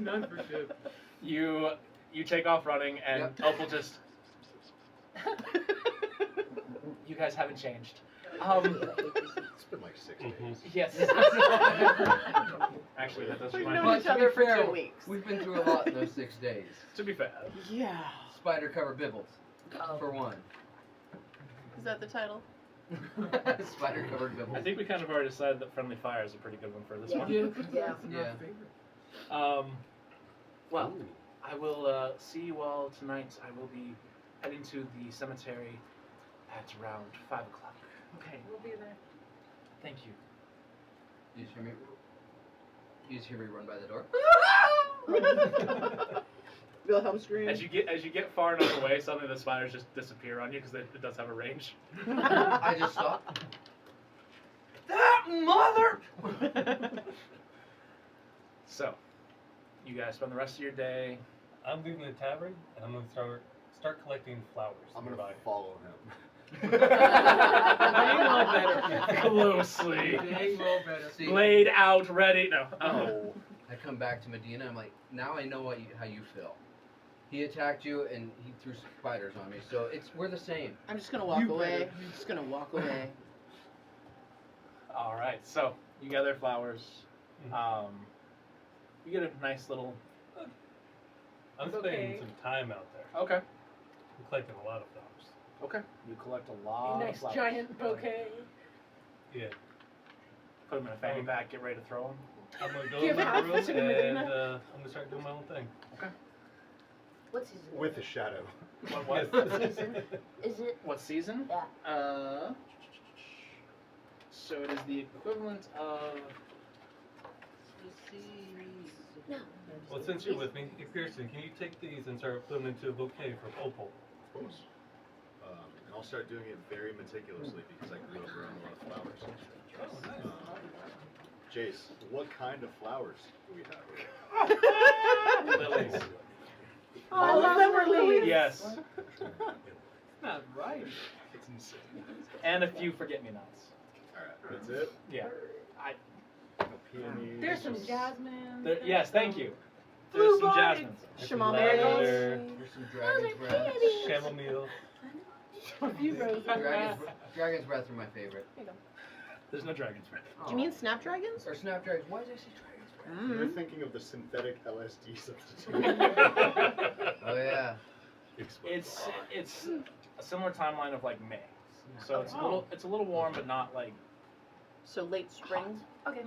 None for shit. You take off running, and Yep. Opal just. You guys haven't changed. It's been like 6 days. Yes. Actually, that does We've remind known me. each other for fair, 2 weeks. We've been through a lot in those 6 days. To be fair. Yeah. Spider covered bibbles, Oh. for one. Is that the title? Spider covered bibbles. I think we kind of already decided that Friendly Fire is a pretty good one for this one. Yeah. Yeah. Well, I will see you all tonight. I will be heading to the cemetery at around 5 o'clock. Okay. We'll be there. Thank you. You just hear me? You just hear me run by the door? Wilhelm scream. As you get far enough away, suddenly the spiders just disappear on you because it does have a range. I just stop. That mother! So, you guys spend the rest of your day. I'm leaving the tavern, and I'm gonna start collecting flowers. I'm gonna nearby. follow him. Closely. Dang well better. See, Laid out, ready. No. Oh. I come back to Medina. I'm like, now I know how you feel. He attacked you and he threw spiders on me, so we're the same. I'm just gonna walk You away. better. I'm just gonna walk away. All right. So you gather flowers. You get a nice little. I'm It's spending okay. some time out there. Okay. I'm collecting a lot of flowers. Okay. You collect a A lot of nice flowers. giant bouquet. Yeah. Put them in a fanny pack. Get ready to throw them. I'm gonna go Give in my half room to and Medina. I'm gonna start doing my own thing. What season? With a shadow. What? Is it? What season? Yeah. So it is the equivalent of. No. Well, since you're with me, hey, Pearson, can you take these and start putting them into a bouquet for Opal? Of course. And I'll start doing it very meticulously because I grew up around a lot of flowers. Oh, nice. Jace, what kind of flowers do we have here? Lilies. All of them were lilies. Yes. Not right. It's insane. And a few forget-me-nots. Alright, that's it? Yeah. No peonies. There's some just- jasmine. Yes, thank you. There's some Bluebonnet. jasmines. There's some Chamomile. lavender, There's some dragon's breath. chamomile. A few roses. Dragon's breath are my favorite. There's no dragons. Do you mean snapdragons? Or snapdragons? Why did I say dragon's breath? You're Mm. thinking of the synthetic LSD substitute. Oh yeah. Explain It's why. it's a similar timeline of like May, so it's a Oh. little warm, but not like. So late spring. Okay.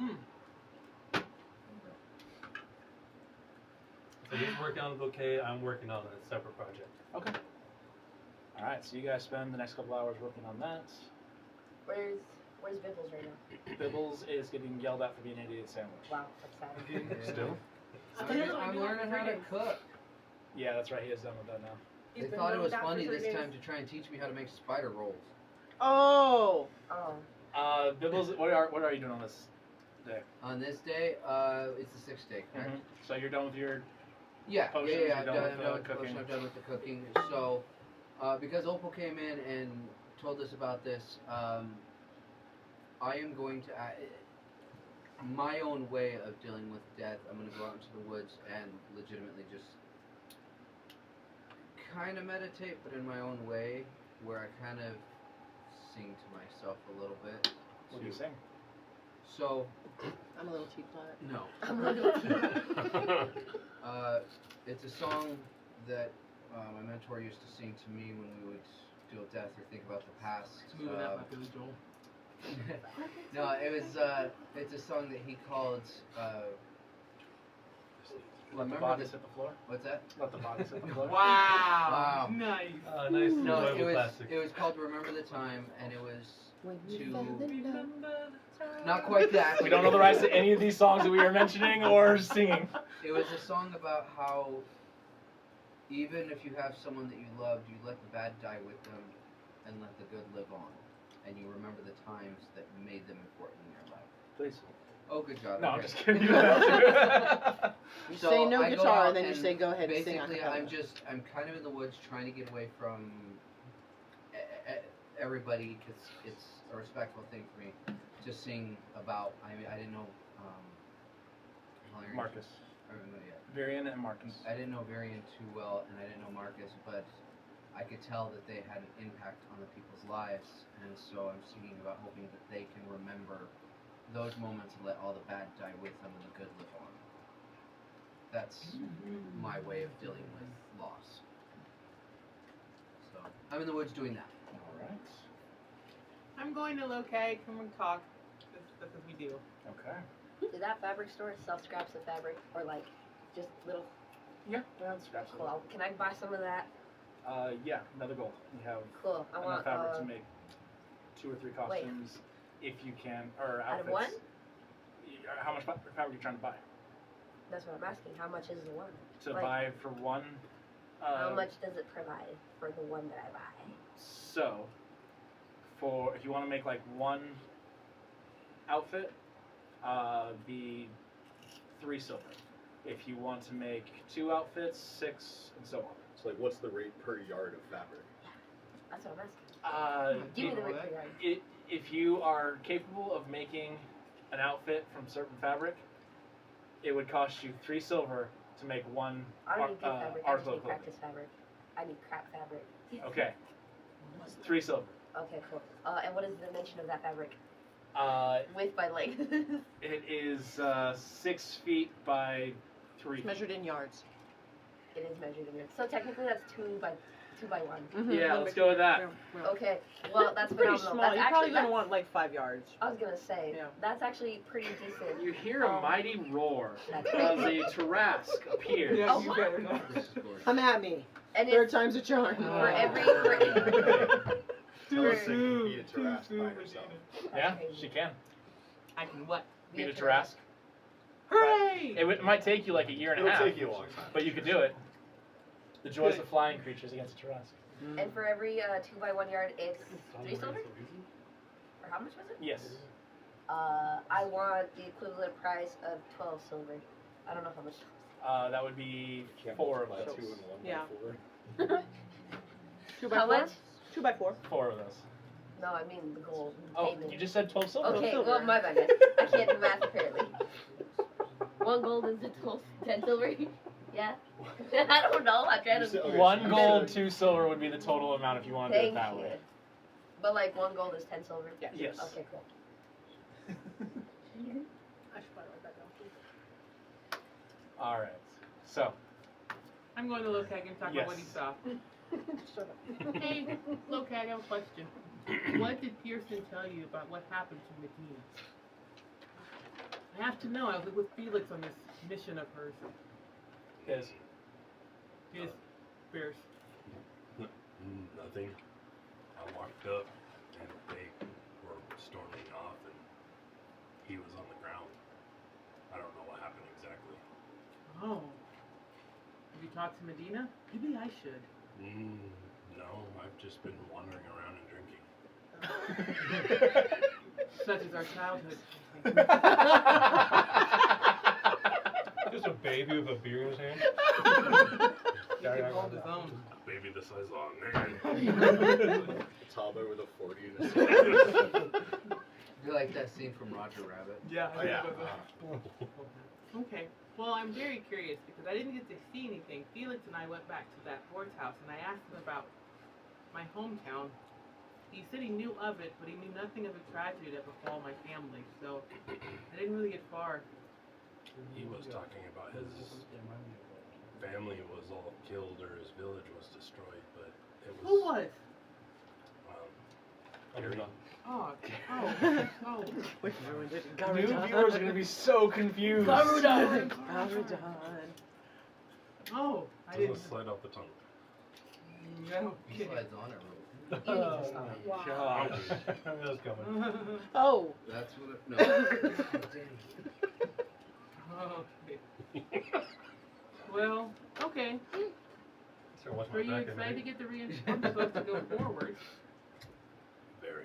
So he's working on the bouquet. I'm working on a separate project. Okay. All right, so you guys spend the next couple hours working on that. Where's Bibbles right now? Bibbles is getting yelled at for being an idiot sandwich. Wow, that's sad. Still? I'm learning how to cook. Yeah, that's right. He is done with that now. He's They been thought it doing was that for funny 3 this days. time to try and teach me how to make spider rolls. Oh. Oh. Bibbles, what are you doing on this day? On this day, it's the 6th day, correct? So you're done with your. Yeah, Potions, yeah, you're I'm done done, with I'm the done with the cooking. potion, I'm done with the cooking. So, because Opal came in and told us about this, I am going to, my own way of dealing with death, I'm going to go out into the woods and legitimately just kind of meditate, but in my own way, where I kind of sing to myself a little bit. What do you sing? So, I'm a little teapot. no. I'm looking. It's a song that my mentor used to sing to me when we would deal with death or think about the past. Moving out by Billy Joel. No, it's a song that he called. Let the Remember bodies this- hit the floor. What's that? Let the bodies hit the floor. Wow. Wow. Nice. Nice No, enjoyable classic. it was called "Remember the Time," and it was When to Remember the time. not quite that. We don't know the rights to any of these songs that we are mentioning or singing. It was a song about how even if you have someone that you loved, you let the bad die with them and let the good live on. And you remember the times that made them important in your life. Please. Oh, good God. No, I'm okay. just kidding. You don't have to. You So say no I go guitar, out then you and say go ahead and sing a Basically, cappella. I'm kind of in the woods trying to get away from everybody, because it's a respectful thing for me to sing about. I mean, I didn't know. Marcus. I don't know yet. Varian and Marcus. I didn't know Varian too well, and I didn't know Marcus, but I could tell that they had an impact on the people's lives, and so I'm singing about hoping that they can remember those moments and let all the bad die with them and the good live on. That's my way of dealing with loss. So I'm in the woods doing that. All right. I'm going to Locag. Come and talk. That's what we do. Okay. Did that fabric store sell scraps of fabric or like just little? Yeah, that's scraps. Cool. Can I buy some of that? Yeah, another gold. We have Cool. I enough want. fabric to make 2 or 3 costumes, if you can, or Out outfits. of one? How much fabric are you trying to buy? That's what I'm asking. How much is the one? To Like- buy for one. How much does it provide for the one that I buy? So, for if you want to make like one outfit, be 3 silver. If you want to make 2 outfits, 6, and so on. So like, what's the rate per yard of fabric? That's what I'm asking. Give me the rate per yard. If you are capable of making an outfit from certain fabric, it would cost you 3 silver to make one I don't need good fabric. I just article need of clothing. practice fabric. I need crap fabric. Okay. 3 silver. Okay, cool. And what is the dimension of that fabric? Width by length. It is 6 feet by 3. It's measured in yards. It is measured in yards. So technically that's 2 by 1. Yeah, let's go with that. Okay. Well, that's Pretty phenomenal. small. That's You're actually probably gonna want like 5 yards. I was gonna say Yeah. that's actually pretty decent. You hear a mighty roar That's as a Tarrasque appears. Oh, what? Come at me. And Third it's time's a charm. for every Tell us that can beat a Tarrasque by herself. Yeah, she can. I can what? Beat a Tarrasque. Hooray! It might take you like a year and a It'll half. take you a long time. But you could do it. The joys of flying creatures against a Tarrasque. And for every 2 by 1 yard, it's 3 silver. Or how much was it? Yes. I want the equivalent price of 12 silver. I don't know how much. That would be 4 of those. Yeah. 2 How by 4. much? 2 by 4. 4 of those. No, I mean the gold. Oh, payment. you just said 12 silver. Okay, silver. well, my bad, guys. I can't do math apparently. 1 gold is the 10 silver. Yeah. I don't know. I'm trying to. Okay, 1 gold, 2 silver would be the total amount if you want to do it Thank that you. way. But like 1 gold is 10 silver. Yeah. Yes. Okay, cool. I should probably write that down too. All right. So, I'm going to Locag and talk Yes. about what he saw. Shut up. Hey, Locag, I have a question. What did Pearson tell you about what happened to Medina? I have to know. I was with Felix on this mission of hers. is His Bears. Nothing. I walked up and they were storming off and he was on the ground. I don't know what happened exactly. Oh. Have you talked to Medina? Maybe I should. No, I've just been wandering around and drinking. Such is our childhood. Just a baby with a beer in his hand. He can hold his own. A baby the size of a man. A toddler with a 40 in his hand. You like that scene from Roger Rabbit? Yeah. Oh, yeah. Okay. Well, I'm very curious because I didn't get to see anything. Felix and I went back to that Ford's house and I asked him about my hometown. He said he knew of it, but he knew nothing of the tragedy that befall my family. So I didn't really get far. He was talking about his family was all killed or his village was destroyed, but it was. Who was? Gary. Oh. Wait, ruined it. New viewers are going to be so confused. Garudan. Oh, I Doesn't didn't. slide off the tongue. No He kidding. slides on it real. You need to stop. Gosh. I knew that was coming. Oh. That's what it, no. Okay. Well, okay. Start watching Are my you back excited to end. get the reinforcements to go forward? Very.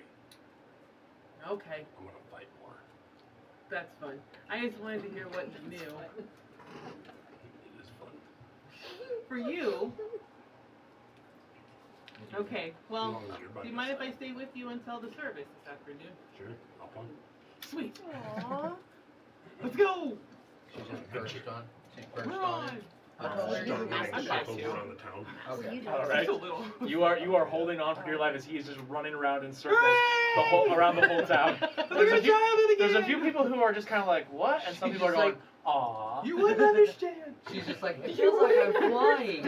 Okay, I'm gonna fight more. that's fun. I just wanted to hear what you knew. It is fun. For you, Okay, As well, long as you're by do you my mind if I side. stay with you until the service this afternoon? Sure, hop on. Sweet. Aww. Let's go. She's just perched on. She's perched We're on on. it. How tall are Start you? running I'm circles 5'2". around the town. Okay. You All don't. right. Just a little. You are holding on for dear life as he is just running around in circles around the whole town. There's a few people who are just kind of like, what? And some She's people are just going, aw. You wouldn't understand. She's just like, it feels like I'm flying.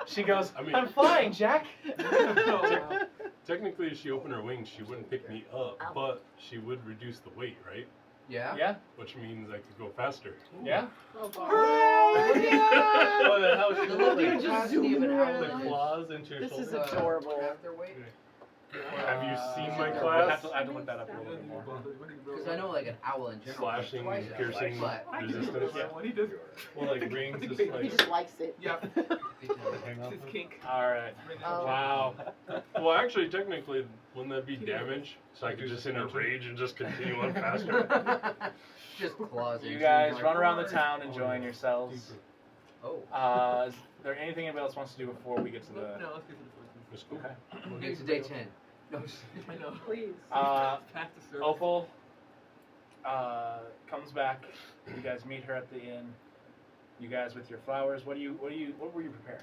She goes, I mean- I'm flying, Jack. Oh, wow. Technically, if she opened her wings, she wouldn't pick me up, Ow. but she would reduce the weight, right? Yeah? Yeah, Which means I could go faster. yeah. Oh, God. Oh, then how is she The gonna little like, capacity of an the owl. claws into your This is shoulder? adorable. Half their weight? Have you seen Uh, my I have class? to, I have to look that up a little bit more. Because I know like an owl in general. Slashing, twice that piercing, much, but- resistance. Yeah, what he does. Well, like rings, just He He like just likes it. Yeah. hang off It's his of. kink. All right. Oh. Wow. Well, actually, technically, wouldn't that be damage? So I could just in a rage and just continue on faster. Just claws. You into guys like, run around the town enjoying yourselves. Oh. Is there anything anybody else wants to do before we get to the? No, let's get to the first It's cool. Okay. We'll get to day 10. No, one. I know. Please. Uh, Past the service. Opal comes back. You guys meet her at the inn. You guys with your flowers. What were you preparing?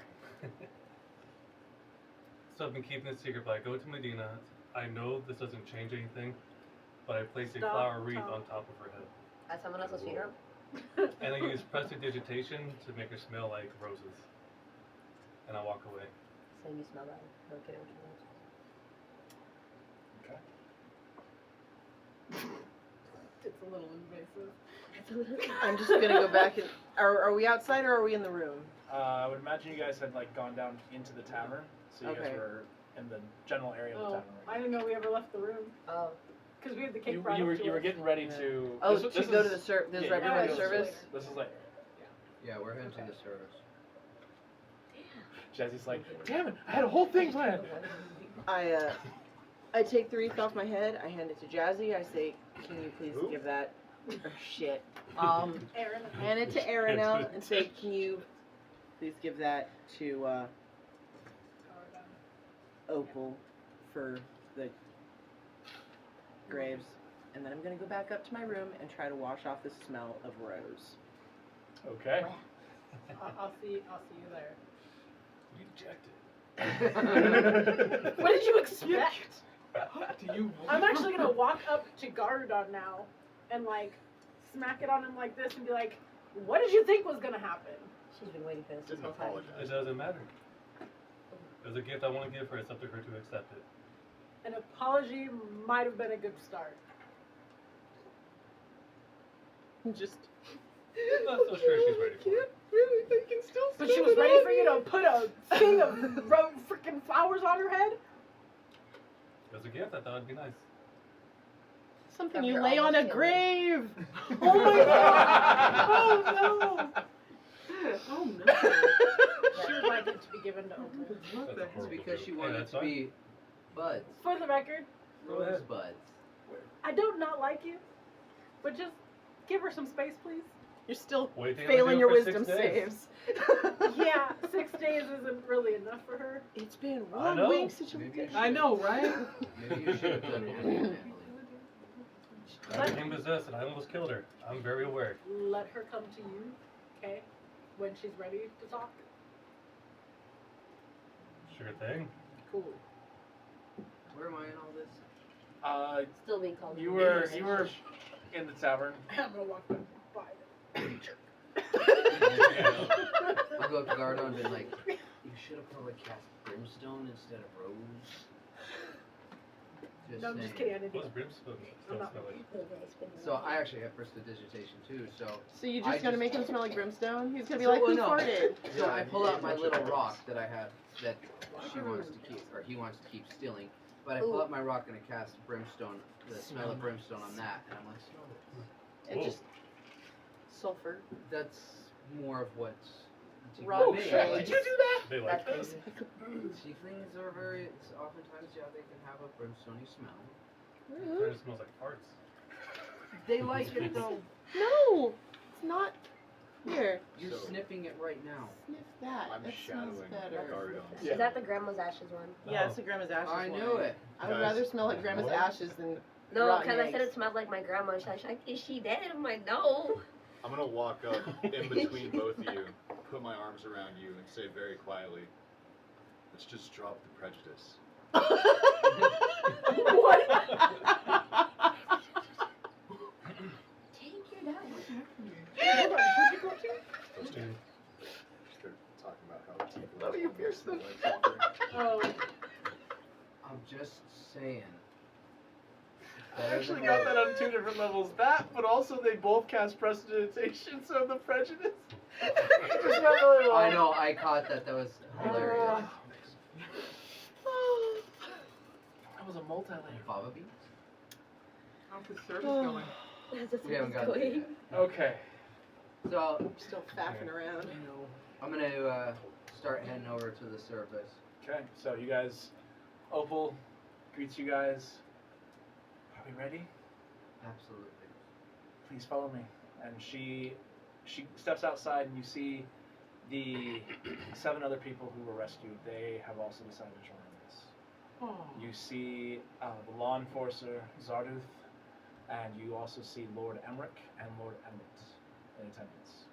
So I've been keeping it secret, but I go to Medina. I know this doesn't change anything, but I place a Stop, flower wreath stop. on top of her head. At someone else's funeral? And I use prestidigitation to make her smell like roses. And I walk away. So you smell that. No kidding. Okay. It's a little invasive. I'm just gonna go back and. Are we outside or are we in the room? I would imagine you guys had like gone down into the tavern, so you guys Okay. were in the general area of the Oh, tavern. I didn't know we ever left the room. Oh. Because we had the cake You, brought you up were to you were us. getting ready to. Oh, this to go is- to the service. This is yeah, right you're before gonna the go to service. This is like Yeah, we're heading to the service. Jazzy's like, damn it, I had a whole thing planned. I take the wreath off my head. I hand it to Jazzy. I say, "Can you please Who? give that?" Oh, shit. Aaron. Hand it to Aaron now and say, "Can you please give that to Opal for the graves?" And then I'm gonna go back up to my room and try to wash off the smell of rose. Okay. I'll see you there. Rejected. What did you expect? Do you? I'm actually gonna walk up to Gargadon now and like smack it on him like this and be like, "What did you think was gonna happen?" She's been waiting for this Didn't whole time. It apologize. doesn't matter. It's a gift I want to give her. It's up to her to accept it. An apology might have been a good start. Just. I'm not so sure she's ready for it. Really, they can still. But she was ready for you to put a thing of freaking flowers on her head. As a gift, I thought it'd be nice. Something You're you lay on a almost killing grave. Oh my god! Oh no! Oh no. She would like it to be given to Opal. What the That's It's hell? because she Hey, wanted that's to be buds. For the record, Go ahead. Rosebuds. I don't not like you, but just give her some space, please. You're still Wait till I failing do your it for wisdom 6 days. saves. Yeah, 6 days isn't really enough for her. It's been I 1 know. week since you Maybe did. I know, right? Maybe you should have done it. Emily. I became possessed and I almost killed her. I'm very aware. Let her come to you, okay? When she's ready to talk. Sure thing. Cool. Where am I in all this? Still being called. You were in the tavern. I'm gonna walk by them. I'll go up to Gardo and be like, you should have probably cast Brimstone instead of Rose. No, I'm just saying. kidding. I didn't do What's it. brimstone I'm not- smell like? So I actually have prestidigitation too, so So you I just gonna just- make him smell like brimstone? He's gonna be So, like, well, who no. farted? So I pull out my little rock that I have that she wants to keep, or he wants to keep stealing. But I pull Ooh. out my rock and I cast brimstone, the smell of brimstone on that, and I'm like, smell this. And just sulfur. That's more of what's. Rock. me. shit. Like, Did you do that? They like this. Tieflings are very. Oftentimes, yeah, they can have a brimstony smell. Kind of smells like farts. They like it though. No, it's not. Here, You're So- sniffing it right now. sniff that. I'm That smells shadowing better. Gardon. Yeah. Is that the grandma's ashes one? Yeah, it's a grandma's ashes. I one. knew it. I would Guys, rather smell like grandma's what? ashes than No, rotten because I said eggs. it smelled like my grandma. She's like, is she dead? I'm like, no. I'm gonna walk up in between both of you, put my arms around you, and say very quietly, "Let's just drop the prejudice." What? Take your dad. Those two. They're talking about how teeth Oh, you pierced them. Oh, I'm just saying. I actually got that on 2 different levels. That, but also they both cast prestidigitation, so the prejudice. Just went really well. I know, I caught that. That was hilarious. That was a multi-layer. Baba beans? How's the service going? That's We haven't got there going. yet. Okay. So, I'm still faffing around. I'm gonna start heading over to the surface. Okay, so you guys, Opal greets you guys. Are we ready? Absolutely. Please follow me. And she steps outside, and you see the 7 other people who were rescued. They have also decided to join us. Oh. You see the law enforcer Zarduth, and you also see Lord Emmerich and Lord Emmett in attendance.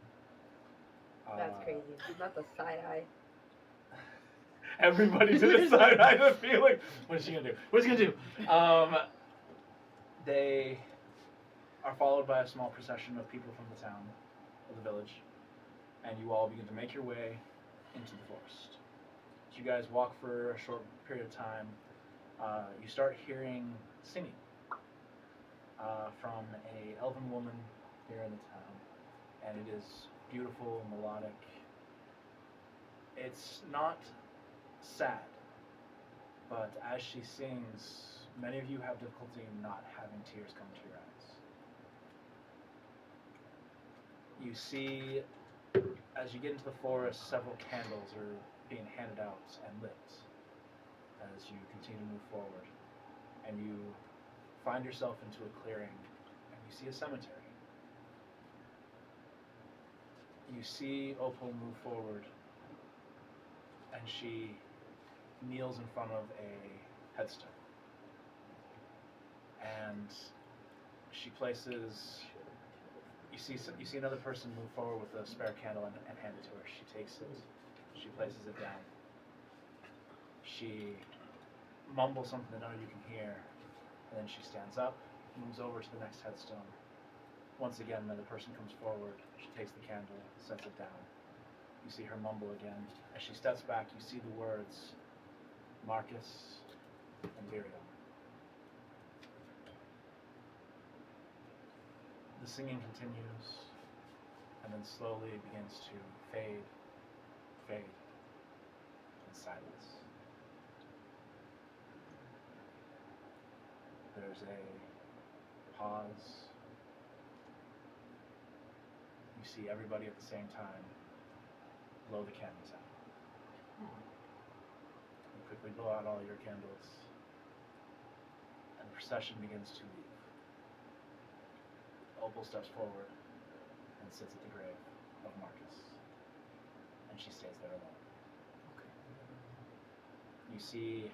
That's crazy. Not the side eye. Everybody to the side. I have a feeling. What is she gonna do? What's she gonna do? They are followed by a small procession of people from the town, of the village, and you all begin to make your way into the forest. As you guys walk for a short period of time, you start hearing singing from a elven woman here in the town, and it is beautiful, melodic. It's not sad, but as she sings, many of you have difficulty in not having tears come to your eyes. You see, as you get into the forest, several candles are being handed out and lit as you continue to move forward. And you find yourself into a clearing, and you see a cemetery. You see Opal move forward, and she kneels in front of a headstone. And she places, you see another person move forward with a spare candle and hand it to her. She takes it, she places it down. She mumbles something that only you can hear, and then she stands up, moves over to the next headstone. Once again, another person comes forward, she takes the candle, sets it down. You see her mumble again. As she steps back, you see the words, Marcus and Virion. The singing continues, and then slowly begins to fade, in silence. There's a pause. You see everybody at the same time blow the candles out. You quickly blow out all your candles, and the procession begins to leave. Opal steps forward and sits at the grave of Marcus, and she stays there alone. You see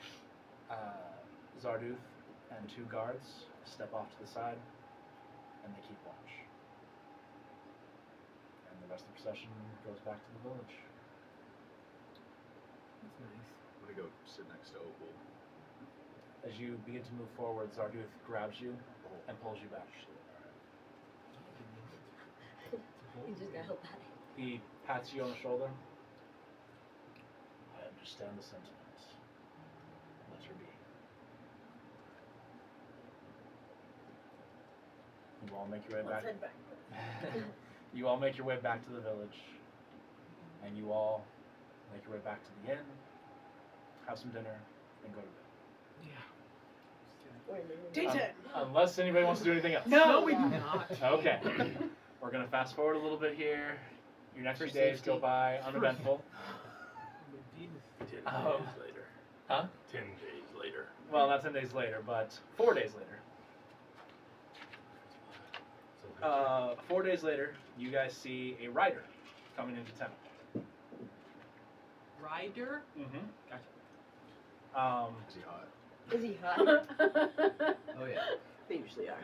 Zarduth and 2 guards step off to the side, and they keep watch. And the rest of the procession goes back to the village. That's nice. I'm gonna go sit next to Opal. As you begin to move forward, Zarduth grabs you and pulls you back. You just got help out. He pats you on the shoulder. I understand the sentiment. Let her be. You all make your way let's back. head back. You all make your way back to the village, and you all make your way back to the inn, have some dinner, and go to bed. Yeah. Day 10. Unless anybody wants to do anything else. No, we do not. Okay. We're gonna fast forward a little bit here. Your next For few days safety. go by uneventful. 10 days Oh. later. Huh? 10 days later. Well, not 10 days later, but 4 days later. 4 days later, you guys see a rider coming into town. Ryder? Mm-hmm. Gotcha. Is he hot? Is he hot? Oh yeah. They usually are.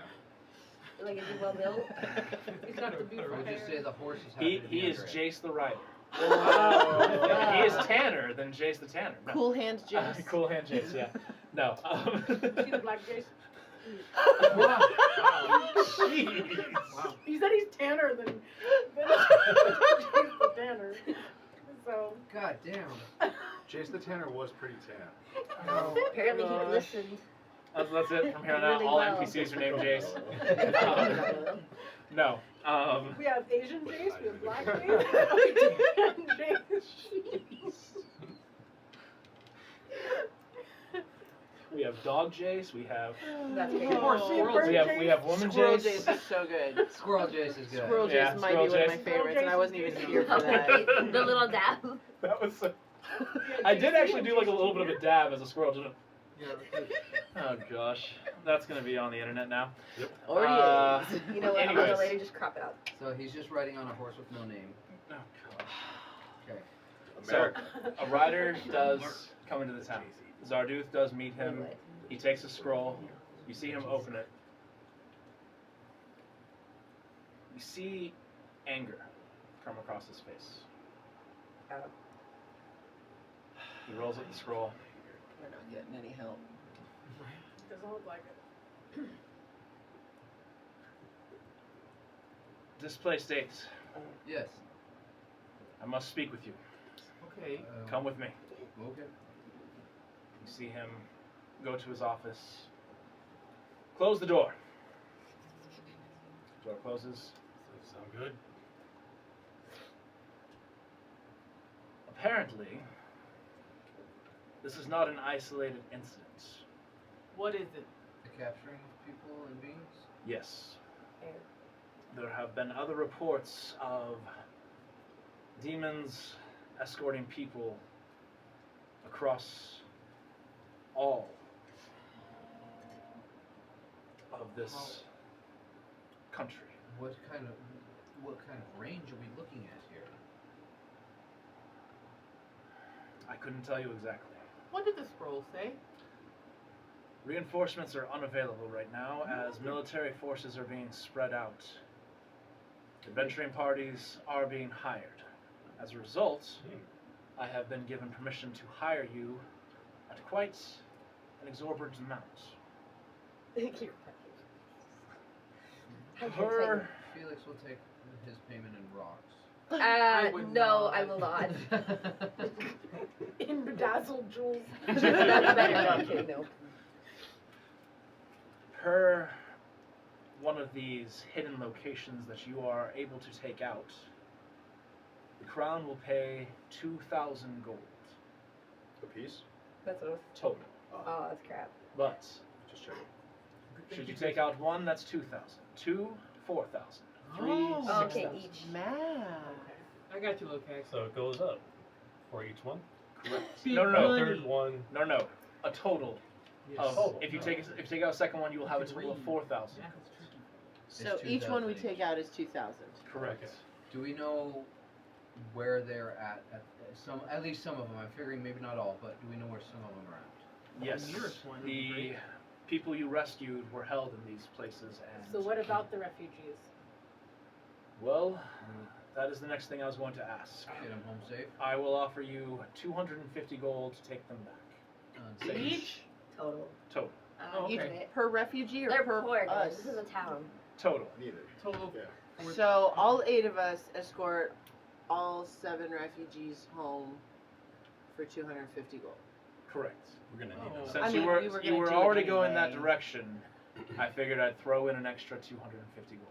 Like, is he well built? He's got the beef I would just hair. say the horses have He to be is under it. Jace the Rider. Oh. He is Tanner than Jace the Tanner. No. Cool hand Jace. Cool hand Jace, yeah. No. See the black Jace? Wow. Jeez. Wow. He said he's tanner than Jace the Tanner. So God damn. Jace the Tanner was pretty tan. Apparently he gosh. listened. That's it. From here on out, Really all well. NPCs are named Jace. No. we have Asian Jace, we have black Jace, we have tan Jace. We have Dog Jace. We have That's great. Or squirrel we have Woman Squirrel Jace. Jace is so good. Squirrel Jace is good. Squirrel Jace Yeah, might Squirrel be one of my Jace. favorites, and I wasn't even here for that. The little dab. That was so. I did actually do like a little bit of a dab as a squirrel. Didn't Oh gosh, that's gonna be on the internet now. Already is. You know what? I'm Anyways. gonna later just crop it out. So he's just riding on a horse with no name. Oh gosh. Okay. So a rider does come into the town. Zarduth does meet him. Anyway. He takes a scroll. You see him open it. You see anger come across his face. Oh. He rolls up the scroll. We're not getting any help. Doesn't look like it. Display states, Yes. I must speak with you. Okay. Come with me. Okay. You see him go to his office. Close the door. Door closes. Sound good? Apparently, this is not an isolated incident. What is it? The capturing of people and beings? Yes. Fair. There have been other reports of demons escorting people across all of this country. What kind of range are we looking at here? I couldn't tell you exactly. What did the scroll say? Reinforcements are unavailable right now as military forces are being spread out. Adventuring parties are being hired. As a result, I have been given permission to hire you at quite an exorbitant amount. Thank you. Per Felix will take his payment in rocks. would No, not. I will not. In bedazzled jewels. That's better. No, I'm kidding. No. per one of these hidden locations that you are able to take out, the crown will pay 2,000 gold A piece? That's what. total. Oh, that's crap. But Just checking. should you take out one, that's 2,000. 2, 4,000. 3, Oh, Okay, 6,000. each. Math. I got you, okay. So it goes up for each one. Correct. Big No, no, The no. money. third one. No, a total of. Total. If you take out a second one, you will have a total of 4,000. Yeah, it's tricky. So each one we take out is 2,000. Correct. Do we know where they're at some? At least some of them. I'm figuring maybe not all, but do we know where some of them are at? Yes. The nearest one would be The great. people you rescued were held in these places, and So what about the refugees? well, that is the next thing I was going to ask. Get them home safe. I will offer you 250 gold to take them back. Say Each? Total. Total. Oh, Each okay. per refugee or They're per poor, guys. us? This is a town. Total. Neither. Total. Yeah. So all 8 of us escort all 7 refugees home for 250 gold. Correct. We're gonna need Oh. those. Since I mean, you were we were you gonna were do it already going that anyway. direction, I figured I'd throw in an extra 250 gold.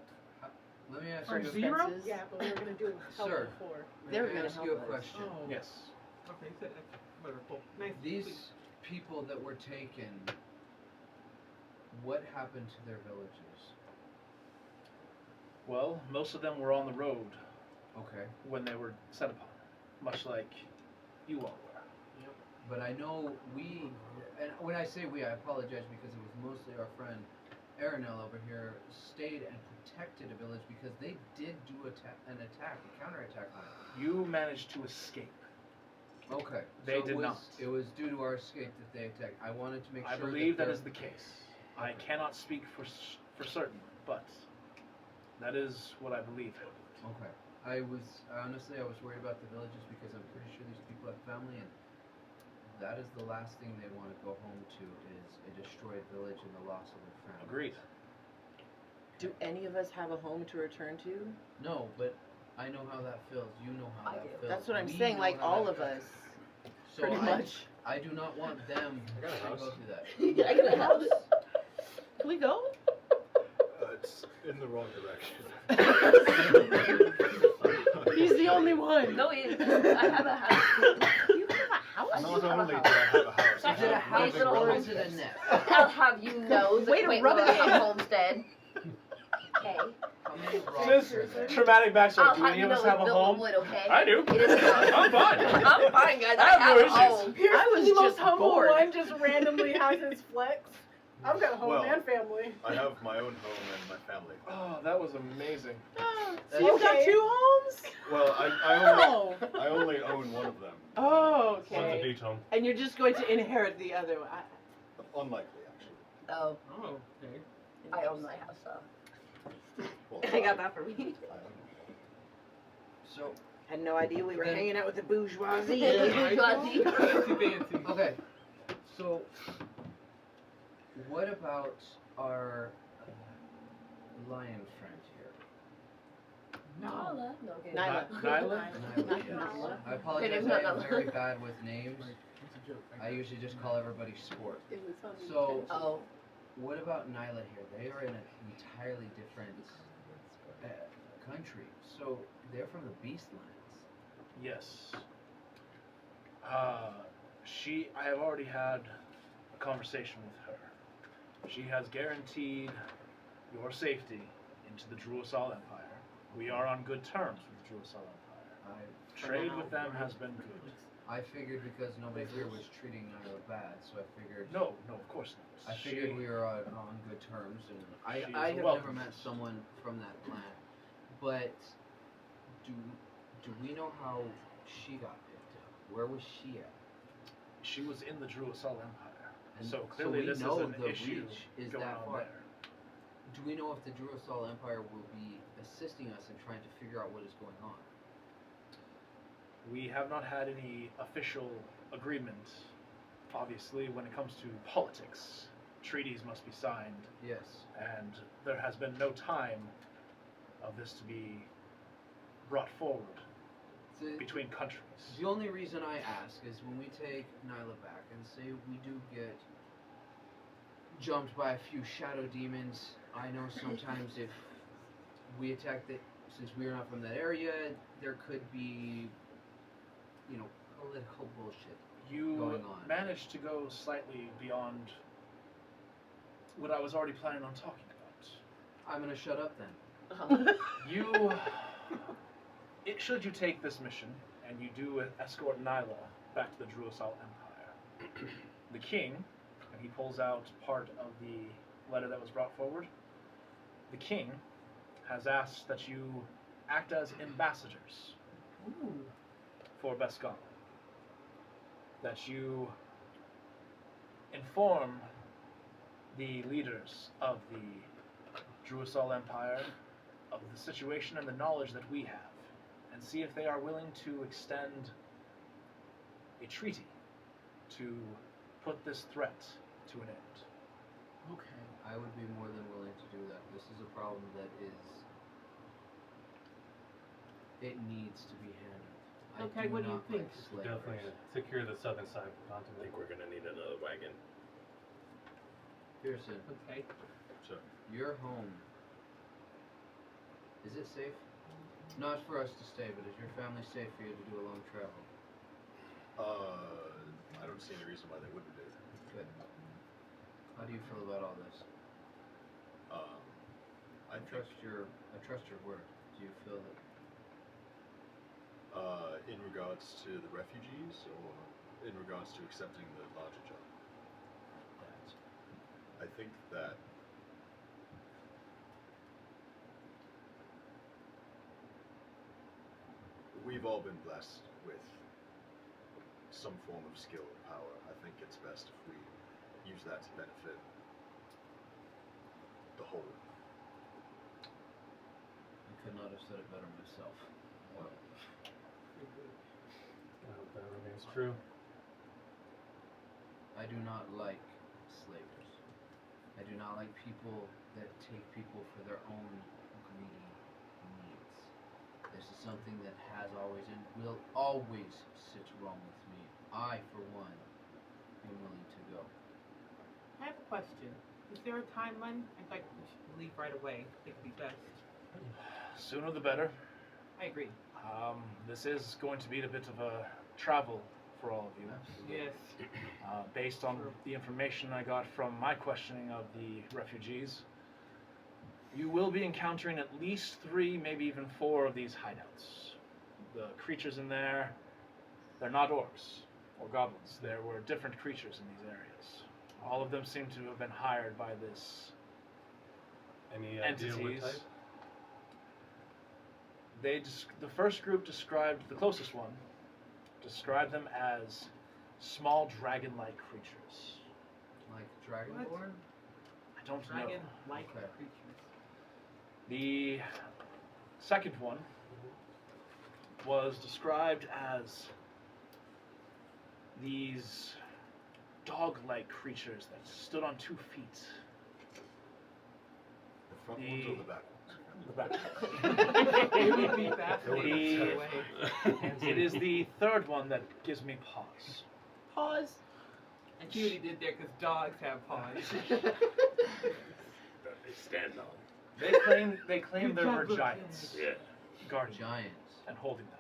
Let me ask For you. zero? Expenses. Yeah, but we were gonna do it help Sir. before. They were Let me gonna ask you a help us. question. Oh. Yes. Okay, you said extra. Whatever. Cool. Nice. These people that were taken, what happened to their villages? Well, most of them were on the road Okay, when they were set upon, much like you all were. but I know we, and when I say we, I apologize because it was mostly our friend Aranel over here stayed and protected a village because they did do an attack, a counterattack on it. You managed to escape. Okay. They so did not. It was due to our escape that they attacked. I wanted to make I sure believe that they're- is the case. I cannot speak for certain, but that is what I believe happened. Okay. I was worried about the villages because I'm pretty sure these people have family, and that is the last thing they want to go home to is a destroyed village and the loss of their family. Agreed. Do any of us have a home to return to? No, but I know how that feels. You know how I that do. feels. That's what I'm We saying, know like how all that of feels. us. So Pretty I, much. I do not want them I got a to house. go through that. I got a house. Can we go? It's in the wrong direction. He's the only one. No, he is. I have a house. You have a house? I do Not have a only do house. I have a house, Is I Is it a have house living or relatives. is it a net? I'll have you know the Way to Quaint rub it Willis in. homestead. Okay. How many rocks Just are there? traumatic backstory. I'll Do have any you of know us it's have a built home? with wood, okay? I do. It is a house. I'm fine. I'm fine, guys. I I have have no a issues. home. I was the most just humble bored. one just randomly has his flex. I've got a home Well, and family. I have my own home and my family. Oh, that was amazing. So you've got Okay. 2 homes? Well, Oh. I only own one of them. Oh, One's a okay. beach home. And you're just going to inherit the other one. Unlikely, actually. Oh, Oh, okay. I own my house, so. Well, I got that for me. I own So, Had no idea we were Then- hanging out with the bourgeoisie. Bourgeoisie. Fancy, fancy. okay. So, what about our lion friend here? No, okay. Nyla. Nyla? Nyla, yes. Nyla. I apologize, name's I not am Nyla. very bad with names. It's a joke. I usually just call everybody Sport. It was on the So- Oh. What about Nyla here? They are in an entirely different country. So, they're from the Beastlands. Yes. I have already had a conversation with her. She has guaranteed your safety into the Druasal Empire. We are on good terms with the Druasal Empire. Trade with them has been good. I figured because nobody here was treating Nyla bad, so I figured. No, of course not. I figured we were on good terms, and She is I a have welcome never met guest. someone from that land. But do we know how she got picked up? Where was she at? She was in the Druasal Empire. And So clearly we this know is an the issue reach is going that on far. there. Do we know if the Druasal Empire will be assisting us in trying to figure out what is going on? We have not had any official agreement. Obviously, when it comes to politics, treaties must be signed, Yes. and there has been no time of this to be brought forward The, between countries. the only reason I ask is when we take Nyla back and say we do get jumped by a few shadow demons, I know sometimes if we attack since we are not from that area, there could be, political bullshit. You going on. managed to go slightly beyond what I was already planning on talking about. I'm gonna shut up then. You, should you take this mission and you do escort Nyla back to the Druasal Empire, the king, and he pulls out part of the letter that was brought forward, the king has asked that you act as ambassadors for Bescon. That you inform the leaders of the Druasal Empire of the situation and the knowledge that we have, and see if they are willing to extend a treaty to put this threat to an end. Okay. I would be more than willing to do that. This is a problem that it needs to be handled. Okay, I do what do you not think? like slavers. Definitely secure the southern side of the I continent. think we're gonna need another wagon. Pearson, Okay. So, your home. Is it safe? Not for us to stay, but is your family safe for you to do a long travel? I don't see any reason why they wouldn't be. Good. How do you feel about all this? I think, trust your word. Do you feel that? in regards to the refugees, or in regards to accepting the larger job, I think that we've all been blessed with some form of skill or power. I think it's best if we use that to benefit the whole. I could not have said it better myself. Well, I hope that remains true. I do not like slavers. I do not like people that take people for their own greedy needs. This is something that has always and will always sit wrong with me. I, for one, am willing to go. I have a question. Is there a timeline? I'd like we should leave right away. I think it'd be best. Sooner the better. I agree. This is going to be a bit of a travel for all of you. Yes. Based on the information I got from my questioning of the refugees, you will be encountering at least 3, maybe even 4 of these hideouts. The creatures in there, they're not orcs or goblins. There were different creatures in these areas. All of them seem to have been hired by this Any idea what entities. type? The first group described, the closest one, described them as small dragon-like creatures. Like Dragonborn? I don't know. Dragon-like Okay. creatures. The second one was described as these dog-like creatures that stood on 2 feet. The front ones or the back ones? The back. It would be fascinating The- either way. It is the third one that gives me pause. Pause. And Cutie did there because dogs have paws. That they stand on. They claim there were giants Yeah. guarding them Giants. and holding them.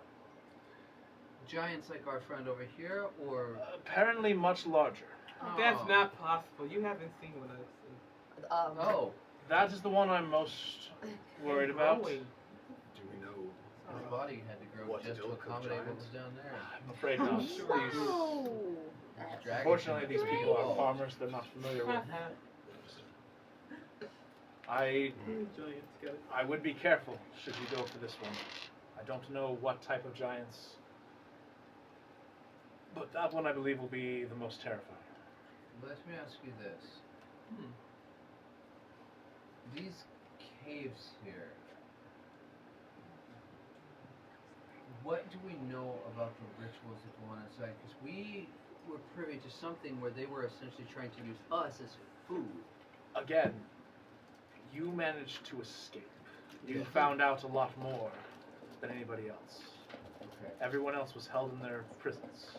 Giants like our friend over here, or Apparently much larger. That's not possible. You haven't seen what I've seen. oh, That is the one I'm most worried about. Growing. Do we know his body had to grow What just to ilk of accommodate what giants? was down there. I'm afraid not. These, Dragon fortunately, these can people are evolve. farmers. They're not familiar with. I would be careful should you go for this one. I don't know what type of giants, but that one I believe will be the most terrifying. Let me ask you this. These caves here, what do we know about the rituals that go on inside? Because we were privy to something where they were essentially trying to use us as food. Again, you managed to escape. You Yeah. found out a lot more than anybody else. Okay. Everyone else was held in their prisons.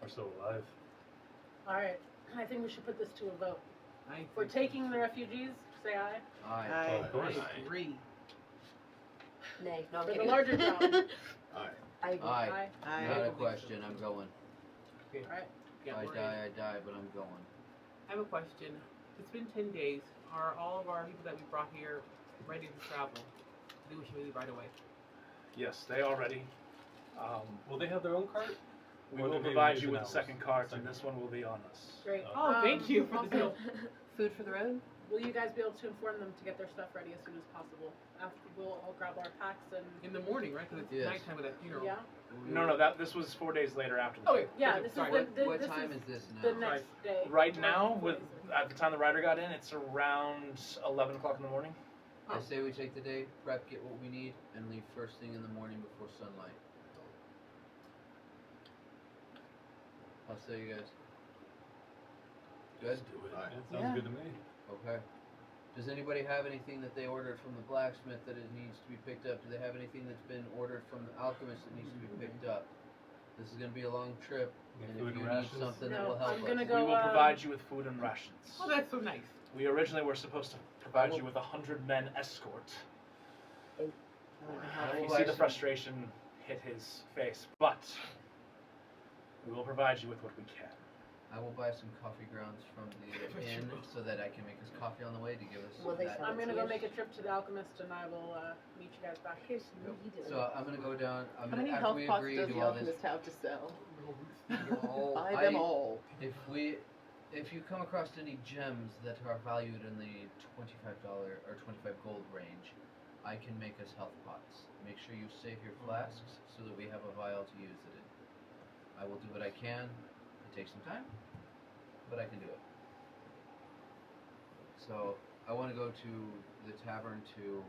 We're still alive. Alright, I think we should put this to a vote. I If we're taking the refugees, say aye. Aye. Of course. I agree. Nay, no, I'm For the kidding. larger town. Aye. I agree. Aye. Aye. Not a don't think so. question. I'm going. Alright. Yeah, I we're in. die, but I'm going. I have a question. It's been 10 days. Are all of our people that we brought here ready to travel? I think we should leave right away. Yes, they are ready. Will they have their own cart? We Or will do they provide use you an with a ours? second cart, and Second. this one will be on us. Great. Oh, thank you for the also, deal. Food for the road? Will you guys be able to inform them to get their stuff ready as soon as possible? After we'll all grab our packs and In the morning, right? Because it's Yes. nighttime with that funeral. yeah. No, this was 4 days later after the Okay. Yeah, perfect. this is Sorry. the What this time is is this the now? next day. Right Or now, before with this is- at the time the rider got in, it's around 11 o'clock in the morning. I say we take the day, prep, get what we need, and leave first thing in the morning before sunlight. I'll say you guys. Good? Let's do it. Aye. Yeah, sounds Yeah. good to me. Okay. Does anybody have anything that they ordered from the blacksmith that it needs to be picked up? Do they have anything that's been ordered from the alchemist that needs to be picked up? This is going to be a long trip, Get and food if and you rations. need something that No, will help I'm gonna us. go- We will provide you with food and rations. Oh, that's so nice. We originally were supposed to provide you with 100 men escort. I will You buy see the some- frustration hit his face, but we will provide you with what we can. I will buy some coffee grounds from the inn so that I can make us coffee on the way to give us Will they that. sell I'm gonna go Yes. make a trip to the alchemist and I will meet you guys back. Here's what you do. So I'm gonna go down. How many After health we pots agree does to the all this. alchemist have to sell? all- Buy them I- all. If you come across any gems that are valued in the $25 or 25 gold range, I can make us health pots. Make sure you save your flasks so that we have a vial to use it in. I will do what I can. It takes some time, but I can do it. So I want to go to the tavern to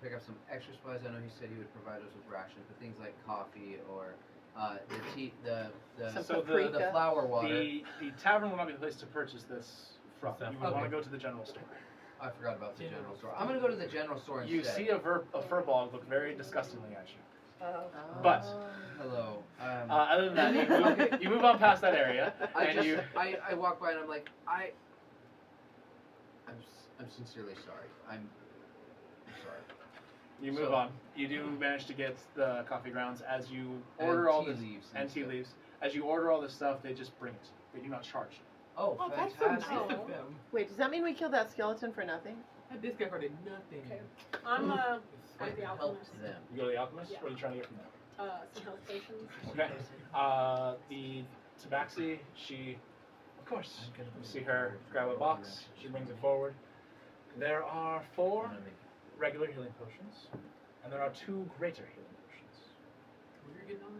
pick up some extra supplies. I know he said he would provide us with rations, but things like coffee or the tea, the Some So paprika. flour water. The tavern will not be the place to purchase this from. Okay. You would want to go to the general store. I forgot about the general store. I'm gonna go to the general store instead. You see a fur ball look very disgustingly at you. Oh. But- Hello. Other than that, you move on past that area, and you. I walk by and I'm like, I'm sincerely sorry. I'm sorry. You move So- on. You do manage to get the coffee grounds as you And order all tea this leaves and tea stuff. leaves. As you order all this stuff, they just bring it. They do not charge. Oh, Oh, that's so nice fantastic. of them. Wait, does that mean we killed that skeleton for nothing? That discount did nothing. Okay. I'm I at the helped alchemist. them. You go to the alchemist. Yeah. What are you trying to get from there? Some health potions. Okay. The tabaxi, she, of course, you see her grab a box. She brings it forward. There are 4 regular healing potions, and there are 2 greater healing potions. We're getting on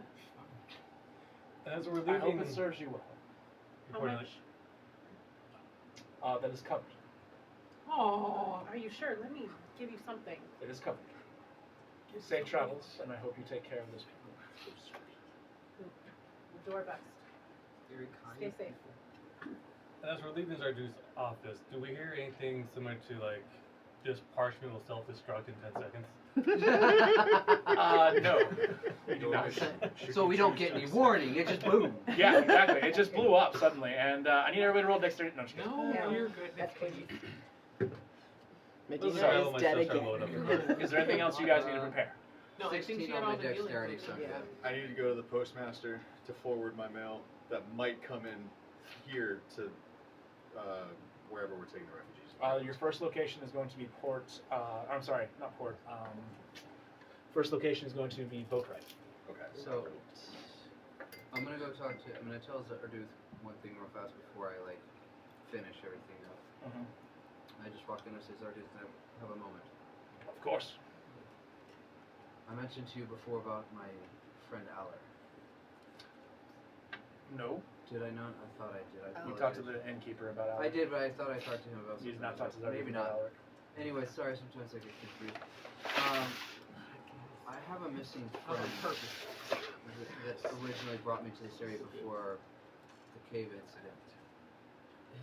that. As we're I hope leaving, it serves you well. How reporting much? That is covered. Oh, are you sure? Let me give you something. It is covered. Safe travels, and I hope you take care of those people. We'll do our best. Very Stay safe. as we're leaving Zardu's office, do we hear anything similar to like just parchment will self-destruct in 10 seconds? No. You do not. So we don't get any warning. It just boom. Yeah, exactly. It just blew up suddenly, and I need everybody to roll dexterity. No, I'm just kidding. No, Yeah. you're good. That's crazy. Medina Sorry, I'll is let dead myself start again. loading up. Is there anything else you guys need to prepare? No, I think 16 she had on all my the healing dexterity, potions. so I'm Yeah. good. I need to go to the postmaster to forward my mail that might come in here to wherever we're taking the refugees. Your first location is going to be Port. I'm sorry, not Port. First location is going to be Boatwright. Okay. So I'm gonna go talk to. I'm gonna tell Zarduth one thing real fast before I like finish everything up. I just walk in and say, Zarduth, can I have a moment? Of course. I mentioned to you before about my friend Aller. No. Did I not? I thought I did. I You apologize. talked to the innkeeper about Alec. I did, but I thought I talked to him about You did something not talk to else. Zarduth Maybe about not. Alec. Anyway, sorry. Sometimes I get confused. I have a missing Oh, friend perfect. that originally brought me to this area before the cave incident.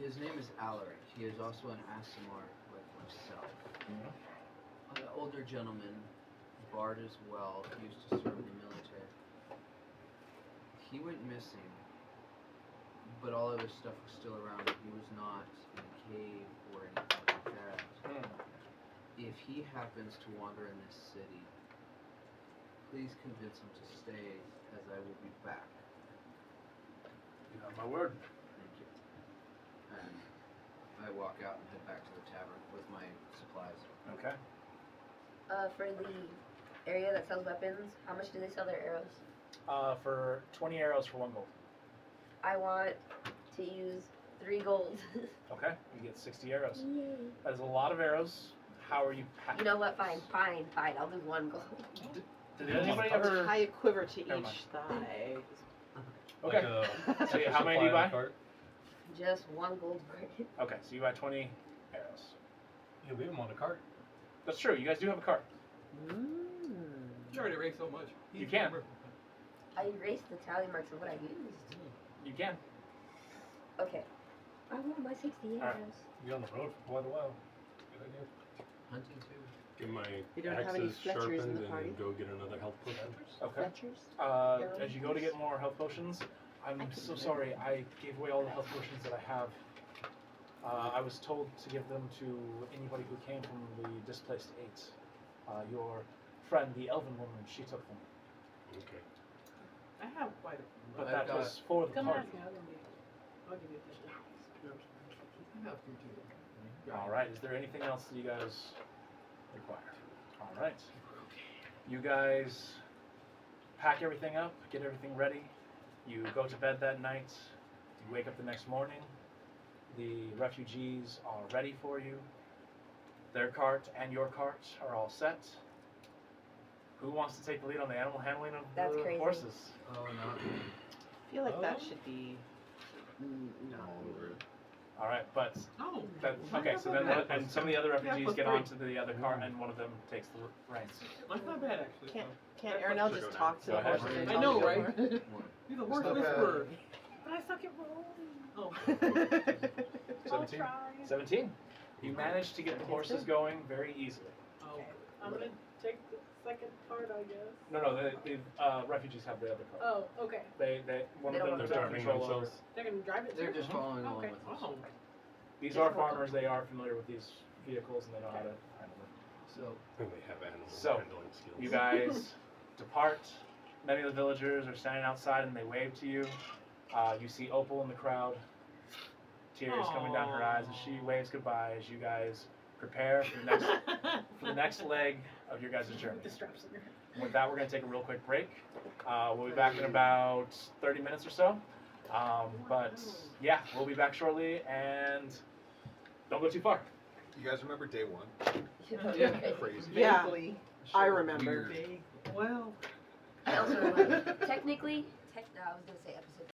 His name is Alaric. He is also an Aasimar like myself. An older gentleman, bard as well. He used to serve in the military. He went missing, but all of his stuff was still around. He was not in a cave or anything like that. If he happens to wander in this city, please convince him to stay, as I will be back. You have my word. Thank you. And I walk out and head back to the tavern with my supplies. Okay. For the area that sells weapons, how much do they sell their arrows? For 20 arrows for 1 gold. I want to use 3 gold. Okay. You get 60 arrows. Yay. That is a lot of arrows. How are you You packing? know what? Fine. I'll do 1 gold. Did anybody ever? Tie a quiver to Never mind. each thigh. Okay. Like So, yeah, how many do supply you on buy? a cart. Just 1 gold for it. Okay, so you buy 20 arrows. Yeah, we have them on a cart. That's true. You guys do have a cart. You already raised so much. You can. I erased the tally marks of what I used. You can. Okay. I want my 60 arrows. Alright. Be on the road for quite a while. Good idea. Hunting too. Get my You don't have any axes Fletchers in sharpened the party? and go get another health potion. Okay. Fletchers? As you go to get more health potions, I'm so sorry. I gave away all the health potions that I have. I was told to give them to anybody who came from the Displaced Eight. Your friend, the Elven woman, she took them. Okay. I have quite a few. But I've that was for the Come party. ask me. I'll give you 50. I have 3 too. All right. Is there anything else that you guys require? All right. You guys pack everything up, get everything ready. You go to bed that night. You wake up the next morning. The refugees are ready for you. Their cart and your cart are all set. Who wants to take the lead on the animal handling of That's the crazy. horses? Oh, not me. I feel like that should be. No. All over it. All right, but Oh. okay. So then, and some of the other refugees plus get three. onto the other cart, and one of them takes the reins. That's not bad, actually. Can't so. can't That's Aaronell not- just talk to Go the ahead. horse? and I tell know, them right? to He's a horse not bad. whisperer. But I suck at rolling. Oh. I'll 17? try. 17. You manage to get the horses going very easily. Oh. I'm gonna take the second part, I guess. No, the refugees have the other cart. Oh, okay. They one They of don't them want took to drive control of. themselves. They're gonna drive it They're too? just following along Okay. with us. Oh. These are farmers. They are familiar with these vehicles, and they know how to handle them. So, And they have animal So, handling skills. You guys depart. Many of the villagers are standing outside, and they wave to you. You see Opal in the crowd. Tears coming down her eyes as she waves goodbye as you guys prepare for the next leg of your guys' journey. With the straps in your head. With that, we're going to take a real quick break. We'll be back in about 30 minutes or so. But yeah, we'll be back shortly, and don't go too far. You guys remember day one? Yeah. Crazy. Yeah, Vaguely. I remember. Weird. Well. I also remember, technically, I was gonna say episode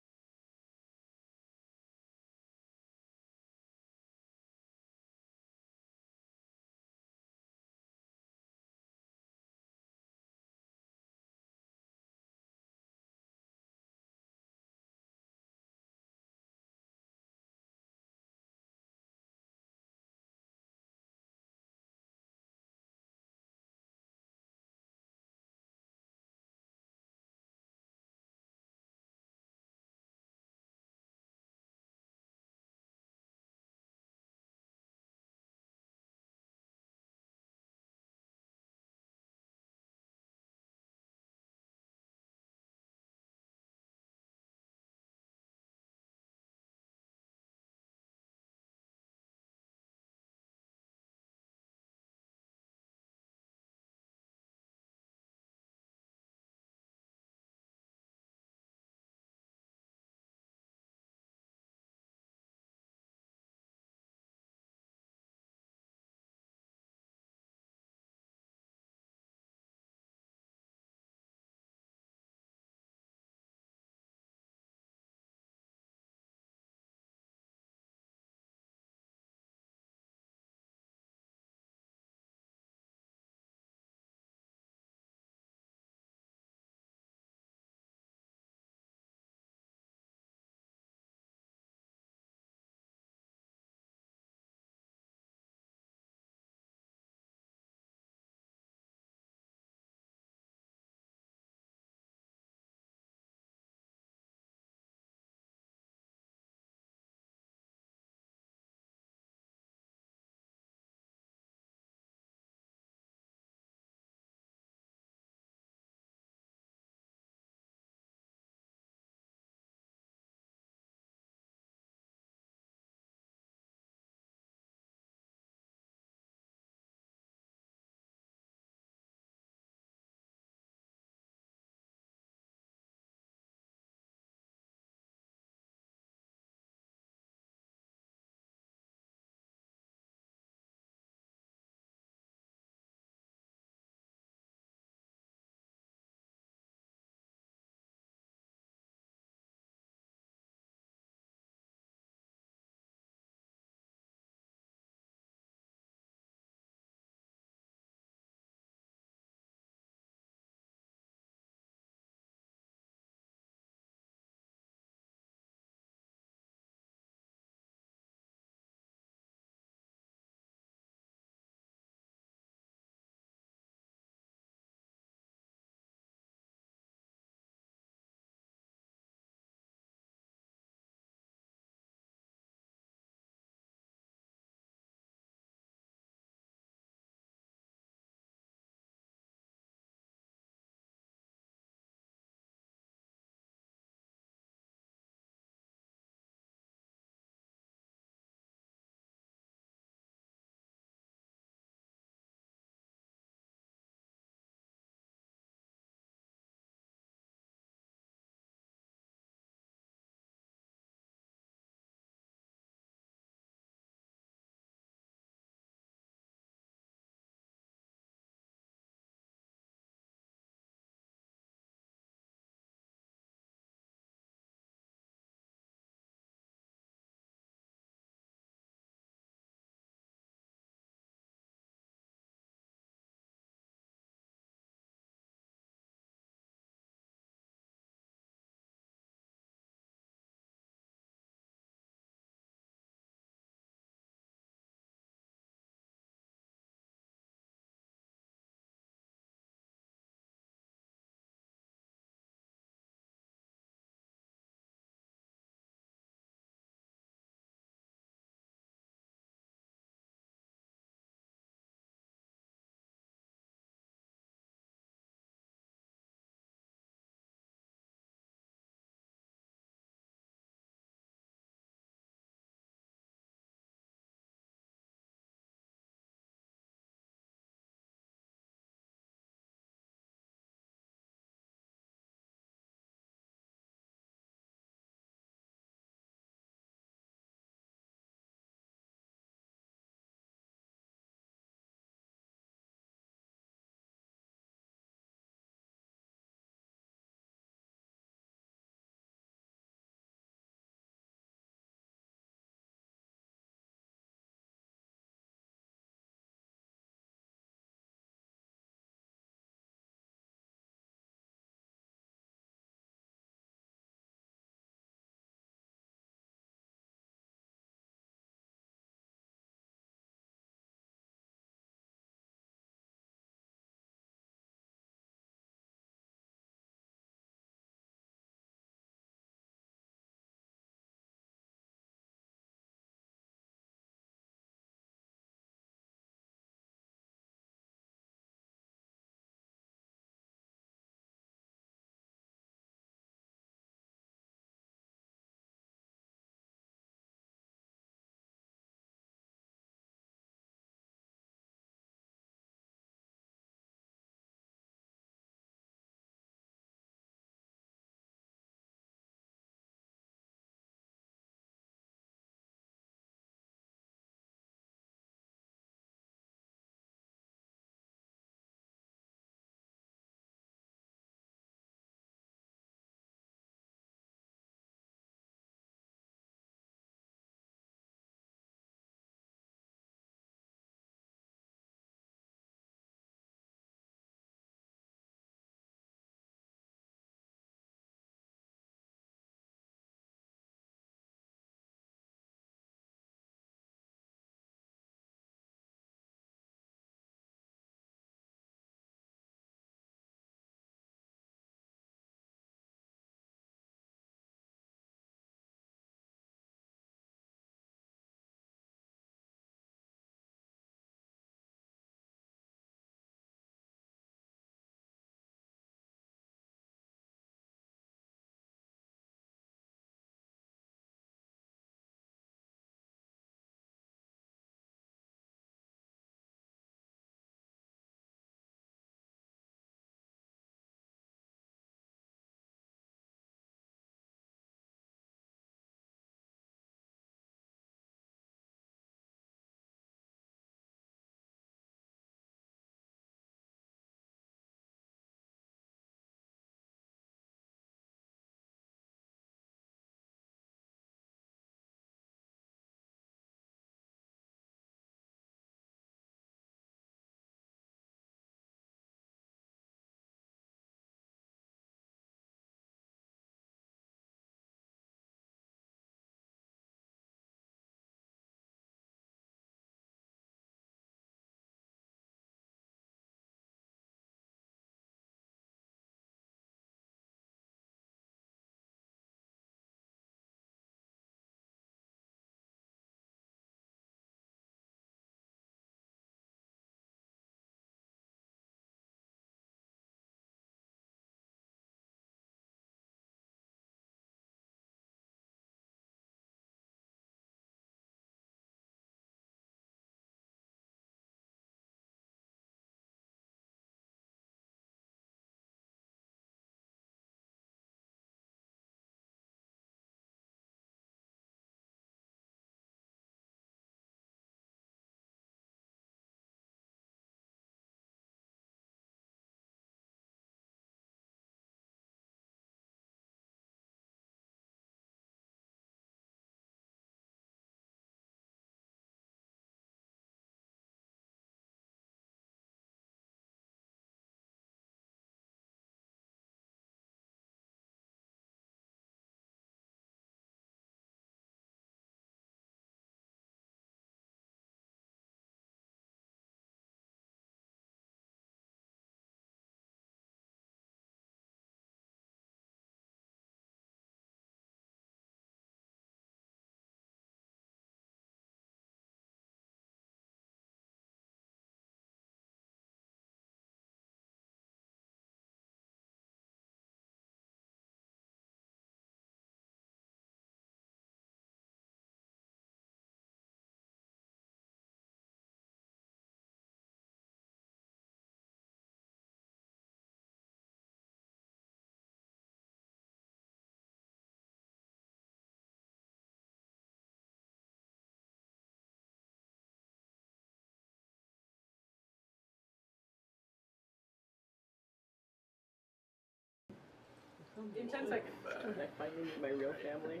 In 10 seconds. When I finally meet my real family.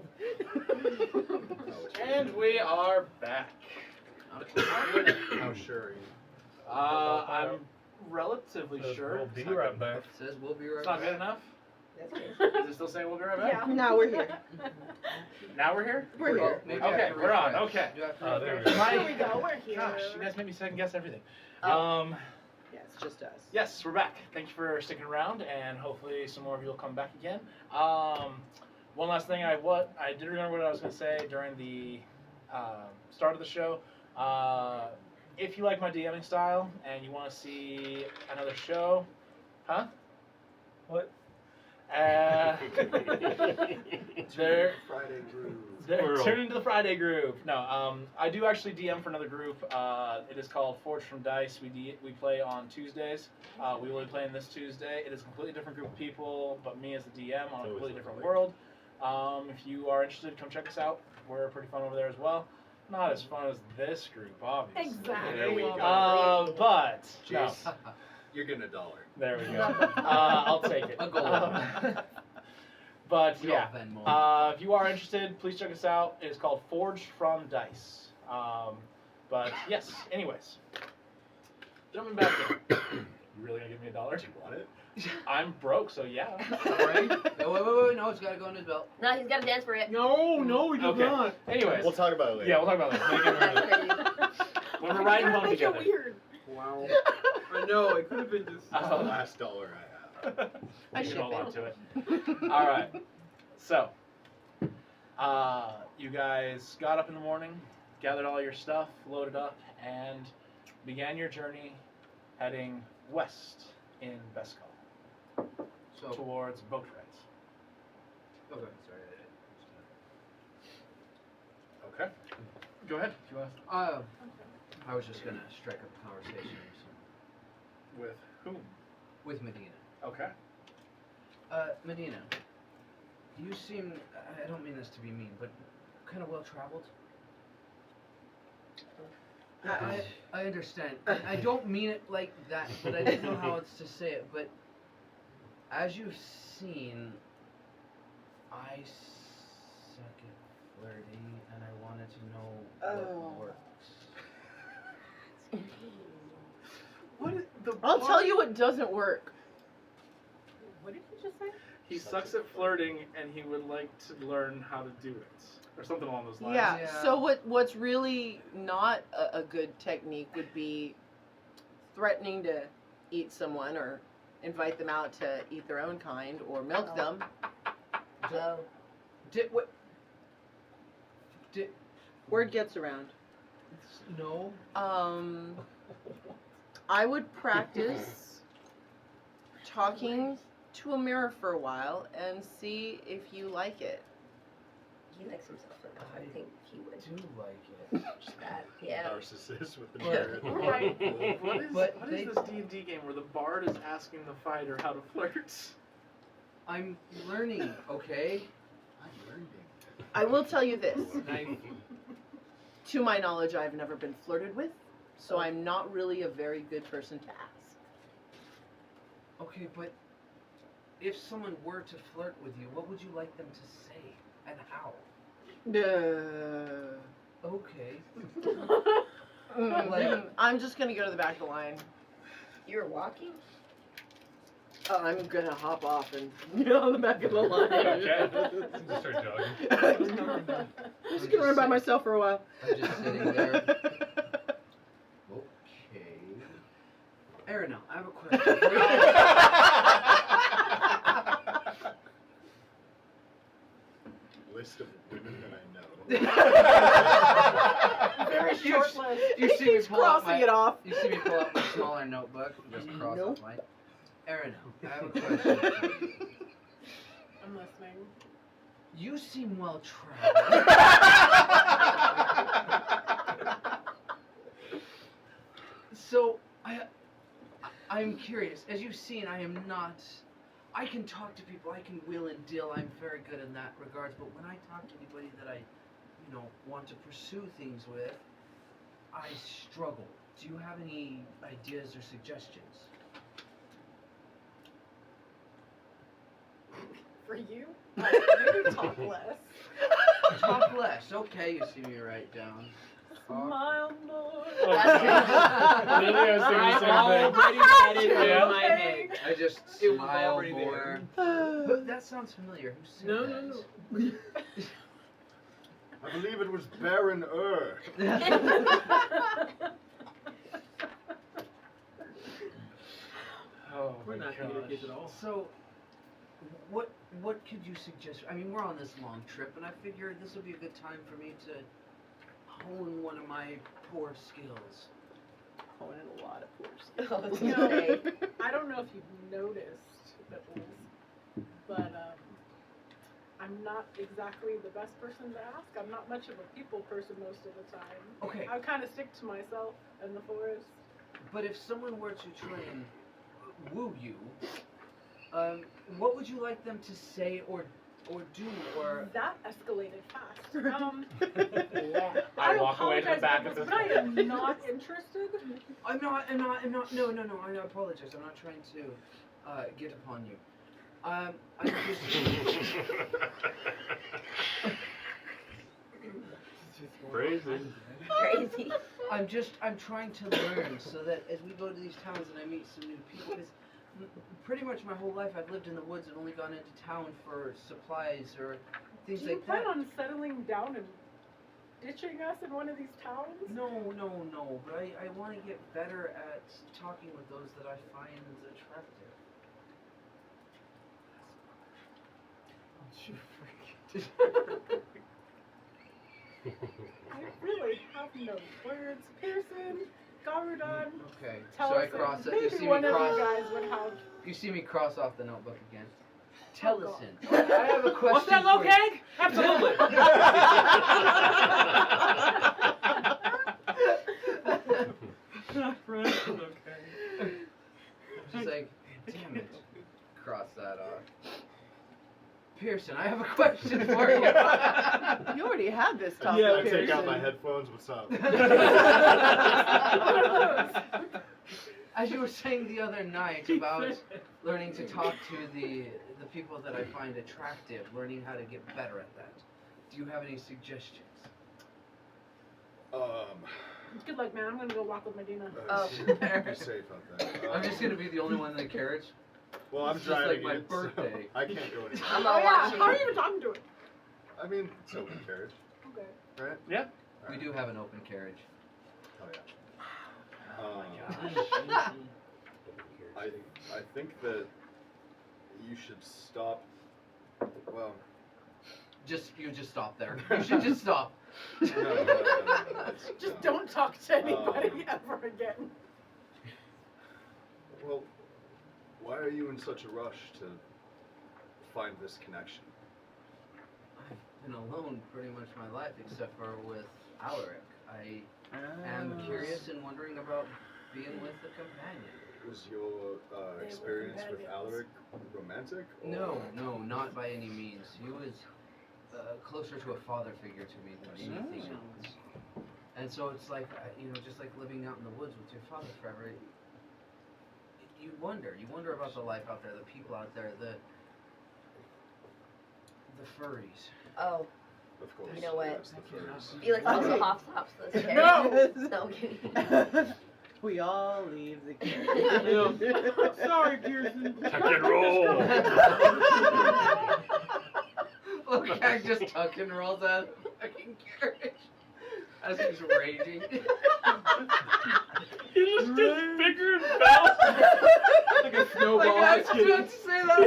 And we are back. How sure are you? I'm relatively sure. We'll be right back. It says we'll be right It's not back. good enough? That's good. Does it still say we'll be right back? Yeah. Now we're here. Now we're here? We're here. Maybe I Okay, have to we're on, refresh. okay. Do I have to There we refresh? go. Here we go. We're here. Gosh, you guys made me second guess everything. Oh. Yeah, it's just us. Yes, we're back. Thank you for sticking around, and hopefully some more of you will come back again. One last thing, I did remember what I was going to say during the start of the show. If you like my DMing style and you want to see another show, huh? What? There. Friday Groove. Turn into the Friday group. No, I do actually DM for another group. It is called Forged from Dice. We play on Tuesdays. We will be playing this Tuesday. It is a completely different group of people, but me as the DM on a completely different world. If you are interested, come check us out. We're pretty fun over there as well. Not as fun as this group, obviously. Exactly. There we go. But no. Jace, you're getting $1. There we go. I'll take it. A goal. But We yeah, all Venmo. if you are interested, please check us out. It is called Forged from Dice. But yes, anyways, jumping back in. You really gonna give me $1? Do you want it? I'm broke, so yeah. Right? Wait, no, it's gotta go in his belt. No, he's got to dance for it. No, we did Okay. not. Anyways, We'll talk about it later. yeah, we'll talk about that. When we're riding home Make it together. weird. Wow. I know, it could have been just. It's the last dollar I have. I You can ship hold it. on to it. All right. So, you guys got up in the morning, gathered all your stuff, loaded up, and began your journey heading west in Beskal So, towards boat rides. okay. Okay. Go ahead. If you want. I was just gonna strike up a conversation With whom? with Medina. Okay. Medina, you seem, I don't mean this to be mean, but kind of well traveled. I understand. I don't mean it like that, but I didn't know how else to say it. But as you've seen, I suck at flirting, and I wanted to know what works. What is the I'll tell you what doesn't work. What did you just say? He sucks at flirting, and he would like to learn how to do it, or something along those lines. Yeah. Yeah. So what's really not a good technique would be threatening to eat someone or invite them out to eat their own kind or milk them. Oh. Did what? Did Word gets around. no? I would practice talking to a mirror for a while and see if you like it. He likes himself enough. I think he would. Do like it. That, yeah. Narcissist with the But- mirror. Right. What is, But what they- is this D&D game where the bard is asking the fighter how to flirt? I'm learning. Okay. I'm learning. I will tell you this. Nice. To my knowledge, I've never been flirted with, so I'm not really a very good person to ask. Okay, but if someone were to flirt with you, what would you like them to say and how? Okay. I'm just gonna go to the back of the line. You're walking? I'm gonna hop off and get on the back of the line. Okay. Just start jogging. I'm just gonna run by myself for a while. I'm just sitting there. Okay. Arino, I have a question for you. List of women that I know. Very short list. You see me He's pull out crossing my, it off. You see me pull out my smaller notebook and just cross Nope. off mine. Arino, I have a question for you. I'm listening. You seem well traveled. So I'm curious. As you've seen, I am not. I can talk to people. I can wheel and deal. I'm very good in that regards. But when I talk to anybody that I, want to pursue things with, I struggle. Do you have any ideas or suggestions? for you. Maybe talk less. Talk less. Okay, you see me right down. Smile more. Literally, I was thinking the same already had it Yeah. in my head. I just It was smile already there. more. But that sounds familiar. Who said No, that? no, no. I believe it was Baron Oh We're my not gosh. theater kids at all. So, what could you suggest? I mean, we're on this long trip, and I figured this would be a good time for me to hone one of my poor skills. Honing a lot of poor I was You gonna know, say. I don't know if you've noticed, but I'm not exactly the best person to ask. I'm not much of a people person most of the time. Okay. I kind of stick to myself in the forest. But if someone were to try and woo you, what would you like them to say or do or? That escalated fast. I walk away to the apologize, back but of the I am not interested. I'm not. No. I apologize. I'm not trying to get upon you. I'm just. Crazy. Crazy. I'm trying to learn so that as we go to these towns and I meet some new people, because pretty much my whole life I've lived in the woods and only gone into town for supplies or things Do you like plan that. on settling down and ditching us in one of these towns? No, but I want to get better at talking with those that I find attractive. I really have no words. Pearson, Garudon, Okay, tell so I us cross it. maybe You see me one of cross. you guys would have. You see me cross off the notebook again. Oh, Tellison, I have a question. What's that, low for you. keg? Absolutely. Okay. She's like, damn it. Cross that off. Pearson, I have a question for you. You already had this topic. I take out Pearson. my headphones. What's up? As you were saying the other night about learning to talk to the people that I find attractive, learning how to get better at that. Do you have any suggestions? Good luck, man. I'm gonna go walk with Medina. Oh. Be safe out there. I'm just gonna be the only one in the carriage. Well, I'm It's just like driving my it, so birthday. I can't go anywhere. I'm Oh not yeah. watching. How are you even talking to it? I mean, it's open carriage, Okay. right? Yeah. We do have an open carriage. Oh yeah. Oh my gosh. I think that you should stop. Well, You just stop there. You should just stop. no. Just no. don't talk to anybody ever again. Well, why are you in such a rush to find this connection? I've been alone pretty much my life, except for with Alaric. I am curious and wondering about being with a companion. Was your were experience with companions. Alaric romantic? Or? No, not by any means. He was closer to a father figure to me than anything else. And so it's like, just like living out in the woods with your father forever. You wonder about the life out there, the people out there, the furries. Oh, Of course. You know what? Yes, the furries. Felix also pops tops this chair. No! No, I'm kidding. We all leave the carriage. Sorry, Pearson. Tuck and roll. Look, I just tuck and rolls out of the fucking carriage as he's raging. He just gets bigger and faster. Like a snowball. Like, I was about to say that.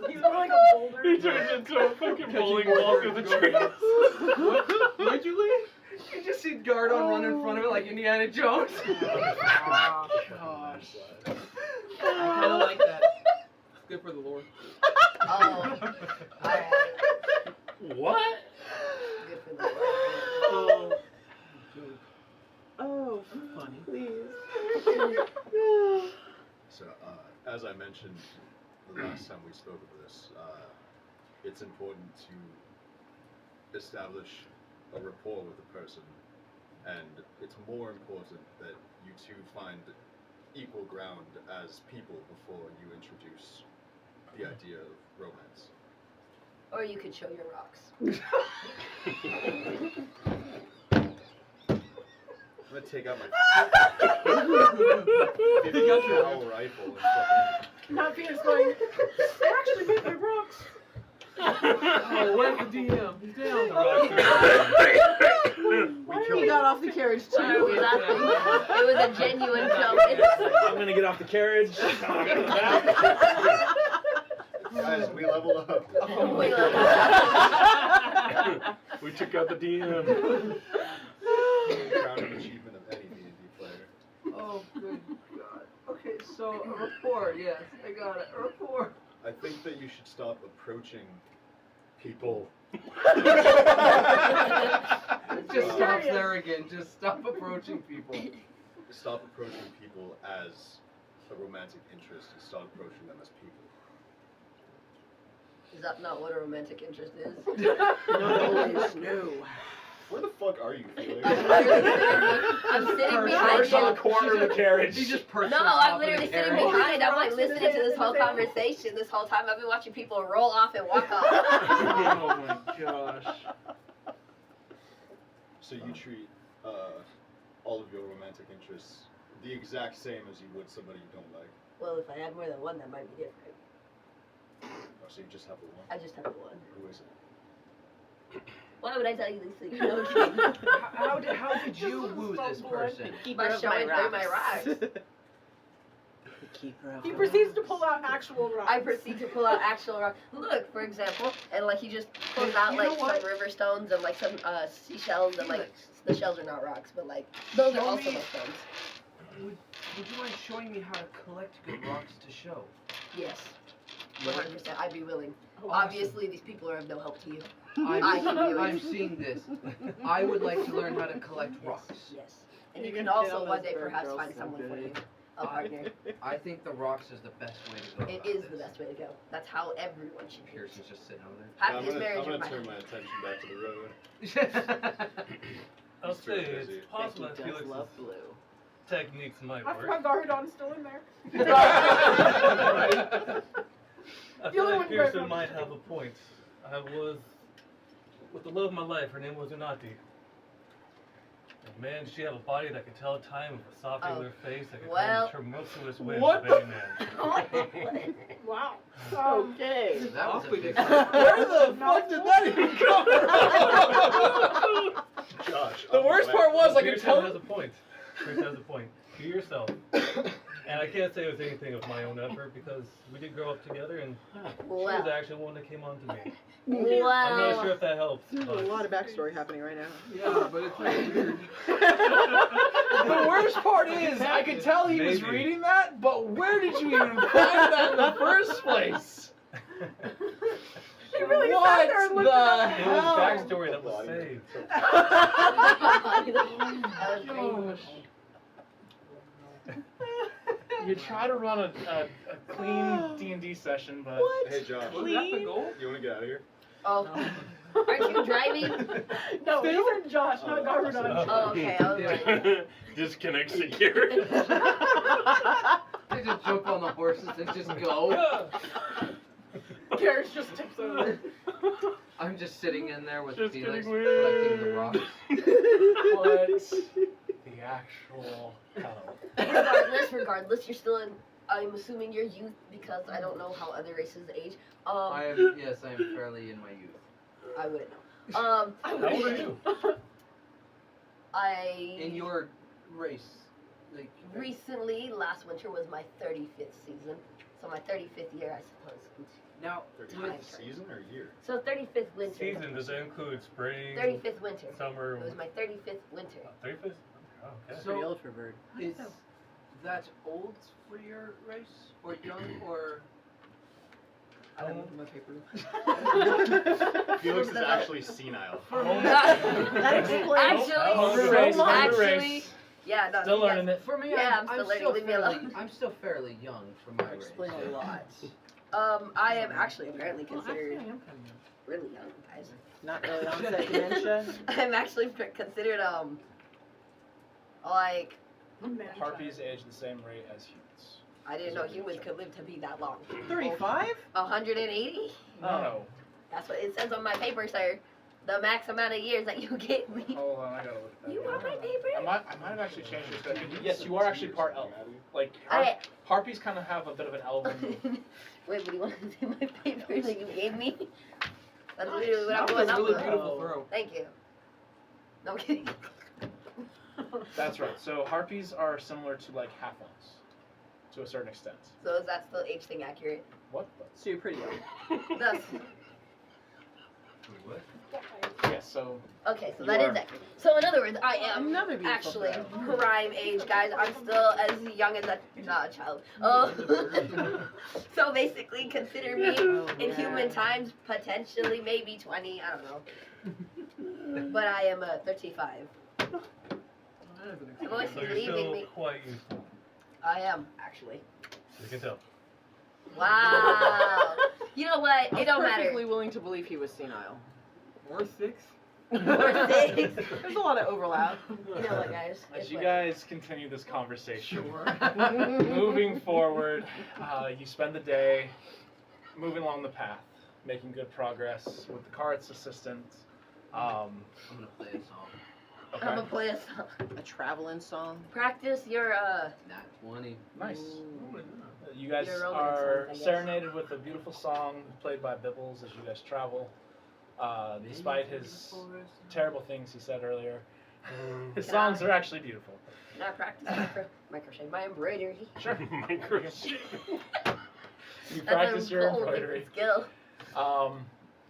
He's more like a boulder. He turns into a fucking bowling ball through the trees. Where'd you leave? You just see Gardon run in front of it like Indiana Jones. Oh, gosh. I kind of like that. It's good for the Lord. Oh. Alright. What? Good for the Oh. Oh, Funny. please. So, as I mentioned the last time we spoke of this, it's important to establish a rapport with a person, and it's more important that you two find equal ground as people before you introduce the idea of romance. Or you could show your rocks. I'm gonna take out my 50-cal rifle and fucking. Not Peter's going. I actually made my rocks. Oh, where's the DM? He's down. We killed He got him. off the carriage too. Exactly. It was a genuine jump. I'm gonna get off the carriage. Guys, we leveled up. We love We took out the DM. Crowning achievement of any D&D player. Oh, good God. Okay, so a report, yes, I got it. A report. I think that you should stop approaching people. Just stop there again. Just stop approaching people. Stop approaching people as a romantic interest and start approaching them as people. Is that not what a romantic interest is? Not always, no. Where the fuck are you, Felix? I'm sitting behind Perched on you. the corner of the carriage. He just perched No, on top I'm of the literally sitting carriage. behind. I'm like listening to this whole conversation this whole time. I've been watching people roll off and walk off. Oh my gosh. So you treat all of your romantic interests the exact same as you would somebody you don't like. Well, if I had more than one, that might be different. Oh, so you just have the one? I just have the one. Who is it? Why would I tell you these things? No, I'm kidding. How did you woo this person? By showing through my rocks. He proceeds to pull out actual rocks. I proceed to pull out actual rocks. Look, for example, and like he just pulls out You know like what? some river stones and like some seashells and like the shells are not rocks, but like those are Show also me- those stones. Would you mind showing me how to collect good rocks to show? Yes, 100%. I'd be willing. Oh, Obviously, these people are of no help to you. I I'm, can do it. I'm seeing this. I would like to learn how to collect rocks. Yes, and You you can can also tell one those day bird perhaps girls find so someone for good. you, a partner. I think the rocks is the best way to go. It about is this. the best way to go. That's how everyone should be. Pearson's just sitting over Happiest marriage I'm of gonna my turn my attention back to the road. there. I'll He's too say it's busy. possible Becky that does love Felix's blue. techniques might After work. my Garadon's still in there. I The feel only like one you guys Pearson don't might have a point. I was with the love of my life. Her name was Unati. And man, she had a body that could tell time with a soft, Oh, regular face that could well. come tumultuous winds What of any man. Wow. Okay. That was a big Where the fuck did that even come from? Josh. The I'm worst glad- part was I could Pearson tell. has a point. Pearson has a point. Be yourself. And I can't say it was anything of my own effort because we did grow up together and she was Well, actually one that came on to me. well. I'm not sure if that helps. There's but- a lot of backstory happening right now. Yeah, but it's really weird. The worst part is I could tell he was Maybe. reading that, but where did you even find that in the first place? She really What sat there and looked the it It was hell? backstory that was saved. That was crazy. You try to run a clean D&D session, but Hey Josh, Was that the goal? you wanna get out of here? Oh, aren't you driving? No, these are Josh, not Garadon. Oh, okay. I was like, Disconnect security. They just jump on the horses and just go. Carriage just tips over. I'm just sitting in there with Just Felix getting collecting the weird. rocks. what the actual hell? regardless, you're still in. I'm assuming you're youth because I don't know how other races age. I am fairly in my youth. I wouldn't know. How old are you? In your race, like Recently, last winter was my 35th season, so my 35th year, I suppose. now, 35th season or year? So 35th winter. Season, does that include spring, 35th winter. summer? It was my 35th winter. 35th? Oh, okay. So- Real for bird. is that old for your race, or young, or I don't know my paper. Felix is actually senile. That explains Actually, so much. actually, yeah, no, Still yes. learning it. for me? Yeah, I'm I'm still still learning, leave me fairly, alone. I'm still fairly young for my That race. explains a lot. I am actually apparently Well, actually, considered I am kind of young. really young, guys. Not really onset dementia. I'm actually considered like Harpies age the same rate as humans. I didn't know humans could live to be that long. 35? 180? No. That's what it says on my paper, sir. The max amount of years that you gave me. Hold on, I gotta look at that. You want my paper? I might have actually changed this. Yes, you are actually part elf. Like Okay. harpies kind of have a bit of an elven. Wait, what do you want to see my paper that you gave me? That's literally what I'm That going was a up really with. beautiful throw. Thank you. No I'm kidding. That's right. So harpies are similar to like half elves, to a certain extent. So is that still age thing accurate? What? So you're pretty young. That's, What? Yes. So okay, so You that is are- accurate. So in other words, I am Another beautiful actually throw. prime age, guys. I'm still as young as a child. So basically, consider me Oh, in man. human times potentially maybe 20. I don't know. But I am 35. That is an The voice So is you're leaving still me. quite youthful. I am actually. You can tell. Wow. You know what? I It was don't perfectly matter. willing to believe he was senile. Or 6. Or 6. There's a lot of overlap. You know what, guys? as It's you what- guys continue this conversation, Sure. moving forward, you spend the day moving along the path, making good progress with the cart's assistance. I'm gonna play a song. I'm Okay. gonna play a song. A traveling song. Practice your Nat 20. Nice. Ooh. You guys Your romance are songs, I guess. serenaded with a beautiful song played by Bibbles as you guys travel. Despite his terrible things he said earlier, his Can songs I- are actually beautiful. Can I practice my crochet, my embroidery? Sure. Microchip. You That's practice a your bold embroidery. skill.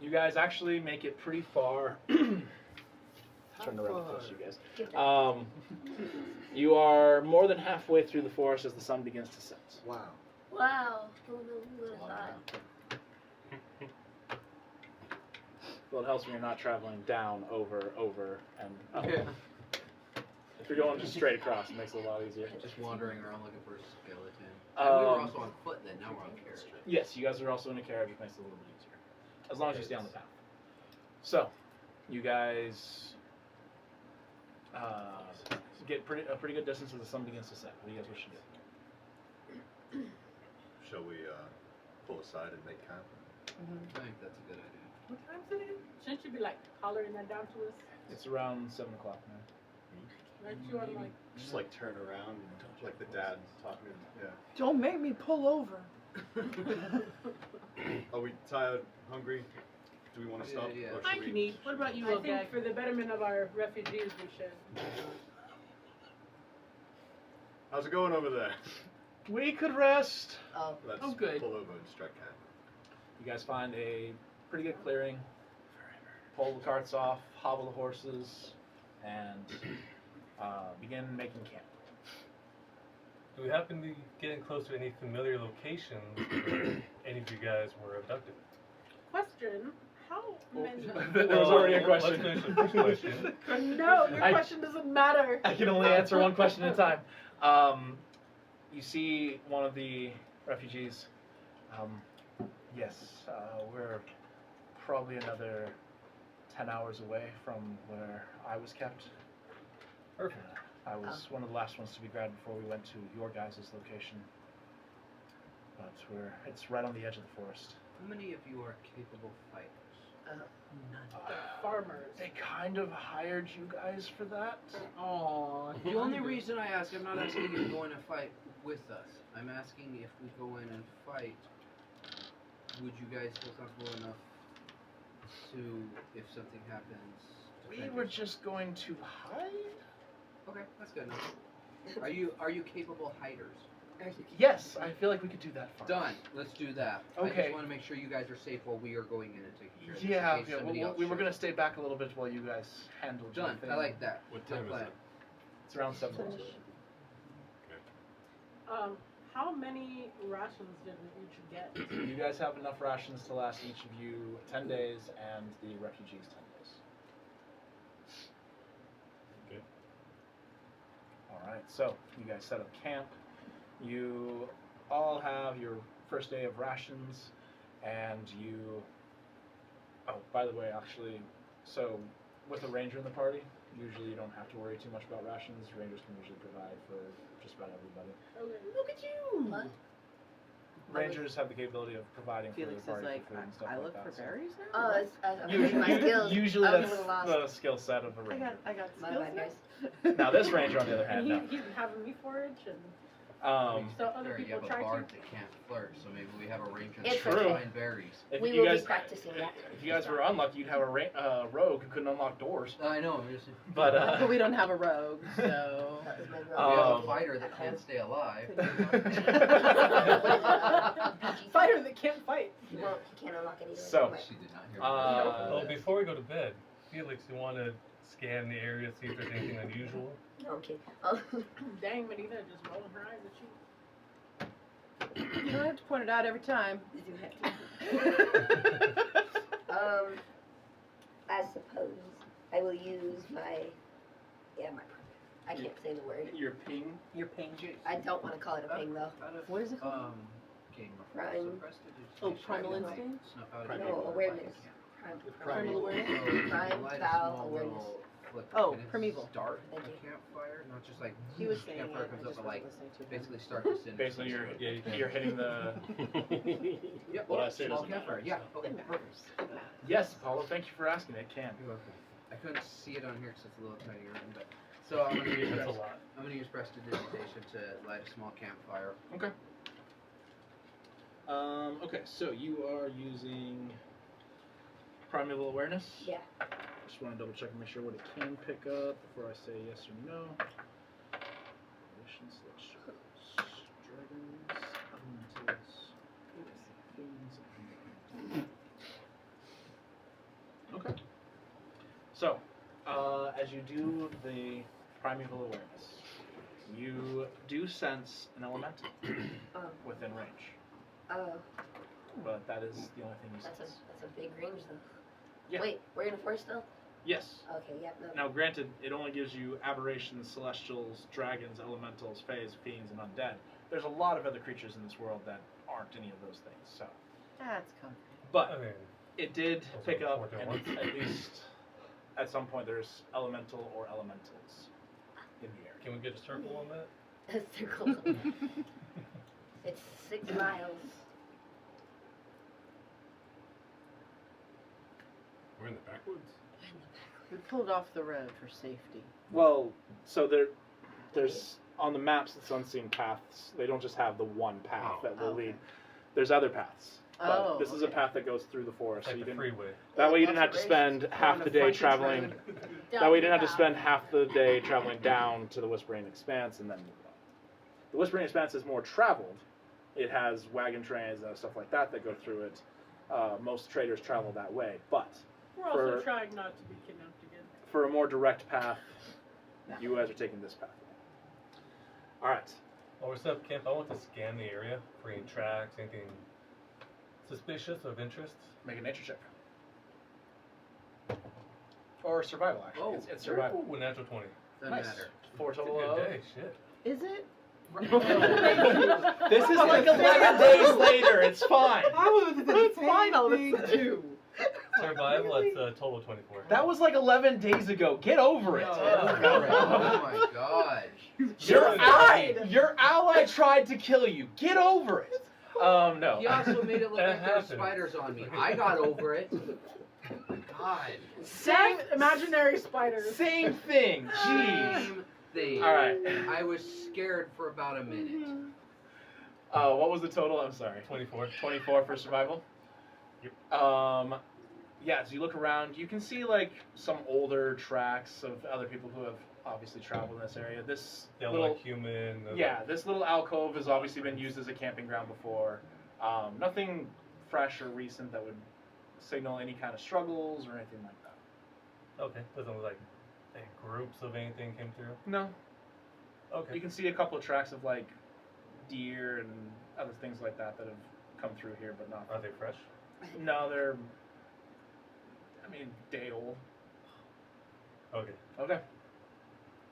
You guys actually make it pretty far. Turn around close, you guys. Get that. You are more than halfway through the forest as the sun begins to set. Wow. Wow. Who would have thought? Well, it helps when you're not traveling down, over, and up. Yeah. If you're going just straight across, it makes it a lot easier. Just wandering around looking for a skeleton. And we were also on foot then, now we're on carriage. Yes, you guys are also in a carriage, which makes it a little bit easier. As long as you stay on the path. So, you guys get a pretty good distance as the sun begins to set. What do you guys wish to do? Shall we pull aside and make camp? I think that's a good idea. What time is it again? Shouldn't you be like hollering that down to us? It's around 7 o'clock now. Aren't you on like? Just like turn around and like the dad talking. Yeah. Don't make me pull over. Are we tired, hungry? Do we want to stop? Yeah. Or I should can we? eat. What about you, I Ogag? think for the betterment of our refugees, we should. How's it going over there? We could rest. Oh, Let's Oh, good. pull over and strike camp. You guys find a pretty good clearing. Pull the carts off, hobble the horses, and begin making camp. Do we happen to be getting close to any familiar locations where any of you guys were abducted? Question: How many? There was already a Let's question. finish the first question. No, your I- question doesn't matter. I can only answer one question at a time. You see one of the refugees. Yes, we're probably another 10 hours away from where I was kept. Perfect. I was one of the last ones to be grabbed before we went to your guys' location. But it's right on the edge of the forest. How many of you are capable fighters? Farmers. They kind of hired you guys for that. Aw. The only reason I ask, I'm not asking if you go in and fight with us. I'm asking if we go in and fight, would you guys feel comfortable enough to, if something happens, We defend were yourself? just going to hide. Okay, that's good enough. Are you capable hiders? Yes, I feel like we could do that. Fine. Done. Let's do that. I Okay. just want to make sure you guys are safe while we are going in and taking care of this. Yeah, in case yeah. somebody else We were shows gonna up. stay back a little bit while you guys handled your Done. thing. I like that. What Good time is plan. it? It's around 7 o'clock. How many rations did we each get? You guys have enough rations to last each of you 10 days, and the refugees 10 days. Okay. All right. So you guys set up camp. You all have your first day of rations, and you. Oh, by the way, actually, so with a ranger in the party, usually you don't have to worry too much about rations. Rangers can usually provide for just about everybody. Look at you. What? Rangers have the capability of providing Felix for is the party like, for food and stuff I like look that. for so. berries now. Oh, I'm using my skills. Usually I was a that's little lost. the skill set of a ranger. I got My skills bad, now. guys. Now this ranger, on the other And hand, no. he's having me forage and Um, so other Sure, you people have a try bard to. that can't flirt, so maybe we have a ranger It's that true. can find berries. if We you will guys, be practicing that. if you guys were unlucky, you'd have a rogue who couldn't unlock doors. I know. I'm just, But But we don't have a rogue, so. That was my we role. have a fighter that can't stay alive. Fighter that can't fight. He won't. He can't unlock anything. So, She did not hear Oh, before we go to bed, Felix, you want to scan the area, see if there's anything unusual? No, I'm kidding. Dang, Medina just rolling her eyes at you. You don't have to point it out every time. You do have to. I suppose I will use my. Yeah, my. I can't say the word. your ping. Your ping. I don't want to call it a ping though. What is it called? Game of Prime. Oh, primal instinct? Snuff out Prime a No, game of awareness. light. Primal awareness? So, Prime light a foul small awareness. little flicker. Oh, Can it primeval. Start Thank a you. campfire, not just like He was saying it. campfire I comes just up and like wasn't listening to him. basically start to cinder. Basically, you're hitting the. Yeah, What I say small doesn't matter, campfire. Yeah. so. Okay. Perfect. Yes, Paulo. Thank you for asking. It can. You're welcome. I couldn't see it on here because it's a little tiny room, but so I'm gonna use That's a lot. I'm gonna use prestidigitation to light a small campfire. Okay. Okay, so you are using primeval awareness. Yeah. Just want to double check and make sure what it can pick up before I say yes or no. Relations, dragons, elementals, things. Okay. So, as you do the primeval awareness, you do sense an elemental Oh. within range, Oh. but that is the only thing you That's sense. a big range though. Yeah. Wait, we're in a forest still? Yes. Okay, yeah, no. Now, granted, it only gives you aberrations, celestials, dragons, elementals, fays, fiends, and undead. There's a lot of other creatures in this world that aren't any of those things. So, That's comfy. but I mean, it did Also pick up, more than and one. at least at some point, there's elemental or elementals in the area. can we get a circle on that? Circle. It's 6 miles. We're in the backwoods. We pulled off the road for safety. Well, so there's on the maps, it's unseen paths. They don't just have the one path that will okay. lead. There's other paths. But Oh, this is a okay. path that goes through the forest. Like so you the didn't, freeway. that way you didn't have to Lots of spend half On the a day frontage traveling. road. That way you didn't have to spend half the day traveling down to the Whispering Expanse and then move on. The Whispering Expanse is more traveled. It has wagon trains and stuff like that that go through it. Most traders travel that way, but We're also For- trying not to be kidnapped again. for a more direct path, you guys are taking this path. All right. While we're set up camp, I want to scan the area for any tracks, anything suspicious of interest. Make a nature check. Or survival, actually. Oh. It's survival. Ooh, natural 20. Doesn't Nice. matter. 4 It's a total good of. day, shit. Is it? This is like 11 days later. It's fine. It's final. It's 2. Survival, it's a total of 24. That was like 11 days ago. Get over it. Oh my gosh. Your ally tried to kill you. Get over it. No. He also made it look That like there's happened. spiders on me. I got over it. God. Same imaginary spiders. Same thing. Jeez. Same thing. All right. I was scared for about a minute. What was the total? I'm sorry. 24. 24 for survival. Yep. Yeah. As you look around, you can see like some older tracks of other people who have obviously traveled in this area. This Yeah, little, like human. yeah, this little alcove has obviously been used as a camping ground before. Nothing fresh or recent that would signal any kind of struggles or anything like that. Okay. Doesn't look like groups of anything came through. No. Okay. You can see a couple of tracks of like deer and other things like that that have come through here, but not. Are they fresh? No, they're. I mean, day old. Okay. Okay.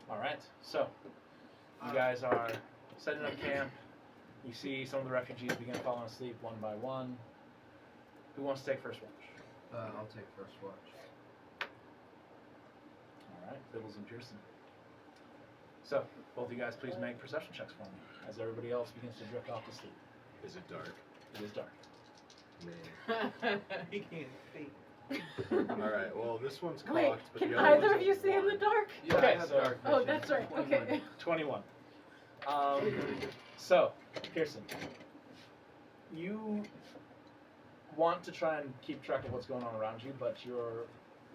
All right. So, you guys are setting up camp. You see some of the refugees begin falling asleep one by one. Who wants to take first watch? I'll take first watch. Alright, Bibbles and Pearson. So, both of you guys please make perception checks for me as everybody else begins to drift off to sleep. Is it dark? It is dark. Man. He can't see. Alright, well, this one's cocked, Wait, but can the other either one's of you at see in the one. dark? Yeah, Okay, I have so- dark Oh, vision. that's right. 21. Okay. 21. So, Pearson, you want to try and keep track of what's going on around you, but your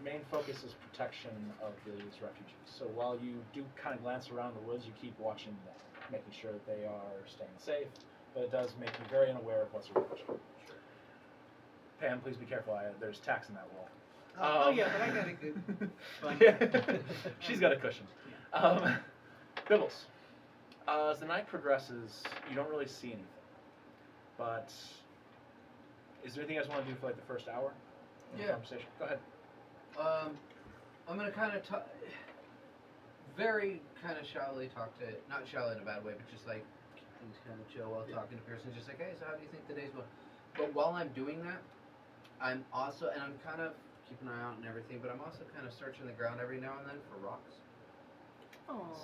main focus is protection of these refugees. So while you do kind of glance around the woods, you keep watching them, making sure that they are staying safe, but it does make you very unaware of what's around you. Pam, please be careful. There's tacks in that wall. Oh, yeah, but I got a good. Yeah. She's got a cushion. Bibbles. As the night progresses, you don't really see anything. But is there anything you guys want to do for like the first hour? of the Yeah. Conversation. Go ahead. I'm gonna kind of very kind of shallowly talk to, not shallow in a bad way, but just like things kind of chill while talking to Pearson, just like, hey, so how do you think the day's going? But while I'm doing that, I'm also, and I'm kind of keeping an eye out and everything, but I'm also kind of searching the ground every now and then for rocks.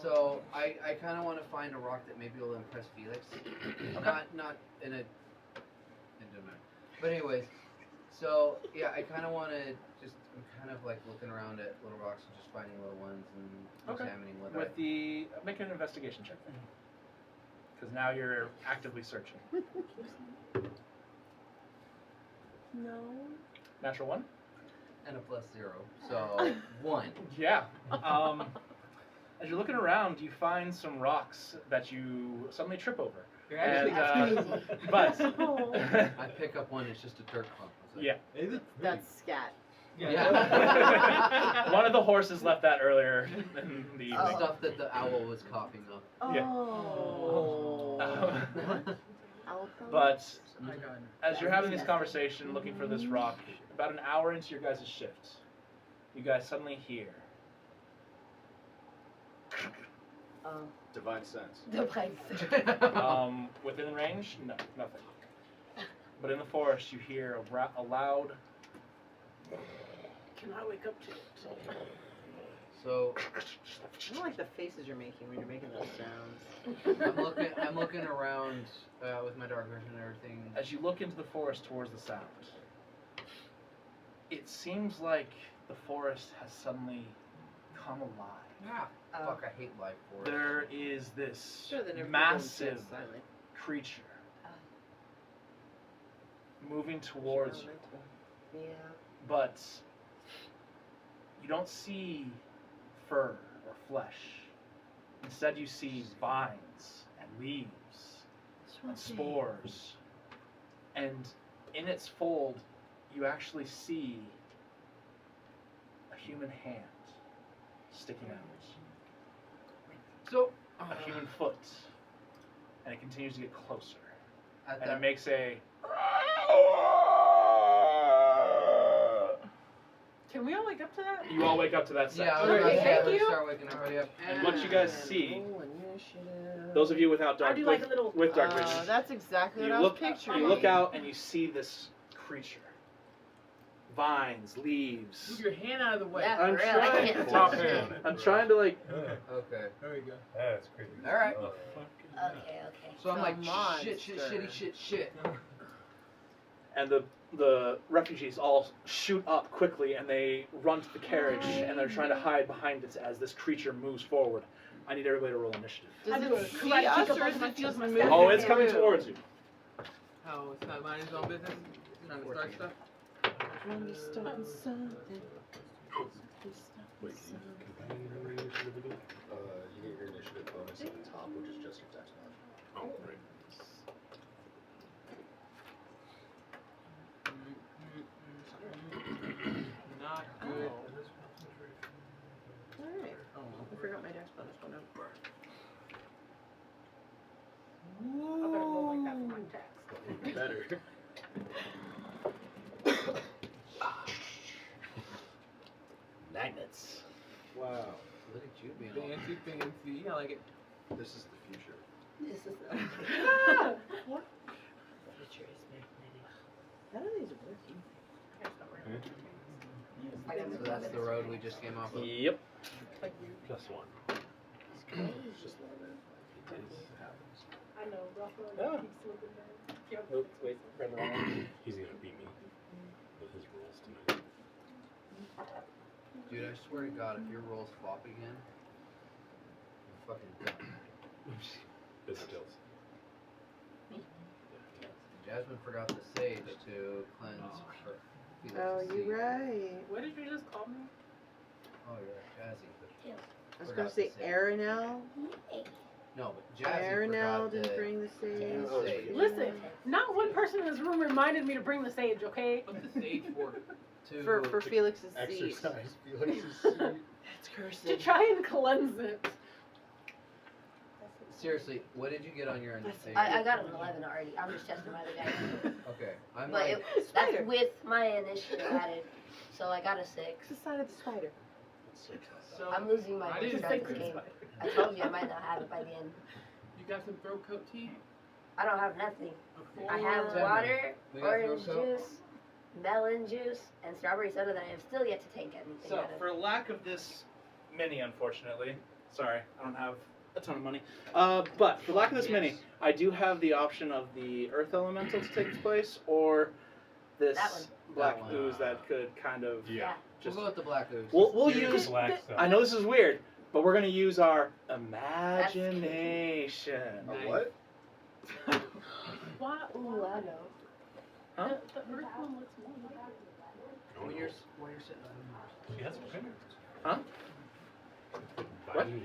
So I kind of want to find a rock that maybe will impress Felix. Not in a, it doesn't matter. But anyways, so yeah, I kind of want to just, I'm kind of like looking around at little rocks and just finding little ones and Okay. examining what With the make an investigation check. Because now you're actively searching. No. Natural one. and a +0, so 1. Yeah. As you're looking around, you find some rocks that you suddenly trip over. You're actually And, but I pick up one, it's just a dirt clump. It's like, yeah. Is it? That's scat. Yeah. One of the horses left that earlier in the evening. Oh. Stuff that the owl was coughing up. Yeah. Oh. But as you're having this conversation, looking for this rock, about an hour into your guys' shift, you guys suddenly hear. Divine sense. Within range, no, nothing. But in the forest, you hear a loud. Can I wake up to it? So I don't like the faces you're making when you're making those sounds. I'm looking around with my dark vision and everything. As you look into the forest towards the sound, it seems like the forest has suddenly come alive. Ah, fuck, I hate life forest. There is this Sure, then everything massive goes silent. creature moving towards you, Yeah. but you don't see fur or flesh. Instead, you see vines and leaves and spores. And in its fold, you actually see a human hand sticking out. So A human foot. And it continues to get closer. at And that, it makes a. Can we all wake up to that? You all wake up to that sound. yeah, Okay, thank you. start waking everybody up. And what you guys see, Roll initiative. those of you without I'll dark do like a little. with dark vision, That's exactly what you I was look picturing. you look out and you see this creature. Vines, leaves. Move your hand out of the way. Yeah, I'm for real. trying- I can't Top touch hand. it. I'm trying to like. Okay. There we go. That's creepy. All right. Oh. Okay, okay. So I'm like, Come shit, shit. And the refugees all shoot up quickly and they run to the carriage and they're trying to hide behind it as this creature moves forward. I need everybody to roll initiative. I Does do it a see karate us kick up or on is my it just chest. moving? Oh, it's coming through? towards you. Oh, it's not minding his own business? Trying to start stuff? Wanna start something. Wait, you get your initiative bonus at the top, which is just your text message. Oh, right. Not good. Alright. I forgot my dex bonus went up. I better roll like that for my text. Better. Magnets. Wow. Look at you being all. Fancy. I like it. This is the future. This is None of these are working. So that's the road we just came off of. Yep. Like you. +1. It's just love it. It happens. I know, Raphael Yeah. keeps slipping down. Yep. Oops, wait, Brendan. He's gonna beat me with his rules tonight. Dude, I swear to God, if your rolls flop again, I'm fucking done. This kills. Jasmine forgot the sage to cleanse her. Oh, you right. What did you just call me? Oh, you're right, Jazzy. I was Forgot gonna say the sage. Aranel. No, but Jazzy Aranel forgot didn't the bring the sage. the sage. Listen, not one person in this room reminded me to bring the sage, okay? What's the sage for? For Felix's seat. Exercise. Felix's seat. It's cursed. To try and cleanse it. Seriously, what did you get on your invitation? I got an 11 already. I'm just testing my other guy. Okay, I'm But like, that's with my initiative added. So I got a 6. It's the side of the spider. So, I'm losing my I voice didn't throughout think this this game. I told you I might not have it by the end. you got some throat coat tea? I don't have nothing. Okay. I have Seven. water, We got orange throat coat? juice, melon juice, and strawberry soda that I have still yet to take anything So, out of. for lack of this mini, unfortunately, sorry, I don't have a ton of money. But for lack of this mini, I do have the option of the Earth Elemental to take its place, or this That one. black That one. ooze that could kind of Yeah. just. we'll go with the black ooze. We'll Here's use. the black stuff. I know this is weird, but we're gonna use our imagination. A what? Why? Ooh, I know. Huh? The earth one looks more like When you're sitting on She has a printer. Huh? Binding,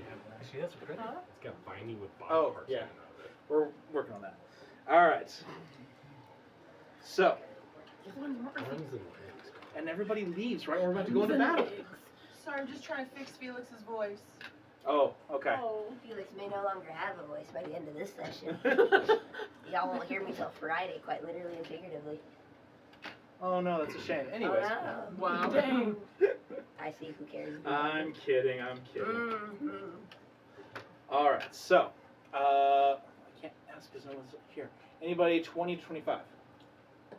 She has a printer. Huh? It's got binding with body Oh, parts yeah. coming out of it. We're working on that. All right. So, one more. Arms and legs. and everybody leaves, right? We're about to go into battle. Sorry, I'm just trying to fix Felix's voice. Oh, okay. Oh. Felix may no longer have a voice by the end of this session. Y'all won't hear me till Friday, quite literally and figuratively. Oh no, that's a shame. Anyways, Oh, no. Wow. Dang. I see. Who cares? I'm kidding. I'm kidding. Mm-hmm. All right. So, I can't ask because no one's here. Anybody 20 to 25?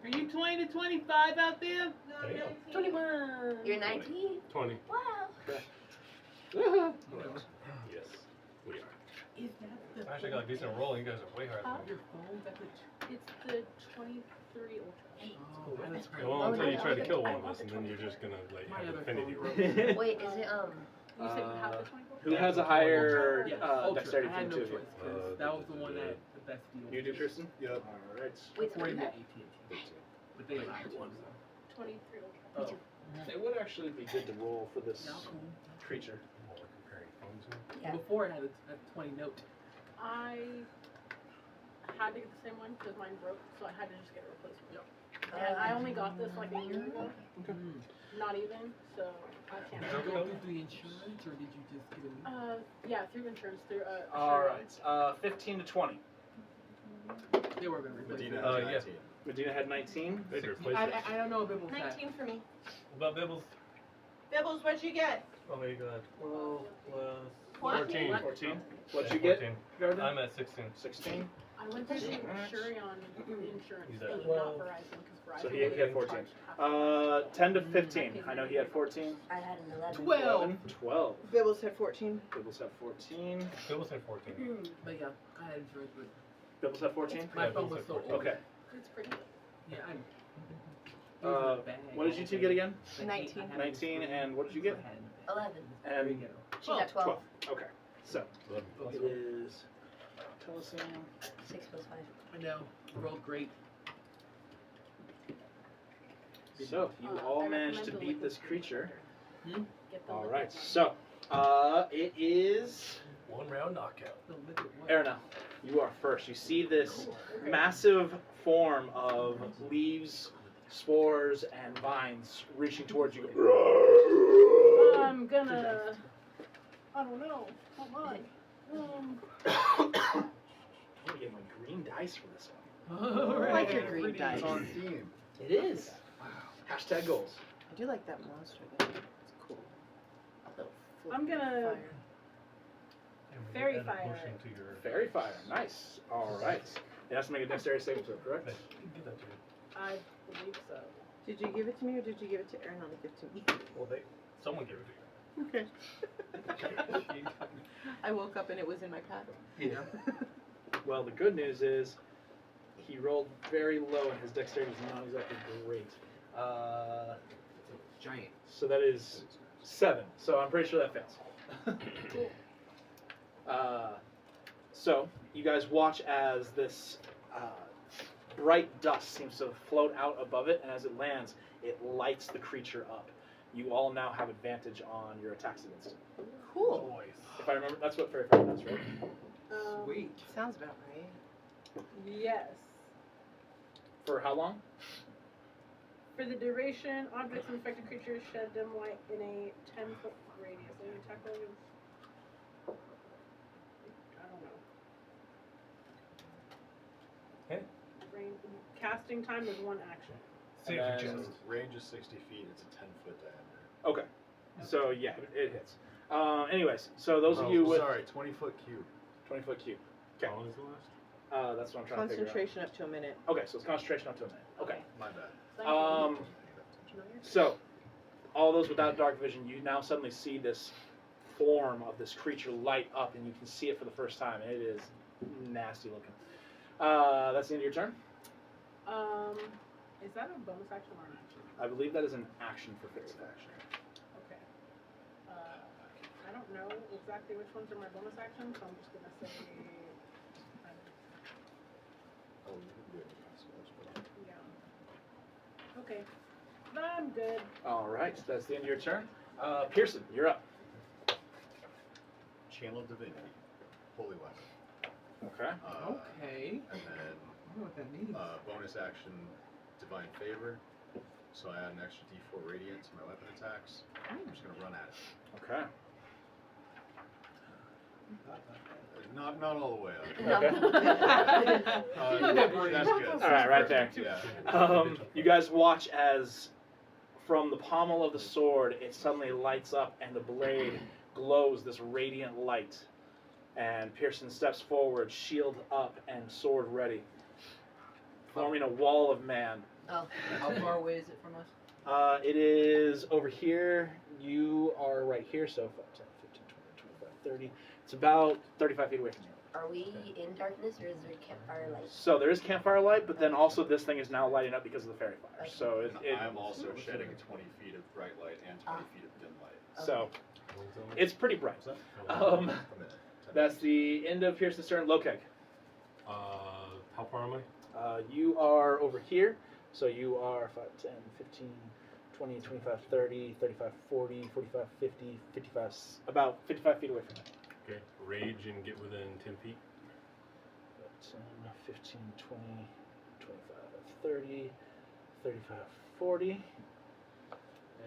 Are you 20 to 25 out there? Damn. 21. You're 19? 20. Wow. Woohoo. Yes, we are. Is that the I actually got a decent roll. You guys are way harder Huh? than me. your phone? That's a It's the 23 Ultra. oh, that is great. Well, Oh, until no, you no, try to no, kill I one of want us, the and then you're just gonna like My have other infinity phone roll. broke. Wait, is it You said you have the 24? Who has a higher Yes, dexterity Ultra. I had from no two of choice you? 'cause that was the one that the best deal. You do, Tristan? Yep. All right. Wait, According to what? AT&T. But they lied to us. 23 Ultra. Oh. It would actually be good to roll for this No, cool. creature. While we're comparing phones here. Yeah. Before it had a 20 note. I had to get the same one because mine broke, so I had to just get a replacement. And I only got this like a year ago. Not even, so I can't. Is it Go okay? through the insurance, or did you just get a new? Yeah, through insurance, through All Assurance. right. 15 to 20. They were going to replace Medina it. has yeah. 19. Medina had 19. They'd replace I, it. I don't know if it was that. 19 for me. What about Bibbles? Bibbles, what'd you get? Oh, there you go. 12 plus 14. 14. 14. What'd Yeah, you get, 14. Garden? I'm at 16. 16. I went to the Asurion insurance He's thing, at not Verizon, because Verizon. So he had 14. 10 to 15. I know he had 14. I had an 11. 12. 12. Bibbles had 14. Bibbles had 14. Bibbles had 14. But yeah, I had insurance, but Bibbles had 14? my Yeah, phone both was at so 14. old. Okay. It's pretty good. Yeah, I'm. What did you two get again? 19. 19, and what did you get? 11. There we And go. She got 12. Okay. So, it is. Tell us again. 6 plus 5. I know. Rolled great. So, you I all recommend managed to the beat liquid this creature. Get the All liquid right. one. So, it is. One round knockout. The liquid one. Arena, you are first. You see this massive form of leaves, spores, and vines reaching towards you. I'm gonna. I don't know. Hold on. I'm gonna get my green dice for this one. Alright. like your green Pretty. dice. It's on theme. It is. Wow. Hashtag goals. I do like that monster though. It's cool. Little I'm gonna- fire. And we Fairy add a fire. potion to your. Fairy fire. Nice. All right. It has to make a dexterity saving throw, correct? Hey, give that to you. I believe so. Did you give it to me or did you give it to Aaron on the 15th? Well, someone gave it to you. Okay. I woke up and it was in my paddle. Yeah. Well, the good news is he rolled very low and his dexterity is not exactly great. Giant. So that is 7. So I'm pretty sure that fails. So you guys watch as this bright dust seems to float out above it, and as it lands, it lights the creature up. You all now have advantage on your attacks against it. Cool. If I remember, that's what Fairy Fire does, right? Sweet. Sounds about right. Yes. For how long? For the duration, objects and affected creatures shed dim light in a 10-foot radius. Any attack roll is... I don't know. Okay. Casting time is 1 action. Save And your then- chest. Range is 60 feet. It's a 10-foot diameter. Okay. So yeah, it hits. Anyways, so those of you with 20-foot cube. 20-foot cube. How Okay. long is the last? That's what I'm trying to figure out. Concentration up to a minute. Okay, so it's concentration up to a minute. Okay. My bad. Thank you. So, all those without dark vision, you now suddenly see this form of this creature light up, and you can see it for the first time, and it is nasty looking. That's the end of your turn. Is that a bonus action or an action? I believe that is an action for Fairy Action. Okay. I don't know exactly which ones are my bonus actions, so I'm just gonna say. Oh, you can do it. Yeah. Okay. I'm good. All right, that's the end of your turn. Pearson, you're up. Channel Divinity. Holy weapon. Okay. Okay. And then I don't know what that means. bonus action, Divine Favor. So I add an extra D4 radiant to my weapon attacks. I'm just gonna run at it. Okay. Not all the way up. Okay. That's good. All right, right there. Yeah. You guys watch as from the pommel of the sword, it suddenly lights up and the blade glows this radiant light. And Pearson steps forward, shield up and sword ready, forming a wall of man. Oh. How far away is it from us? It is over here. You are right here, so 5, 10, 15, 20, 25, 30. It's about 35 feet away from you. Are we in darkness or is there campfire light? So there is campfire light, but then also this thing is now lighting up because of the fairy fire. So I am also shedding 20 feet of bright light and 20 feet of dim light. so it's pretty bright. What's that? Um, A minute. 10 That's minutes. the end of Pearson's turn. Lokeg. How far am I? You are over here. So you are 5, 10, 15, 20, 25, 30, 35, 40, 45, 50, 55, about 55 feet away from it. Okay. Rage and get within 10 feet. 10, 15, 20, 25, 30, 35, 40.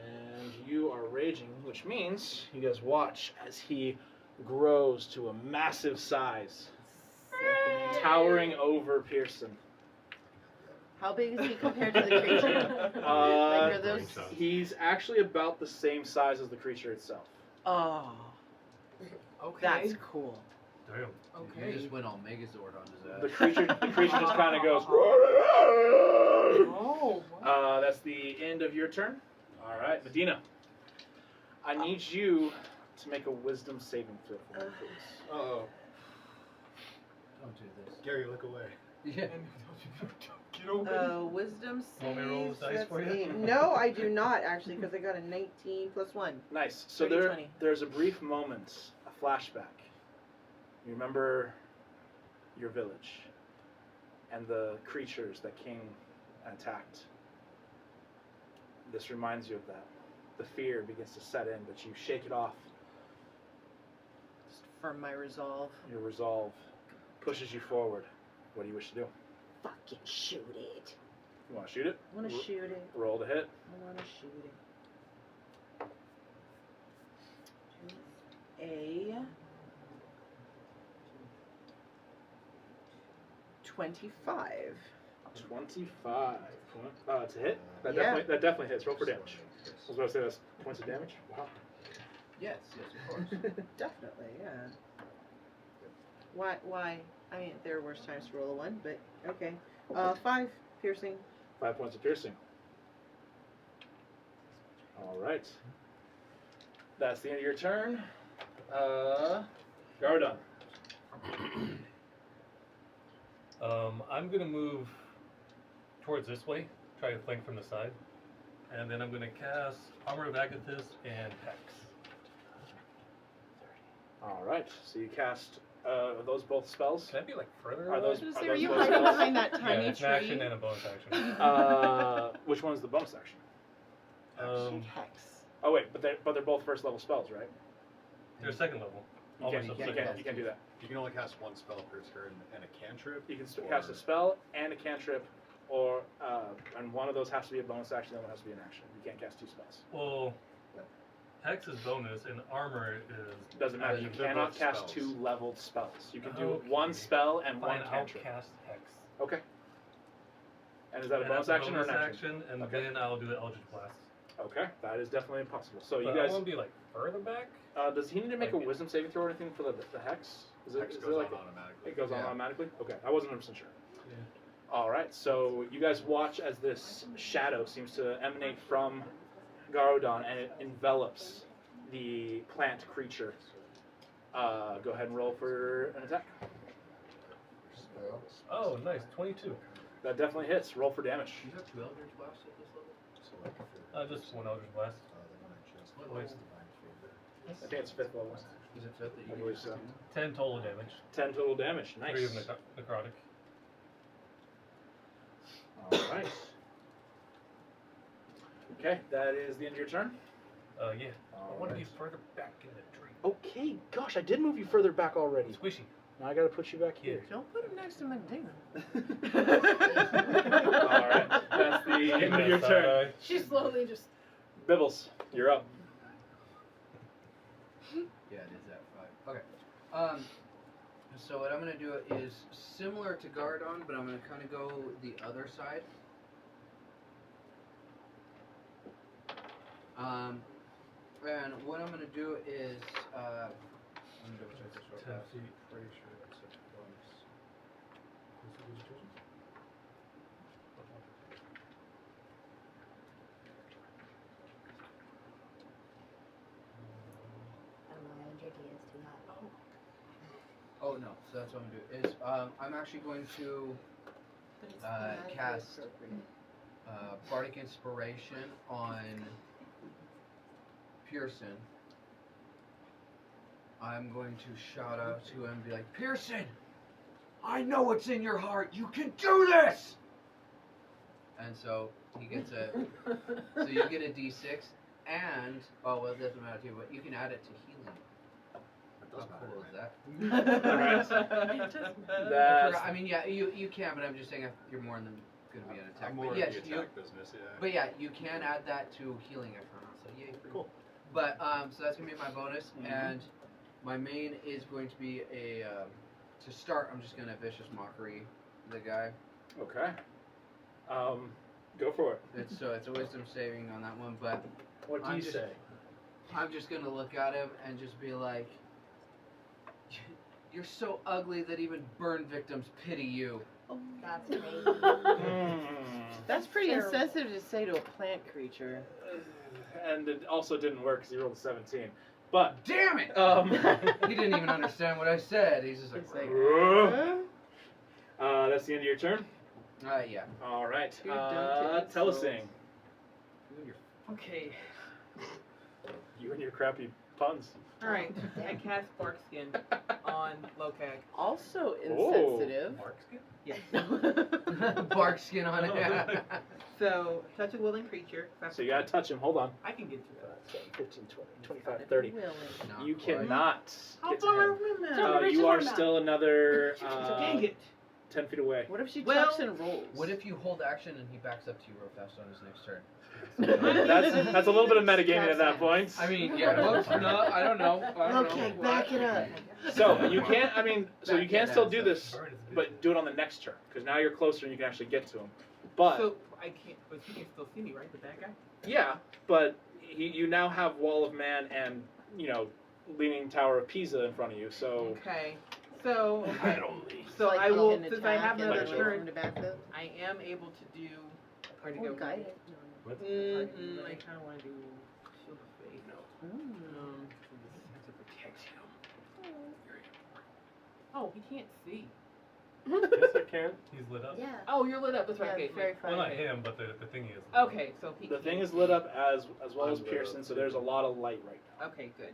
And you are raging, which means you guys watch as he grows to a massive size, towering over Pearson. How big is he compared to the creature? Like, are those... He's actually about the same size as the creature itself. Oh, Okay. that's cool. Damn. You Okay. just went all Megazord on his ass. The creature just kind of goes. Oh. Wow. That's the end of your turn. All right, Medina. I need you to make a wisdom saving throw for me, please. Uh-oh. Don't do this. Gary, look away. Yeah. Get over Wisdom Want me to roll saves. the dice That's for you? 8. No, I do not actually, because I got a 19 plus 1. Nice. So 30, 20. there's a brief moment, a flashback. You remember your village and the creatures that came and attacked. This reminds you of that. The fear begins to set in, but you shake it off. Just firm my resolve. Your resolve pushes you forward. What do you wish to do? Fucking shoot it. You want to shoot it? I want to shoot it. Roll to hit. I want to shoot it. A 25. 25. To hit? That Yeah. definitely hits. Roll for damage. I was about to say that's points of damage. Wow. Yes, of course. Definitely, yeah. Why? I mean, there are worse times to roll a 1, but okay. 5 piercing. 5 points of piercing. All right. That's the end of your turn. Garodon. I'm gonna move towards this way, try to flank from the side, and then I'm gonna cast Armor of Agathis and Hex. Alright, so you cast are those both spells? Can I be like further? Are away? those, I was are gonna say, those are you both hiding spells? behind that Yeah, tiny it's an tree? action and a bonus action. Which one's the bonus action? Hex. Oh wait, but they're both first level spells, right? They're second level. You All can't, my you spells can't, are you can't do that. You can only cast one spell per turn and a cantrip. You can cast a spell and a cantrip, or and one of those has to be a bonus action, the other one has to be an action. You can't cast two spells. Well, Hex is bonus, and Armor is. Doesn't matter. You They're cannot both cast spells. two leveled spells. You can do Okay. one spell and Fine, one I'll cantrip. cast Hex. Okay. And is that a And bonus that's action or an bonus action? and Okay. then I'll do the Eldritch Blast. Okay, that is definitely possible. So you But guys, I won't be like further back. does he need to make a Like- wisdom saving throw or anything for the hex? Hex is goes it like on automatically. it goes on Yeah. automatically? Okay, I wasn't 100% sure. Yeah. All right, so you guys watch as this shadow seems to emanate from Garodon and it envelops the plant creature. Go ahead and roll for an attack. Oh, nice, 22. That definitely hits. Roll for damage. You have 2 Eldritch Blasts at this level? So like if it- Just one Eldritch Blast. the one I just What rolled, level? Divine Favor. I think it's 5th level. Is it fifth that you I can believe use? so. 10 total damage. 10 total damage. Nice. 3 of necrotic. All right. Okay, that is the end of your turn. Yeah. I want to be further back in the tree. Okay, gosh, I did move you further back already. Squishy. Now I gotta put you back here. Don't put him next to Medina. All right, that's the end of your turn. She slowly just. Bibbles, you're up. Yeah, it is at 5. Okay. So what I'm gonna do is similar to Garodon, but I'm gonna kind of go the other side. And what I'm gonna do is I'm gonna double check this real 10 fast. feet. Pretty sure it's a bonus. Oh no, so that's what I'm gonna do is I'm actually going to cast Bardic Inspiration on Pearson. I'm going to shout out to him and be like, Pearson, I know what's in your heart. You can do this. And so he gets so you get a D6, and oh well, it doesn't matter to you, but you can add it to healing. That How does matter, cool is right? that? That's I mean, yeah, you can, but I'm just saying if you're more than going to be an attack. I'm more But in yes, the you. attack business, yeah. But yeah, you can add that to healing if you want. So yay, for Cool. But so that's gonna be my bonus, Mhm. and my main is going to be a to start. I'm just gonna vicious mockery the guy. okay. Go for it. It's a wisdom saving on that one, but What do I'm you just- say? I'm just gonna look at him and just be like, "You're so ugly that even burn victims pity you." That's amazing. Mm. That's pretty Terrible. insensitive to say to a plant creature. And it also didn't work because he rolled a 17. But Damn it! He didn't even understand what I said. He's just like, It's like, that's the end of your turn. yeah. All right. You're done to Telesing. You and your Okay. You and your crappy puns. All right. I cast Bark Skin on Lokag. Also Oh. insensitive. Yes. bark skin on it. So touch a willing creature. So you gotta touch him. Hold on. I can get to it. 15, 20, 25, 30. Not You quite. cannot How get to far him. away Tell now? me You Reach are his arm still another Dang it. 10 feet away. What if she Well, tucks and rolls? What if you hold action and he backs up to you real fast on his next turn? That's a little bit of metagaming at that point. I mean, yeah, whoops, no, I don't know. Okay, back it up. So you can't. I mean, so you Back can it still up. do this, but do it on the next turn because now you're closer and you can actually get to him. But So I can't, but he can still see me, right? The bad guy? yeah, but you now have Wall of Man and Leaning Tower of Pisa in front of you. So Okay. So Not only. So Like I he will, can since I attack have and another then wait for him turn, to back up. I am able to do. Hard to Or go. guide it. I kind of want to do Shield of Faith. No. Ooh. Oh, he can't see. Yes, I can. He's lit up. Yeah. Oh, you're lit up. That's right. Yeah, Okay, very Well, not funny. him, but the thingy is. Lit up. okay, so he. The thing can't is lit up as well as I'm lit Pearson, up, so too. there's a lot of light right now. Okay, good.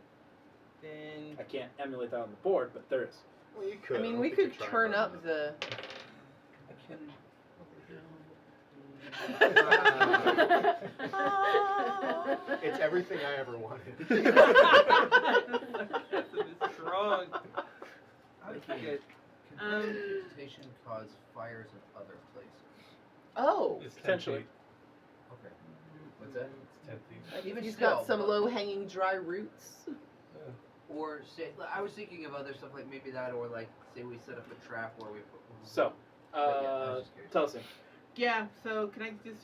Then. I can't emulate that on the board, but there is. Well, you could. I mean, don't we think you're could trying turn to up run the. It's everything I ever wanted. That's strong. Okay. Good. Can precipitation cause fires in other places? Oh, It's 10 Potentially. feet. Okay. What's that? It's 10 feet. Even he's still, got some but- low-hanging dry roots. Or say, I was thinking of other stuff like maybe that, or like say we set up a trap where we put. So, But yeah, I was just curious. tell us. Ian. Yeah. So can I just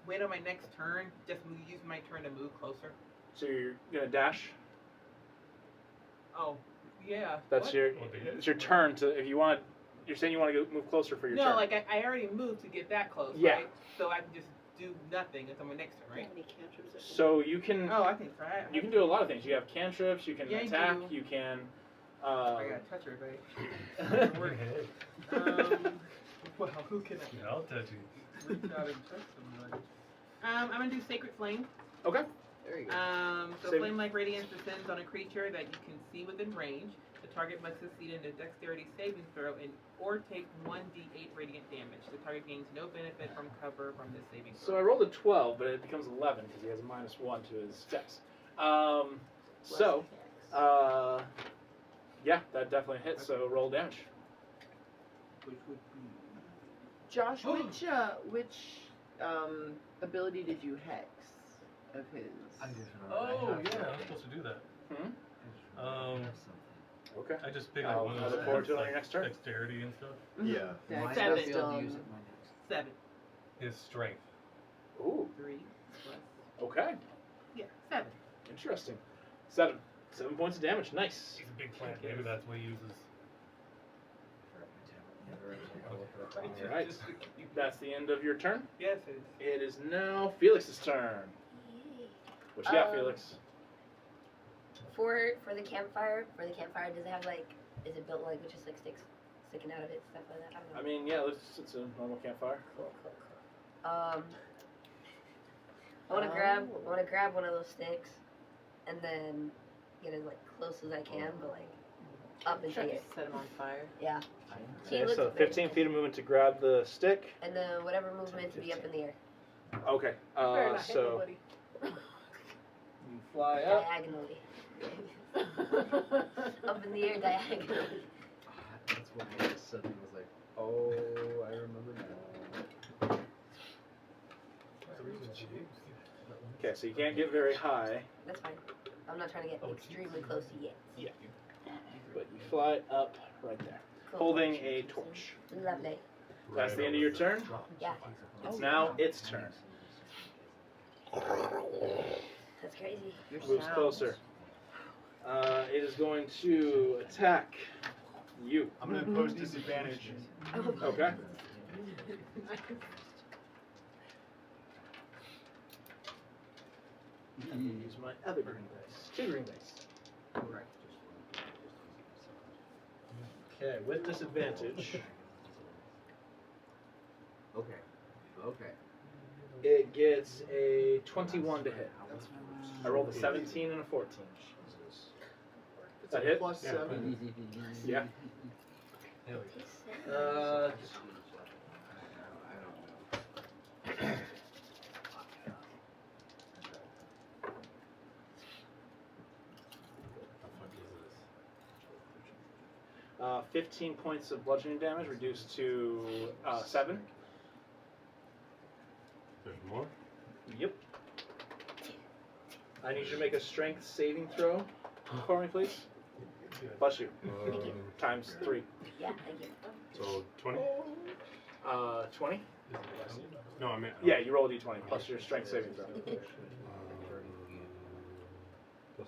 wait on my next turn? Just use my turn to move closer. So you're gonna dash. Oh, yeah. That's What? your. Well, do you? It's your turn to. If you want, you're saying you want to move closer for your No, turn. like I already moved to get that close. Yeah. Right? So I can just do nothing until my next turn, right? So you can. Oh, I can try. You can do a lot of things. You have cantrips. You can Yeah, you attack. do. You can. I gotta touch everybody. Well, who can Yeah, I'll touch you. I reach out and touch somebody? I'm gonna do Sacred Flame. Okay. There you go. So Same. flame-like radiance descends on a creature that you can see within range. The target must succeed in a dexterity saving throw or take 1d8 radiant damage. The target gains no benefit from cover from this saving throw. So I rolled a 12, but it becomes 11 because he has a -1 to his dex. Yeah, that definitely hits. So roll damage. Which would be. Josh, which ability did you hex of his? Oh, yeah, I'm supposed to do that. Okay. I just picked I'll one of those look forward to it on like your next turn. dexterity and stuff. Yeah. Dex, Might Seven. not be able to wisdom. use it my next. 7. His strength. Ooh. 3 plus. Okay. Yeah, 7. Interesting. 7 points of damage. Nice. He's a big plant. Maybe that's what he uses. All right. That's the end of your turn. Yes, it is. It is now Felix's turn. What you got, Felix? For the campfire, does it have like, is it built like with just like sticks sticking out of it, stuff like that? I don't know. I mean, yeah, it's a normal campfire. Cool. I wanna grab one of those sticks, and then get as like close as I can, but like up into Try the to air. set him on fire. Yeah. She Okay, looks so very 15 feet of movement to grab the stick. And then whatever movement to be up in the air. Okay. Better not hit So nobody. you fly up. Diagonally. Up in the air diagonally. That's when I just suddenly was like, oh, I remember now. Okay, so you can't get very high, That's fine. I'm not trying to get extremely close yet. but you fly up right there, Cool. holding a torch. Lovely. That's the end of your turn. Yeah. It's now its turn. That's crazy. Your Moves sounds. closer. It is going to attack you. I'm gonna impose disadvantage. Okay. I'm gonna use my other green dice. 2 green dice. Correct. Okay, with disadvantage, Okay. Okay. it gets a 21 to hit. I rolled a 17 and a 14. It's That a hit? plus Yeah. 7. Yeah. Hell yeah. I don't know. 15 points of bludgeoning damage reduced to 7. There's more? Yep. I need you to make a strength saving throw for me, please. Bless you. Times 3. Yeah, thank you. So 20? 20? No, I meant. Yeah, you roll a d20 plus your strength saving throw. Plus 4,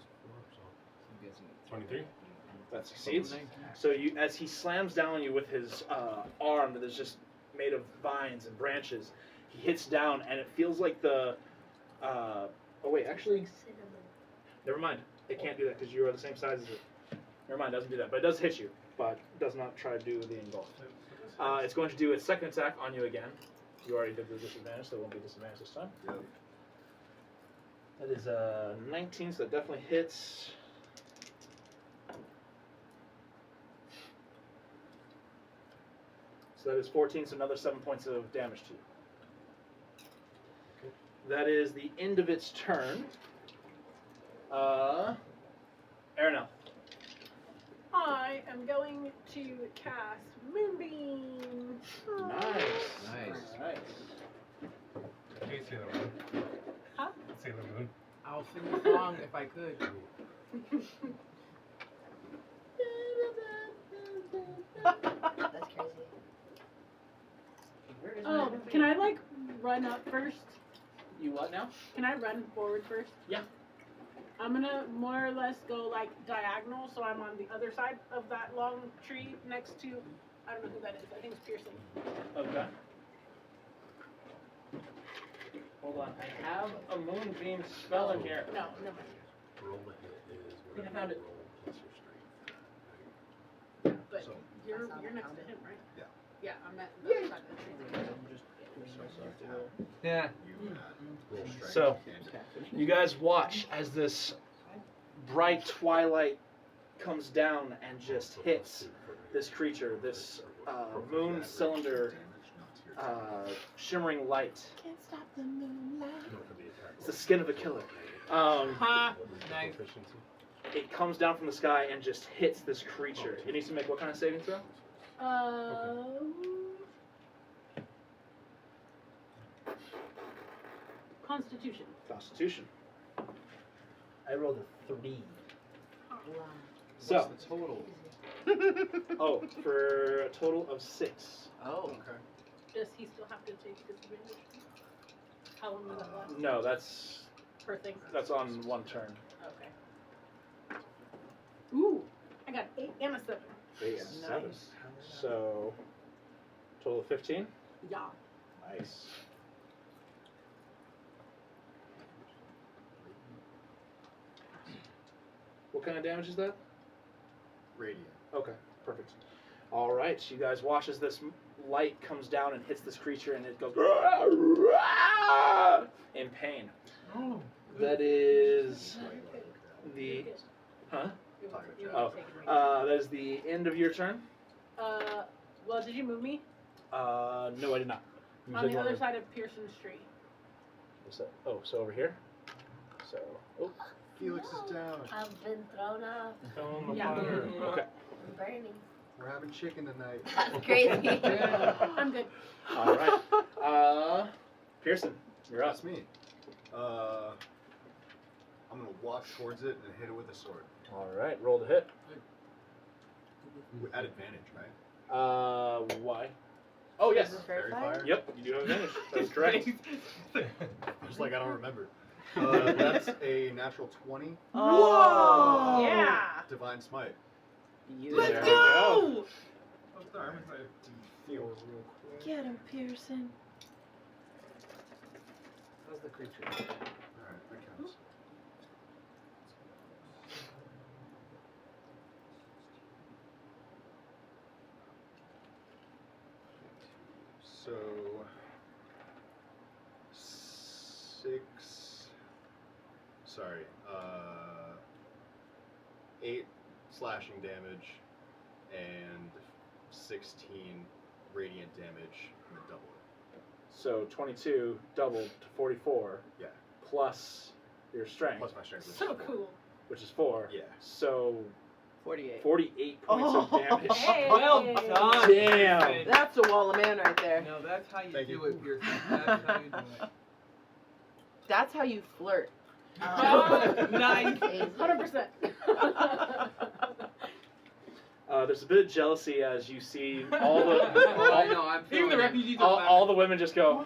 so 23? That succeeds. So you, as he slams down on you with his arm that is just made of vines and branches, he hits down and it feels like the. Oh wait, actually, never mind. It can't do that because you are the same size as it. Never mind, doesn't do that, but it does hit you, but does not try to do the engulf. It's going to do its second attack on you again. You already did the disadvantage, so it won't be disadvantage this time. Yep. That is 19, so that definitely hits. So that is 14, so another 7 points of damage to you. That is the end of its turn. Aranel. I am going to cast Moonbeam. Nice. Nice. Nice. Can you see the moon? Huh? See the moon? I'll sing the song if I could. That's crazy. Oh, can I like run up first? You what now? Can I run forward first? Yeah. I'm gonna more or less go like diagonal, so I'm on the other side of that long tree next to, I don't know who that is. I think it's Pearson. Okay. Hold on. I have a moonbeam spell in here. No, never mind. Roll the hit is I whatever found you it. roll plus your strength. But So- you're That's you're not next to him, right? Yeah. Yeah, I'm at the other side of the tree. Yeah. You roll strength. So- and You guys watch as this bright twilight comes down and just hits this creature, this moon cylinder, shimmering light. Can't stop the moonlight. It's the skin of a killer. Ha! Nice. It comes down from the sky and just hits this creature. It needs to make what kind of saving throw? Constitution. Constitution. I rolled a 3. So, What's the total? oh, for a total of 6. Oh. Okay. Does he still have to take disadvantage? How long does that last? No, that's Per thing? on one turn. Okay. Ooh, I got 8 and a 7. 8 and 7. So, total of 15. Yeah. Nice. What kind of damage is that? Radiant. Okay, perfect. All right, you guys watch as this light comes down and hits this creature, and it goes in pain. Oh. That is the huh? Oh, that is the end of your turn. Well, did you move me? No, I did not. You On said the you other wanted- side of Pearson's tree. Oh, so over here. So, oh, Felix is down. I've been thrown off. Fell on the Yeah. fire. okay. I'm burning. We're having chicken tonight. That's crazy. I'm good. All right. Pearson, you're up. That's me. I'm gonna walk towards it and hit it with a sword. All right, roll to hit. At advantage, right? Why? Oh yes. Fairy fire? Yep, you do have advantage. That's correct. Just like I don't remember. That's a natural 20. Oh. Yeah. Divine Smite. Let's There we go! What's the armor type? Feel. Get him, Pearson. How's the creature? Alright, that counts. So 8 slashing damage and 16 radiant damage. I'm gonna double it. So 22 doubled to 44. Yeah. Plus your strength, Plus my strength. which So is 4. cool. which is 4. Yeah. So 48. 48 points of damage. Hey. Well done. Damn. That's a wall of man right there. No, that's how you Thank do you. it, Pearson. That's how you do it. That's how you flirt. Nice. 100%. There's a bit of jealousy as you see all the I know, I'm Even feeling the it. refugees all the women just go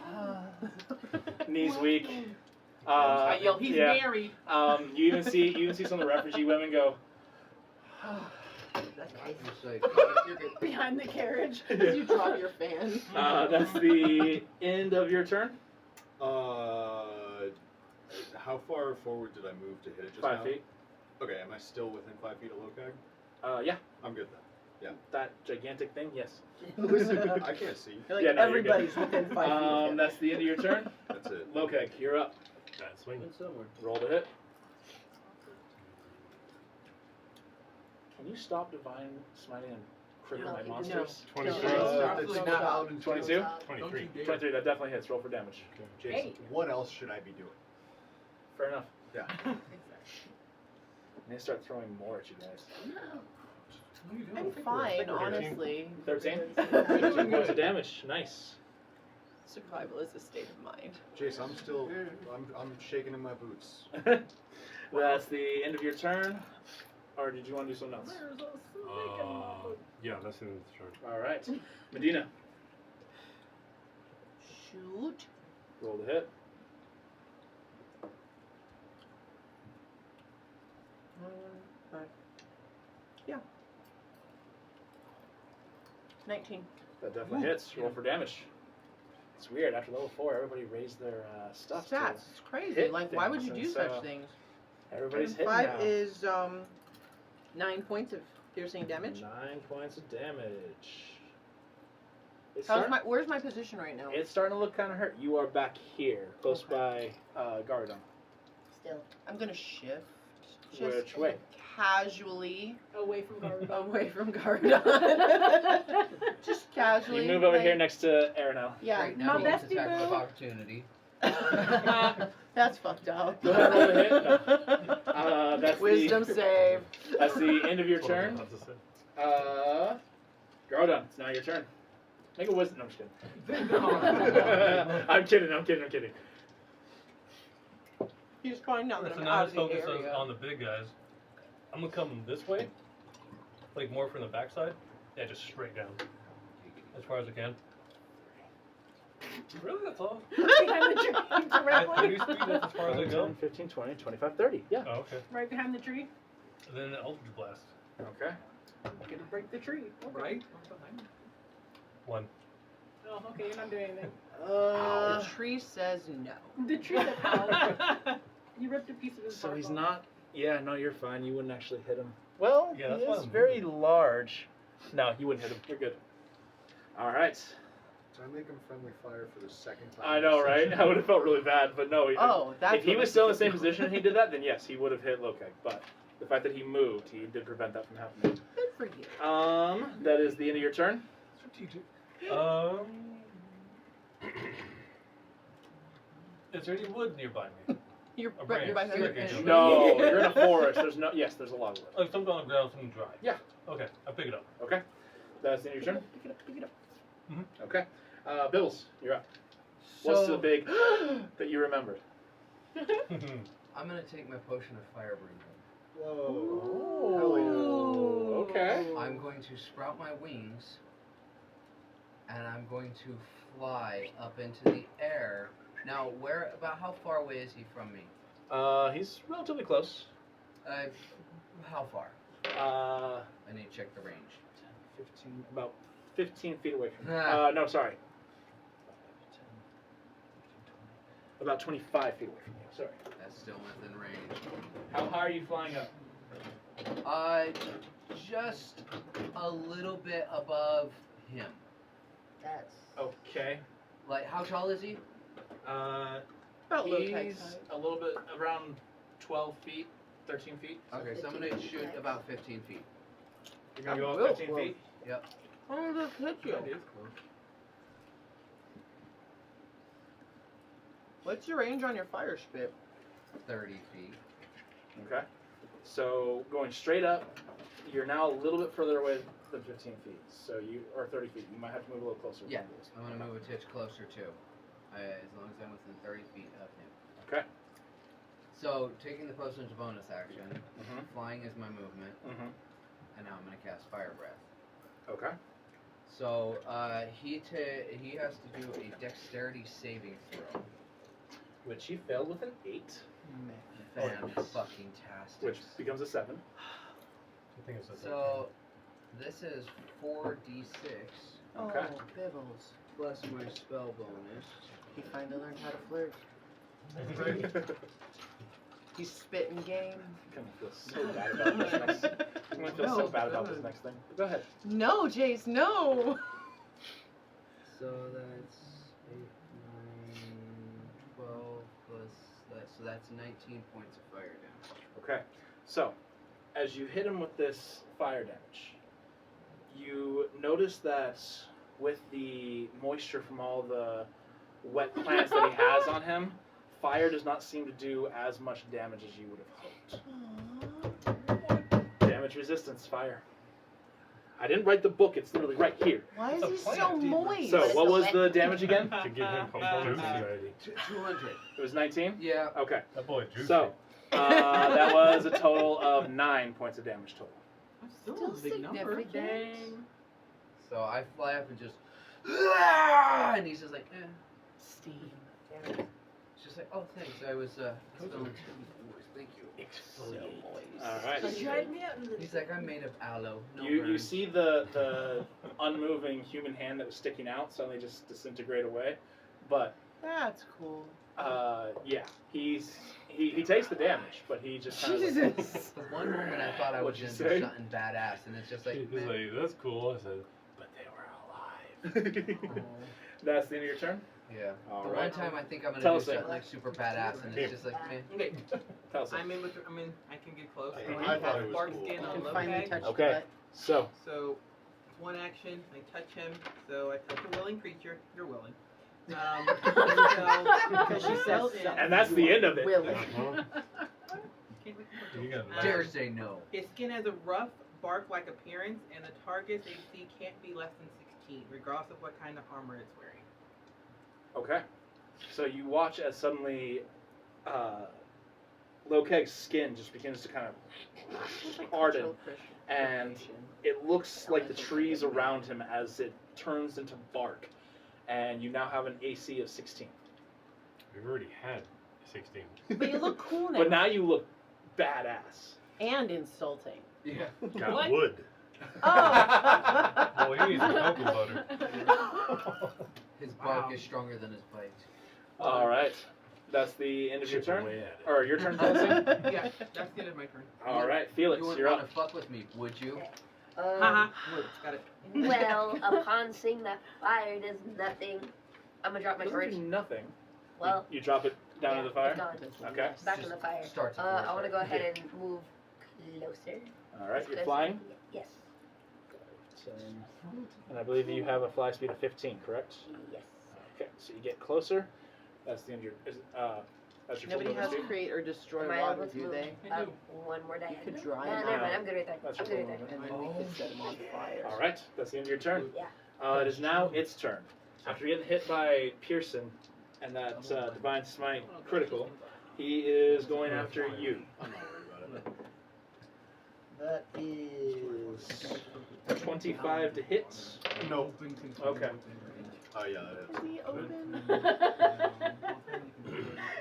knees weak. I yell, he's yeah. married. You even see some of the refugee women go. That's crazy. It's like, You're good. Behind the carriage. As you drop your fan. That's the end of your turn. How far forward did I move to hit it just 5 now? feet. Okay, am I still within 5 feet of Lokag? Yeah, I'm good then. that gigantic thing. Yes. I can't see. You're like, Yeah, no, you're good. everybody's within 5 feet of him. That's the end of your turn. That's it. Lokek, you're up. That swing. somewhere. Roll to hit. Can you stop divine smiting and crippling No, my no. monsters? 23. It's not allowed in 22? 23. 23, that definitely hits. Roll for damage. Jason, Hey. what else should I be doing? Fair enough. Yeah. I need to start throwing more at you guys. I'm fine, 13. honestly. 13? 13 points of damage. Nice. Survival is a state of mind. Jason, I'm shaking in my boots. That's the end of your turn. Or did you want to do something else? Yeah, that's the end of the turn. All right. Medina, Shoot. roll to hit. Yeah. 19. That definitely hits. Roll for damage. It's weird. After level 4, everybody raised their stuff. to- Stats. It's crazy. hit Like, why would you things, do and such so- things? Everybody's And hitting 5 now. is 9 points of piercing damage. 9 points of damage. It's How's starting, where's my position right now? it's starting to look kind of hurt. You are back here, close by Garadon. Still. I'm gonna shift. Just Which way? casually Away from Garden. away from Gardon. Just casually. You move over like- here next to Aranel. Yeah. Right now, My it's bestie attack of boo. opportunity. That's fucked up. Go ahead, roll the hit. That's Wisdom save. That's the end of your That's what I turn. was about to say. Garadon, it's now your turn. Make a wisdom. No, I'm just kidding. I'm kidding. He's fine now that So I'm now out let's of the focus area. on the big guys. I'm gonna come this way, like more from the backside. Yeah, just straight down, as far as I can. Really, that's all. Behind the tree, At directly. 30 speed, that's as far as I go. 10, 15, 20, 25, 30. Yeah. Oh, okay. Right behind the tree. And then an Eldritch Blast. Okay. Gonna break the tree. Right? 1. Oh, okay, you're not doing anything. The tree says no. The tree that fell. You ripped a piece of his So bark he's off. not. Yeah, no, you're fine. You wouldn't actually hit him. Well, Yeah, he that's why is I'm very large. No, you wouldn't hit him. You're good. All right. Did I make him friendly fire for the second time? I know, right? I would have felt really bad, but no. Oh, that's if he what was makes still in it the same difficult. position and he did that, then yes, he would have hit Lokek. But the fact that he moved, he did prevent that from happening. Good for you. That is the end of your turn. Strategic. Is there any wood nearby me? You're A right, you're by branch. her. Okay. No, you're in a forest. There's no. Yes, there's a lot of wood. Like something on the ground, something dry. Yeah. Okay, I'll pick it up. Okay. That's the end of your turn. Pick it up. Okay. Bibbles, you're up. What's the big that you remembered? I'm gonna take my potion of fire breathing. Whoa. Oh. Okay. I'm going to sprout my wings, and I'm going to fly up into the air. Now, about how far away is he from me? He's relatively close. How far? I need to check the range. 15, about 15 feet away from you. Ah. No, sorry. About 25 feet away from you. Sorry. That's still within range. How high are you flying up? Just a little bit above him. That's. Okay. Like, how tall is he? About low tech He's height. a little bit around 12 feet, 13 feet. Okay, so I'm gonna shoot about 15 feet. You're gonna go Real up 15 close. feet? Yep. Oh, this hit you. That is close. What's your range on your fire spit? 30 feet. Okay. So going straight up, you're now a little bit further away than 15 feet. So or 30 feet. You might have to move a little closer. Yeah, I'm gonna move a titch closer too. As long as I'm within 30 feet of him. Okay. So, taking the potion as a bonus action, Mm-hmm. flying is my movement, Mm-hmm. and now I'm gonna cast Fire Breath. Okay. So, he has to do a Dexterity saving throw. Which he failed with an 8, Fan-fucking-tastic. which becomes a 7. I think it's a So, this is 4d6 Okay. Oh, Bibbles. plus my spell bonus. He finally learned how to flirt. I'm He's spitting game. gonna feel so bad about this next. gonna feel so bad about this next thing. Go ahead. No, Jace, no. So that's 8, 9, 12 plus that. So that's 19 points of fire damage. Okay. So, as you hit him with this fire damage, you notice that with the moisture from all the wet plants that he has on him, fire does not seem to do as much damage as you would have hoped. Damage resistance, fire. I didn't write the book, it's literally right here. Why is It's a he so plant, dude. moist? So, what was wet. the damage again? To give him components already. 200. It was 19? Yeah. Okay. That boy juicy. So, that was a total of 9 points of damage total. That's still Still a big number. significant. Dang. So I fly up and just, and he's just like, eh. Steam. It's just like, oh, thanks. I was still thank you. Alright. He's like, I'm made of aloe. No You burns." see the unmoving human hand that was sticking out suddenly just disintegrate away, but That's cool. yeah, he takes the damage, but he just kind of Jesus. The one moment I thought I was What'd you gonna say? do something badass, and it's just like, He's man. like, that's cool. I said, but they were alive. Oh. That's the end of your turn. Yeah. All The right. one time I think I'm gonna Tell do us it. something like super badass, and it's just like, man. Okay, Tell us. I'm in with. I can get close. I thought it was Bark cool. skin You on can low finally tag. touch Okay. the So So, one action, I touch him. So I touch a willing creature. You're willing. Because she said Well, so. and that's the end of it. Will. Uh-huh. You got Dare say no. His skin has a rough, bark-like appearance, and the target's AC can't be less than 16, regardless of what kind of armor it's wearing. Okay. So you watch as suddenly Lokeg's skin just begins to kind of harden, and it looks like the trees around him as it turns into bark, and you now have an AC of 16. We've already had 16. But you look cool now. But now you look badass. And insulting. Yeah. Got What? wood. Oh. Well, he needs some cocoa butter. His bark Wow. is stronger than his bite. All right. That's the end of your Chip turn? away at it. Or your turn, Kelsey? Yeah, that's the end of my turn. All right, Felix, You wouldn't you're want up. to fuck with me, would you? Haha. Got it. Well, upon seeing that fire does nothing, I'm gonna drop my Doesn't torch. do nothing. Well, You drop it down yeah, to the fire? it's gone. Okay. Back in Just the fire. starts a I want to forest go fire. ahead and move closer. All right, you're Closer. flying? Yes. And I believe you have a fly speed of 15, correct? Yes. Okay, so you get closer. That's the end of your. That's your full Nobody movement has speed. create or destroy Am I water, able to do move they? one more die? You could dry No, them never mind. out. I'm good right there. That's I'm your good right full there. And then we could set them on fire. All right, that's the end of your turn. Yeah. It is now its turn. After getting hit by Pearson and that divine smite critical, he is going after you. I'm not worried about it. That is 25 to hit. Nope. Okay. Oh yeah, that is. We open.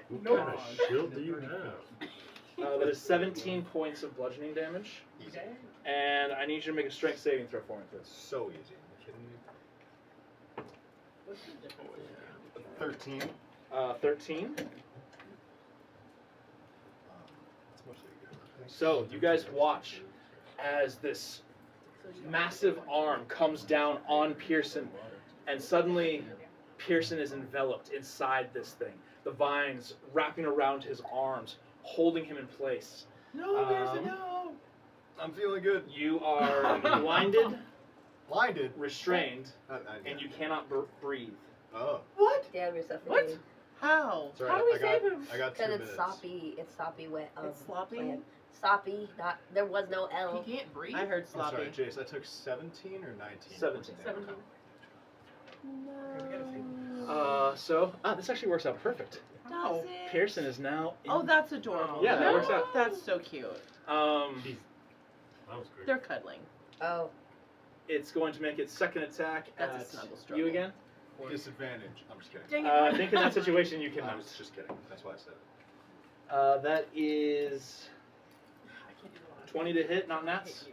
What kind of shield do you have? That is 17 points of bludgeoning damage. Easy. And I need you to make a strength saving throw for me, please. So easy. Are you kidding me? 13. 13. It's mostly good. So you guys watch as this massive arm comes down on Pearson, and suddenly Pearson is enveloped inside this thing. The vines wrapping around his arms, holding him in place. No, Pearson, no. I'm feeling good. You are blinded, Blinded. restrained, and you cannot breathe. Oh. What? Damn, you're suffocating. How? It's all How right. do we I got, save him? I got 2 Because minutes. it's soppy. It's soppy wet. It's sloppy? plant. Soppy. Not. There was no L. He can't breathe. I heard I'm sorry, sloppy. Jace. I took 17 or 19. 17. 17. This actually works out perfect. No. Pearson is now. In, Oh, that's adorable. Yeah, that works out. That's so cute. That was great. They're cuddling. Oh. It's going to make its second attack That's a at snuggle you struggle. again. Disadvantage. I'm just kidding. Dang I think in that situation you I cannot. was just kidding. That's why I said it. That is 20 to hit, not nats.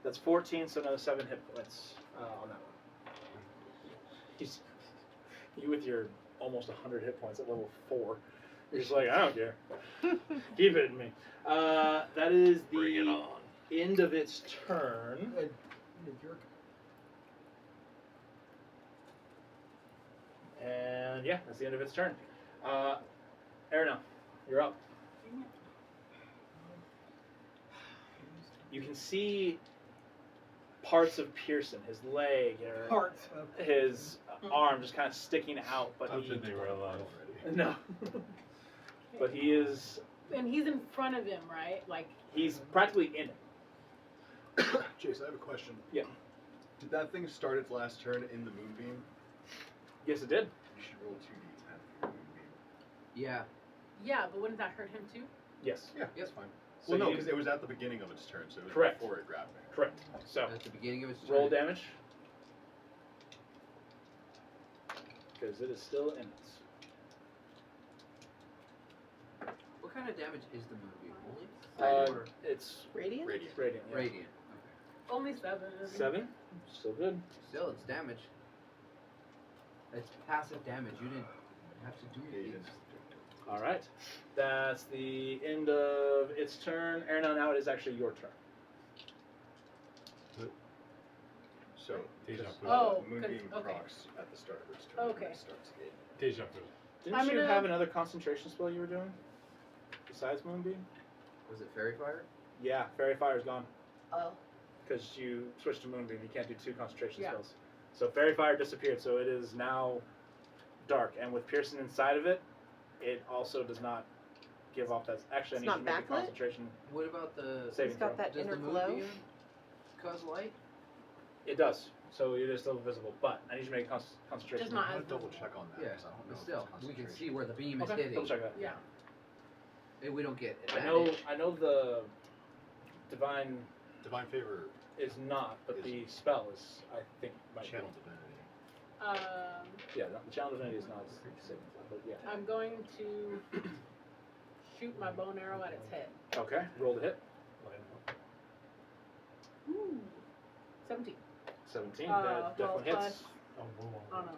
That's 14, so another 7 hit points on that one. You with your almost 100 hit points at level 4. You're just like, I don't care. Keep hitting me. That is Bring it the on. end of its turn. And yeah, that's the end of its turn. Erina, you're up. You can see parts of Pearson, his leg or Parts of. his arm just kind of sticking out, but How he, did they were alive? no. But he is, And he's in front of him, right? Like, he's practically in it. Jace, I have a question. Yeah. Did that thing start its last turn in the moonbeam? Yes, it did. You should roll 2d10 for the moonbeam. Yeah. yeah, but wouldn't that hurt him too? Yes. Yeah, that's fine. So Well, no, you- because it was at the beginning of its turn, so it was Correct. before it grabbed me. Correct. So At the beginning of its roll turn. damage. Because it is still in it. What kind of damage is the movie? Holy? It's Radiant? Radiant. radiant. Yeah. Radiant. Only 7. 7. Still good. Still, it's damage. It's passive damage. You didn't have to do Yeah, you anything. didn't. All right. That's the end of its turn. Erina, now it is actually your turn. So, Deja just, vu. Oh, moonbeam okay. procs at the start of its turn. Okay. When it starts again. Deja vu. Didn't I'm you gonna- have another concentration spell you were doing? Besides Moonbeam? Was it Fairy Fire? Yeah, Fairy Fire's gone. Oh. Because you switched to Moonbeam. You can't do 2 concentration Yeah. spells. So Fairy Fire disappeared, so it is now dark. And with Pearson inside of it, it also does not give off that. Actually, It's I need not you to make a backlit? concentration What about the? saving It's got throw. that Does inner the glow. moonbeam cause light? It does. So it is still visible. But I need you to make a concentration. Just not I'm as gonna double visible. check on that. Yeah, 'cause I don't know but if still, it's we can see concentration. where the beam is Okay, hitting. double check that. Yeah. And we don't get I know. advantage. I know the divine Divine favor, is not, but Is- the spell is. I think might channel be. divinity. Yeah, the channel divinity is not saving throw, but yeah. I'm going to shoot my bow and arrow at its head. Okay, roll the hit. Ooh. 17. 17. Well, That definitely hits. plus- Oh, whoa. Oh no.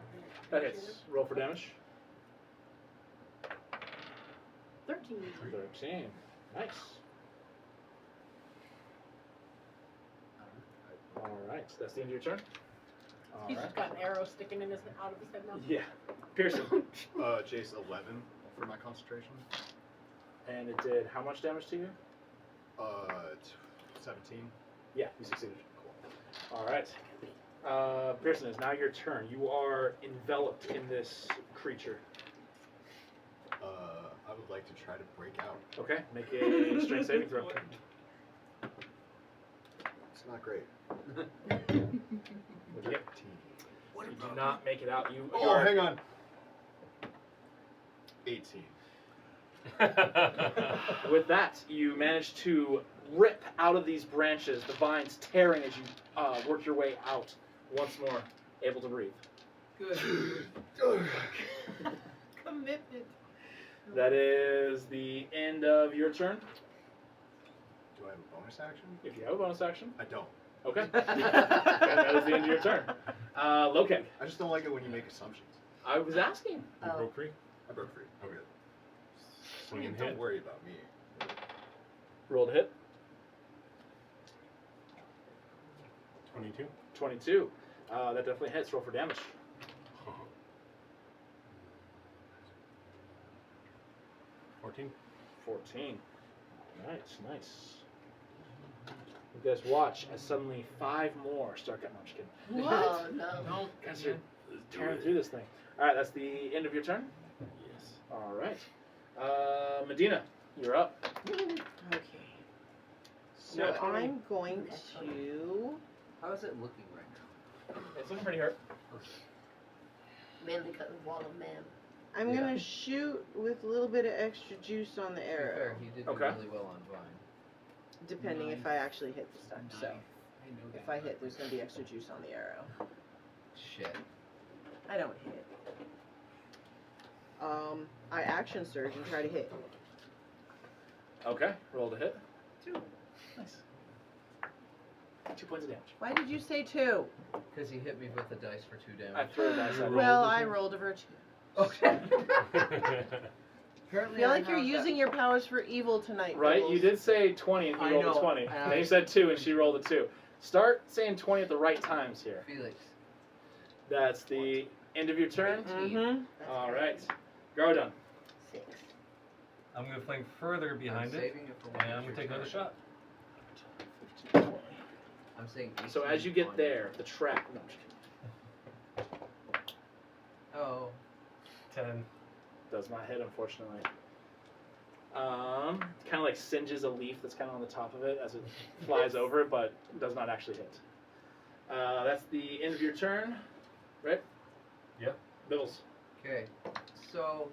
That hits. Roll for damage. 13. 13. Nice. Alright, that's the end of your turn. He's just got an arrow sticking in his out of his head now. Yeah. Pearson. Jace, 11 for my concentration. And it did how much damage to you? 17. Yeah, you succeeded. Alright. Pearson, it's now your turn. You are enveloped in this creature. I would like to try to break out. Okay, make a strength saving throw. It's not great. What'd you get? 13. You do not make it out. You Oh, are hang on. 18. With that, you manage to rip out of these branches, the vines tearing as you work your way out once more, able to breathe. Good. Commitment. That is the end of your turn. Do I have a bonus action? If you have a bonus action. I don't. Okay. And that is the end of your turn. Lokek. I just don't like it when you make assumptions. I was asking. You Oh. broke free? I broke free. Okay. I Swing mean, and don't hit. worry about me. Roll to hit. 22. 22. That definitely hits. Roll for damage. 14. 14. Nice, nice. You guys watch as suddenly 5 more start getting. No, I'm just kidding. Oh no. No. You guys are tearing through this thing. Alright, that's the end of your turn. Yes. Alright. Medina, you're up. Okay. So Yeah. I'm going to. How is it looking right now? It's looking pretty hurt. Mainly because of Wall of Man. I'm Yeah. gonna shoot with a little bit of extra juice on the To be arrow, fair, he did do Okay. really well on Vine. depending if I actually hit this time. So I know that. if I hit, there's gonna be extra juice on the arrow. Shit. I don't hit. I action surge and try to hit. Okay, roll to hit. 2. Nice. 2 points of damage. Why did you say 2? Because he hit me with the dice for 2 I damage. threw a dice at him. Well, I rolled a virtue. Okay. I Apparently, feel I like you're have that- using your powers for evil tonight. Right? Bubbles. You did say 20 and he I rolled know, a 20. and And I- you said 2 and she rolled a 2. Start saying 20 at the right times here. Felix. That's the end of your turn. Mm-hmm. All right. Gardon. 6. I'm gonna flank further behind I'm it, saving it for when and I'm it's gonna take your another turn. shot. 15, 20. I'm saying. So 18 as you get on- there, the trap. No, I'm just kidding. Oh. 10. Does not hit, unfortunately. Kind of like singes a leaf that's kind of on the top of it as it flies over it, but does not actually hit. That's the end of your turn, right? Yep. Bills. Okay. So.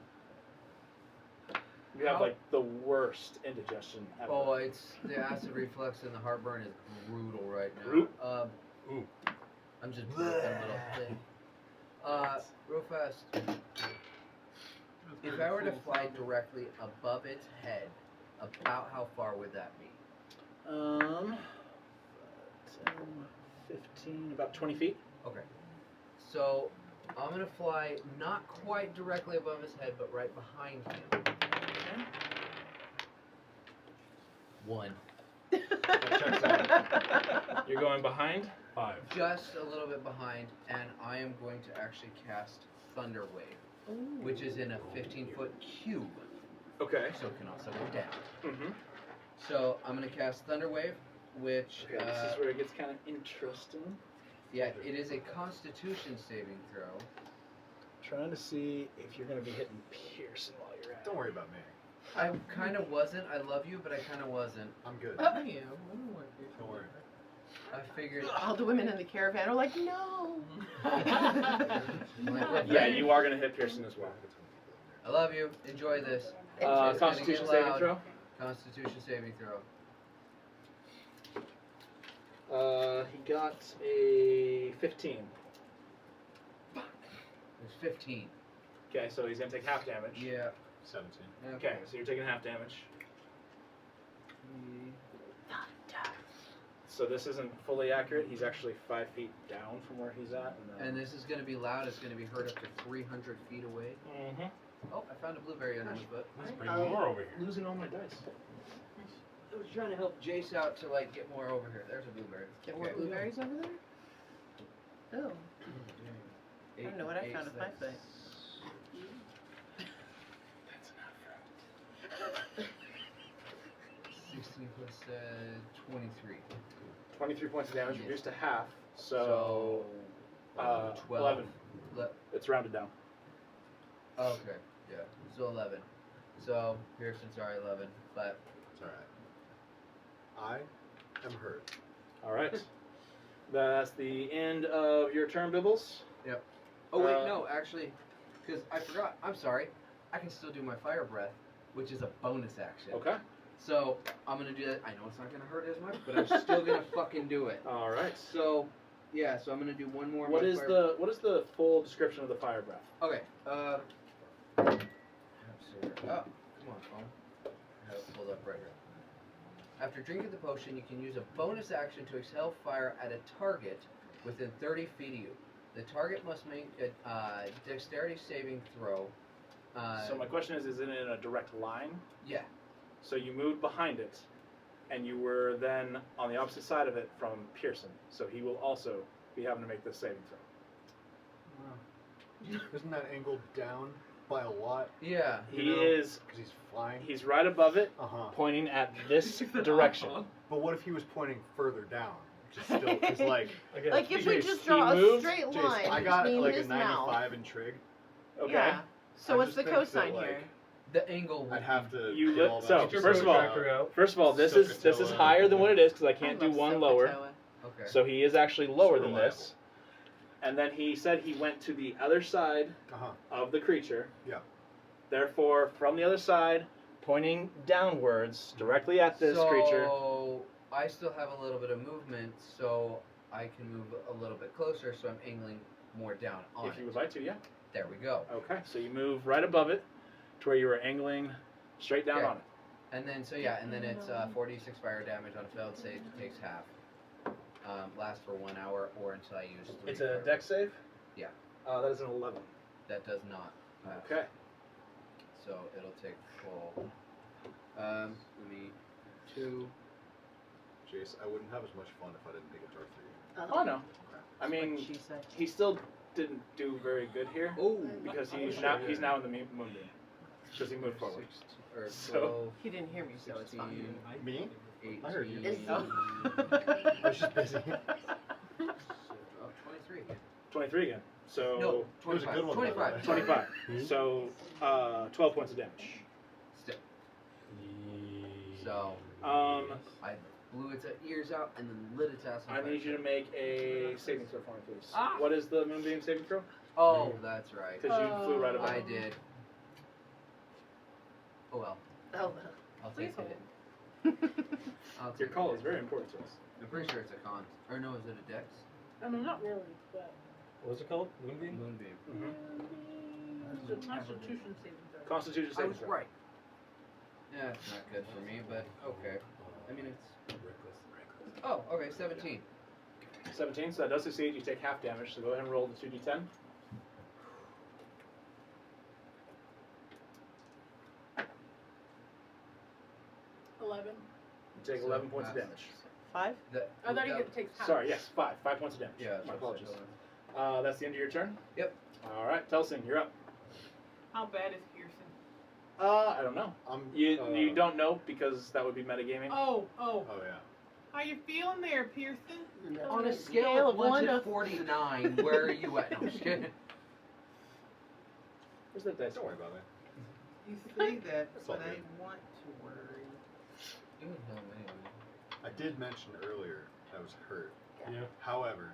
You have How- like the worst indigestion ever. Oh, it's the acid reflux and the heartburn is brutal right now. Root? Ooh. I'm just burping a little thing. Real fast. If I were to fly directly above its head, about how far would that be? 10, 15, about 20 feet. Okay. So I'm gonna fly not quite directly above his head, but right behind him. 1. You're going behind. 5. Just a little bit behind, and I am going to actually cast Thunder Wave, which is in a 15-foot cube, Okay. so it can also go down. Mm-hmm. So I'm gonna cast Thunder Wave, which Okay, this is where it gets kind of interesting. yeah, it is a Constitution saving throw. Trying to see if you're going to be hitting Pearson while you're at it. Don't worry about me. I kind of wasn't. I love you, but I kind of wasn't. I'm good. I am. I don't want this. Don't worry. I figured. All the women in the caravan are like, no. Yeah, you are going to hit Pearson as well. I love you. Enjoy this. It's gonna Constitution get saving loud. throw. Constitution saving throw. He got a 15. It's 15. Okay, so he's going to take half damage. Yeah. 17. Okay, so you're taking half damage. So this isn't fully accurate. He's actually 5 feet down from where he's at. And this is going to be loud. It's going to be heard up to 300 feet away. Mm-hmm. Oh, I found a blueberry under my foot. Let's bring more over here. Losing all my dice. I was trying to help Jace out to like get more over here. There's a blueberry. Get more blueberries over there? Oh. I don't know what I found with my foot. That's enough. 16 plus 23. 23 points of damage, Yes. reduced to half. So, 12. 11. Le- It's rounded down. okay, yeah. So 11. So, Pearson, sorry, 11. But, It's alright. I am hurt. All right. That's the end of your turn, Bibbles. oh wait, Uh, no, actually, because I forgot. I'm sorry. I can still do my fire breath, which is a bonus action. Okay. So, I'm going to do that. I know it's not going to hurt as much, but I'm still going to fucking do it. All right. So, yeah, so I'm going to do one more. of What my is fire- the full description of the fire breath? Okay, absolutely. Oh, come on, phone. I have it pulled up right here. After drinking the potion, you can use a bonus action to exhale fire at a target within 30 feet of you. The target must make a dexterity saving throw. So my question is it in a direct line? Yeah. So you moved behind it, and you were then on the opposite side of it from Pearson. So he will also be having to make this saving throw. Isn't that angled down by a lot? Yeah. He is. Because he's flying. He's right above it, Uh-huh. pointing at this direction. But what if he was pointing further down? Just still, because like, Again, Like if we Jace, just he draw a moved. straight Jace, line I got between like a his mouth. 95 in trig. Okay. Yeah. So I what's just the think cosine that, like, here? The angle would I'd have to. You do lit- all that so, shit. Get your first of all- protractor out. First of all, this is Sokotoa. higher than what it is because I can't I do love one lower. Sokotoa. Okay. So he is actually lower It's than reliable. this. And then he said he went to the other side Uh-huh. of the creature. Yeah. Therefore, from the other side, pointing downwards directly at this creature. So I still have a little bit of movement, so I can move a little bit closer. So I'm angling more down on If you it. would like to, yeah. There we go. Okay, so you move right above it to where you were angling straight down Okay. on it. And then so yeah, and then it's 46 fire damage on a failed save. It takes half. last for 1 hour or until I use 3. It's a dex save? Yeah. That is an 11. That does not pass. Okay. So it'll take full. Let me 2. Jace, I wouldn't have as much fun if I didn't make it dark for you. Oh no. I mean, She said. he still didn't do very good here Oh, because he's now in the moonbeam because he moved forward. 6 or So- 12, He didn't hear me, so it's fine. 16, Me? 18. I heard you. Is- I was just busy. So, 23. 23 again. So No, It was a 25. good one, by the 25. way. 25. Hmm? So 12 points of damage. Still. So I blew its ears out and then lit its ass on I fire. need you to make a saving throw for me, please. Ah! What is the moonbeam saving throw? Oh, that's right. Because you flew right above. I did. Oh well. Oh, well. I'll take Please it. I'll take Your call it. is very important to us. I'm pretty sure it's a con. Or no, is it a dex? I mean, not really, but. What was it called? Moonbeam? Moonbeam. It's a Constitution saving throw. Constitution I saving was throw. right. Yeah, it's not good for me, but okay. I mean, it's. Oh, okay, 17. 17, so that does succeed. You take half damage, so go ahead and roll the 2d10. 11. You take So 11 points of that's- damage. 5? That, I thought he that- takes half. Sorry, yes, 5 points of damage. Yeah, My so- apologies. so- That's the end of your turn? Yep. Alright, Telsing, you're up. How bad is Pearson? I don't know. You Uh, don't know because that would be metagaming. Oh. Oh yeah. How you feeling there, Pearson? On a scale of 1 to 49, where are you at? No, I'm just kidding. Where's that dice? Don't worry about it. You say that, It's all but I good. want to worry. You would know anyway. I did mention earlier I was hurt. Yeah. However,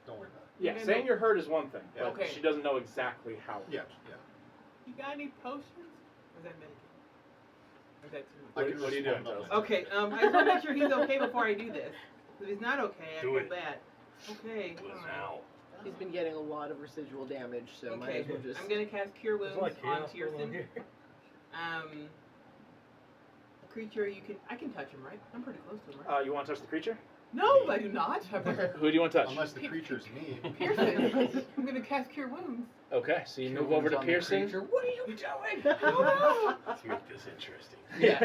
don't worry about it. Yeah, No, saying no. you're hurt is one thing, but Okay. she doesn't know exactly how. Yeah, yeah. You got any potions? Or is that medicated? Or is that too much? What- I can what are you respond doing, on Telsing? that. Okay, I just want to make sure he's okay before I do this. If he's not okay, I Do feel it. bad. Okay, Do it alright. now. He's been getting a lot of residual damage, so might Okay, as well just. I'm gonna cast Cure There's Wounds a lot on of chaos going on Pearson. here. A creature I can touch him, right? I'm pretty close to him, right? You want to touch the creature? No, I do not. Who do you want to touch? Unless the creature's me. Pearson. I'm gonna cast Cure Wounds. Okay, so you Cure move over wounds to on the Pearson. creature. What are you doing? Let's make this interesting. Yeah.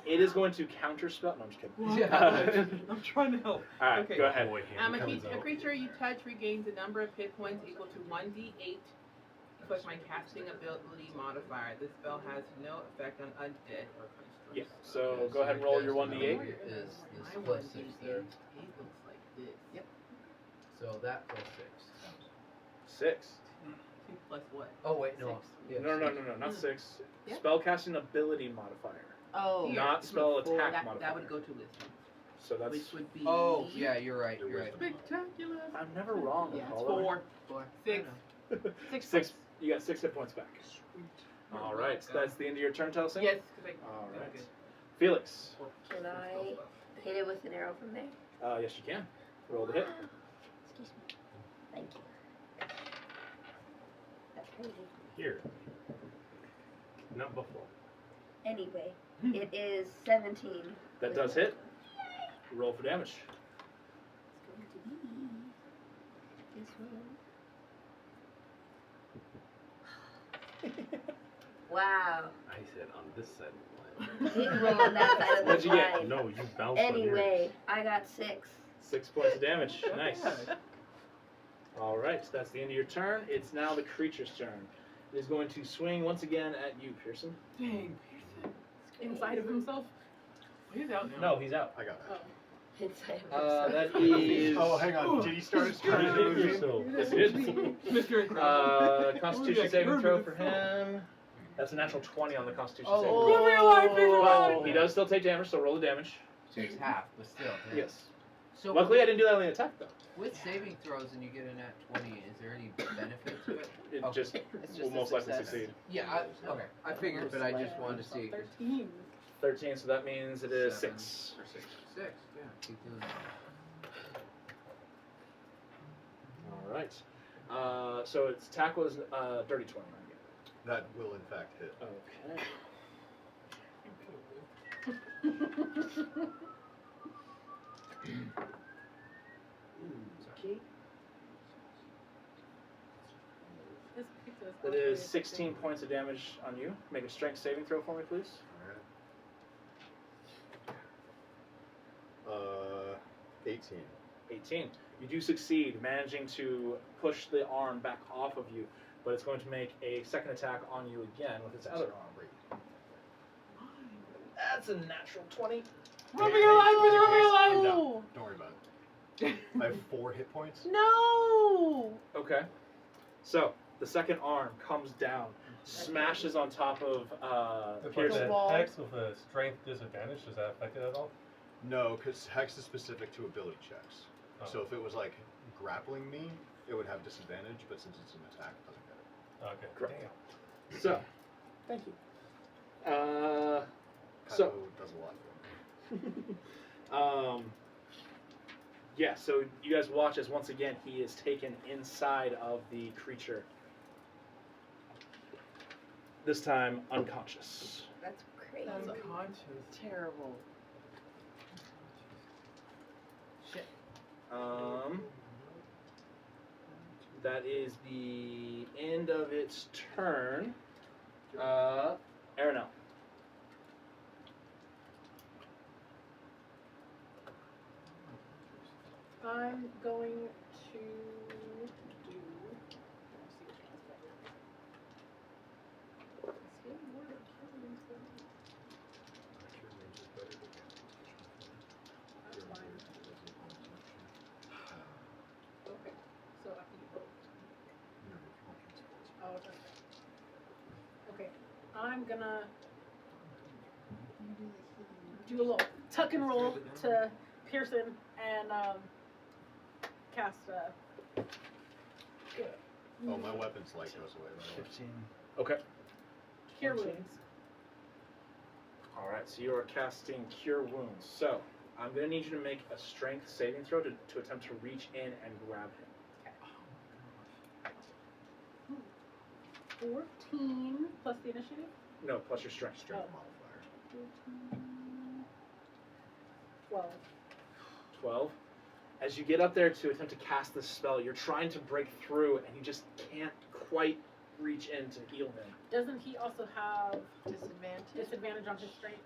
It is going to counter spell. No, I'm just kidding. Yeah. I'm trying to help. Alright, Okay. go ahead. Boy, A hand comes out. creature you touch regains a number of hit points equal to 1d8 plus my casting ability modifier. This spell has no effect on undead or constructs. Yeah, so go ahead and roll your 1d8. Is this My plus 6 1d8 there? looks like this. Yep. So that plus 6. 6. 2 plus what? Oh wait, no. Yeah, No, six. not 6. Yeah. Spellcasting ability modifier. Oh. Here, Not spell before attack that, modifier. That would go to wisdom, So that's. which would be. Oh, yeah, you're right. Your You're right. wisdom. Spectacular. I'm never wrong. Yeah, it's Apollo. 4, I 6. know. 6. 6. You got 6 hit points back. All right, so that's the end of your turn, Telsing. Yes, because All right. good. Felix. Can I hit it with an arrow from there? Yes, you can. Roll the hit. Excuse me. Thank you. That's crazy. Here. Not before. Anyway, it is 17. That does hit. Roll for damage. It's going to be this one. Wow. I said on this side of the line. Didn't roll on that side of What'd the you get? line. No, you bounced on Anyway, I got 6. 6 points of damage. Nice. All right, so that's the end of your turn. It's now the creature's turn. It is going to swing once again at you, Pearson. Dang, Pearson. Inside of himself? He's out now. No, he's out. I got that. Inside of That is. Oh, hang on. Did he start his turn in the movie? yourself. Yes, it is. Mr. Incredible. Constitution saving throw for him. That's a natural 20 on the Constitution saving Oh. throw. Give me a life, But visual. he does still take damage, so roll the damage. Takes half, but still. Yeah. Yes. So Luckily, I didn't do that on the attack, though. with saving throws and you get a nat 20, is there any benefit to it? It Okay. just It's will just a most likely success. succeed. Yeah, okay. I figured, but I just wanted to see. 13. 13, so that means it is 7 6. or 6. 6, yeah. Keep doing that. All right. So its attack was dirty 20. That will in fact hit. Okay. Okay. This pizza is That awfully is addictive. 16 points of damage on you. Make a strength saving throw for me, please. Alright. 18. 18. You do succeed, managing to push the arm back off of you, but it's going to make a second attack on you again with its other arm. That's a natural 20. Ruby, you're alive, Ruby, you're I'm alive! down. Don't worry about it. I have 4 hit points. No! Okay. So, the second arm comes down, smashes on top of If like Pearson. the wall. hex with a strength disadvantage, does that affect it at all? No, because Hex is specific to ability checks. Oh. So if it was like grappling me, it would have disadvantage, but since it's an attack, it doesn't get it. Okay. Correct. So, Thank you. So- Kylo does a lot for me. yeah, so you guys watch as once again he is taken inside of the creature. This time unconscious. That's crazy. Unconscious. Terrible. Shit. That is the end of its turn. Aranel. I'm going to do. Let's see which one's better. Is healing word or killing is better? That's fine. Okay, so I can do both. Oh, okay. Okay, I'm gonna do a little tuck and roll to Pearson and cast Oh, my weapon's light goes away. By the way. 15. Okay. Cure wounds. Alright, so you are casting Cure Wounds. So, I'm going to need you to make a strength saving throw to attempt to reach in and grab him. 14 plus the initiative. No, plus your strength. Strength Oh. modifier. 12. 12. As you get up there to attempt to cast this spell, you're trying to break through and you just can't quite reach in to heal him. Doesn't he also have Disadvantage. disadvantage on his strength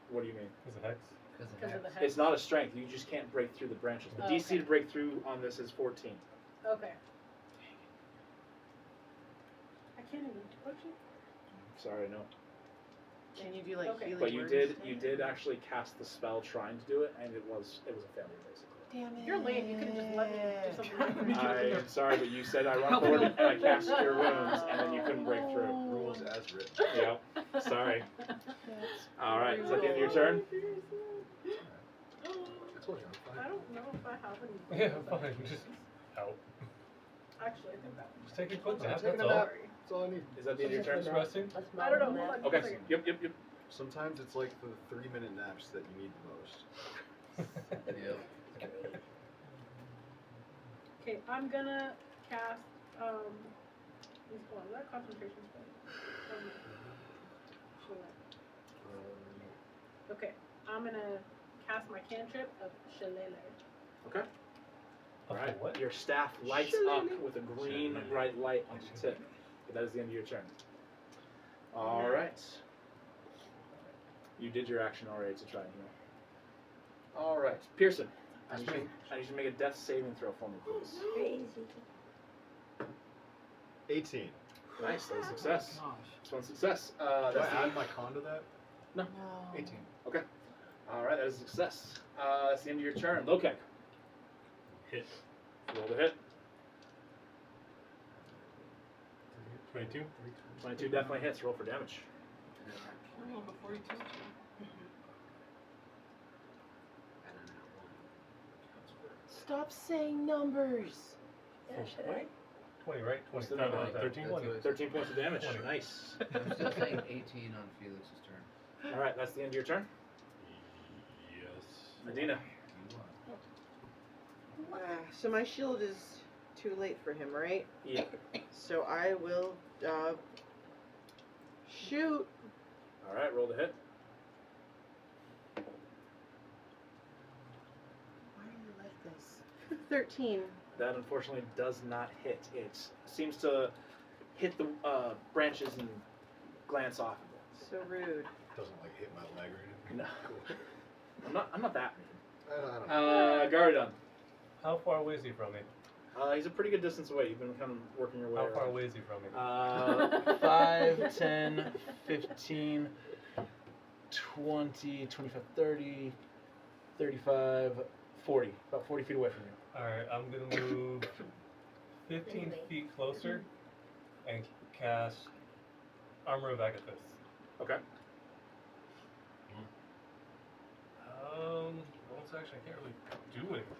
What do you mean? Is it hex? because of the hex? It's not a strength, you just can't break through the branches. The Oh, DC okay. to break through on this is 14. Okay. I can't even touch it. Sorry, no. Can you do like Okay. healing But you words? did actually cast the spell trying to do it, and it was a failure basically. Damn it. You're lame. You could have just let me do something different. I am sorry, but you said I run forward and I cast Cure Wounds, and then you couldn't break through. Rules as written. Yep. Sorry. All right. Is that the end of your turn? I told you I'm I fine. don't know if I have any. Yeah, fine. Just out. Actually, I think that. Just take a quick I'm nap. taking That's a all. nap. That's all I need. Is that the end of your Just turn? resting. I don't know. Hold on. Okay. One second. Yep. Sometimes it's like the 3-minute naps that you need the most. Yep. Okay, I'm gonna cast. What's going on? Is that concentration spell? Sure. Okay, I'm gonna cast my cantrip of Shillelagh. Okay. All right. What? Your staff lights up with a green bright light on the tip. But that is the end of your turn. All right. You did your action already to try and heal. All right, Pearson. I need you to make a death saving throw for me, please. Crazy. 18. Nice, that's a success. Gosh. That's one success. Do I That's the, add my con to that? No. 18. all right, that is a success. That's the end of your turn. Lokek. Hit. Roll the hit. 22. 22 definitely hits. Roll for damage. Oh, before you took Stop saying numbers. Yeah, Oh, shit. wait. 20, right? 20. What's the No, number? 13. That's 20. what- 13 points of damage. 20. Nice. I'm still saying 18 on Felix's turn. All right, that's the end of your turn. Yes. Medina. So my shield is too late for him, right? Yeah. So I will shoot. All right, roll the hit. 13. That unfortunately does not hit. It seems to hit the branches and glance off of it. So rude. Doesn't like hit my leg or anything. No. Cool. I'm not that I don't mean. know. Garidon. How far away is he from me? He's a pretty good distance away. You've been kind of working your way How around. far away is he from me? 5, 10, 15, 20, 25, 30, 35, 40. About 40 feet away from you. Alright, I'm gonna move 15 feet closer and cast Armor of Agathis. Okay. Bonus action, I can't really do anything.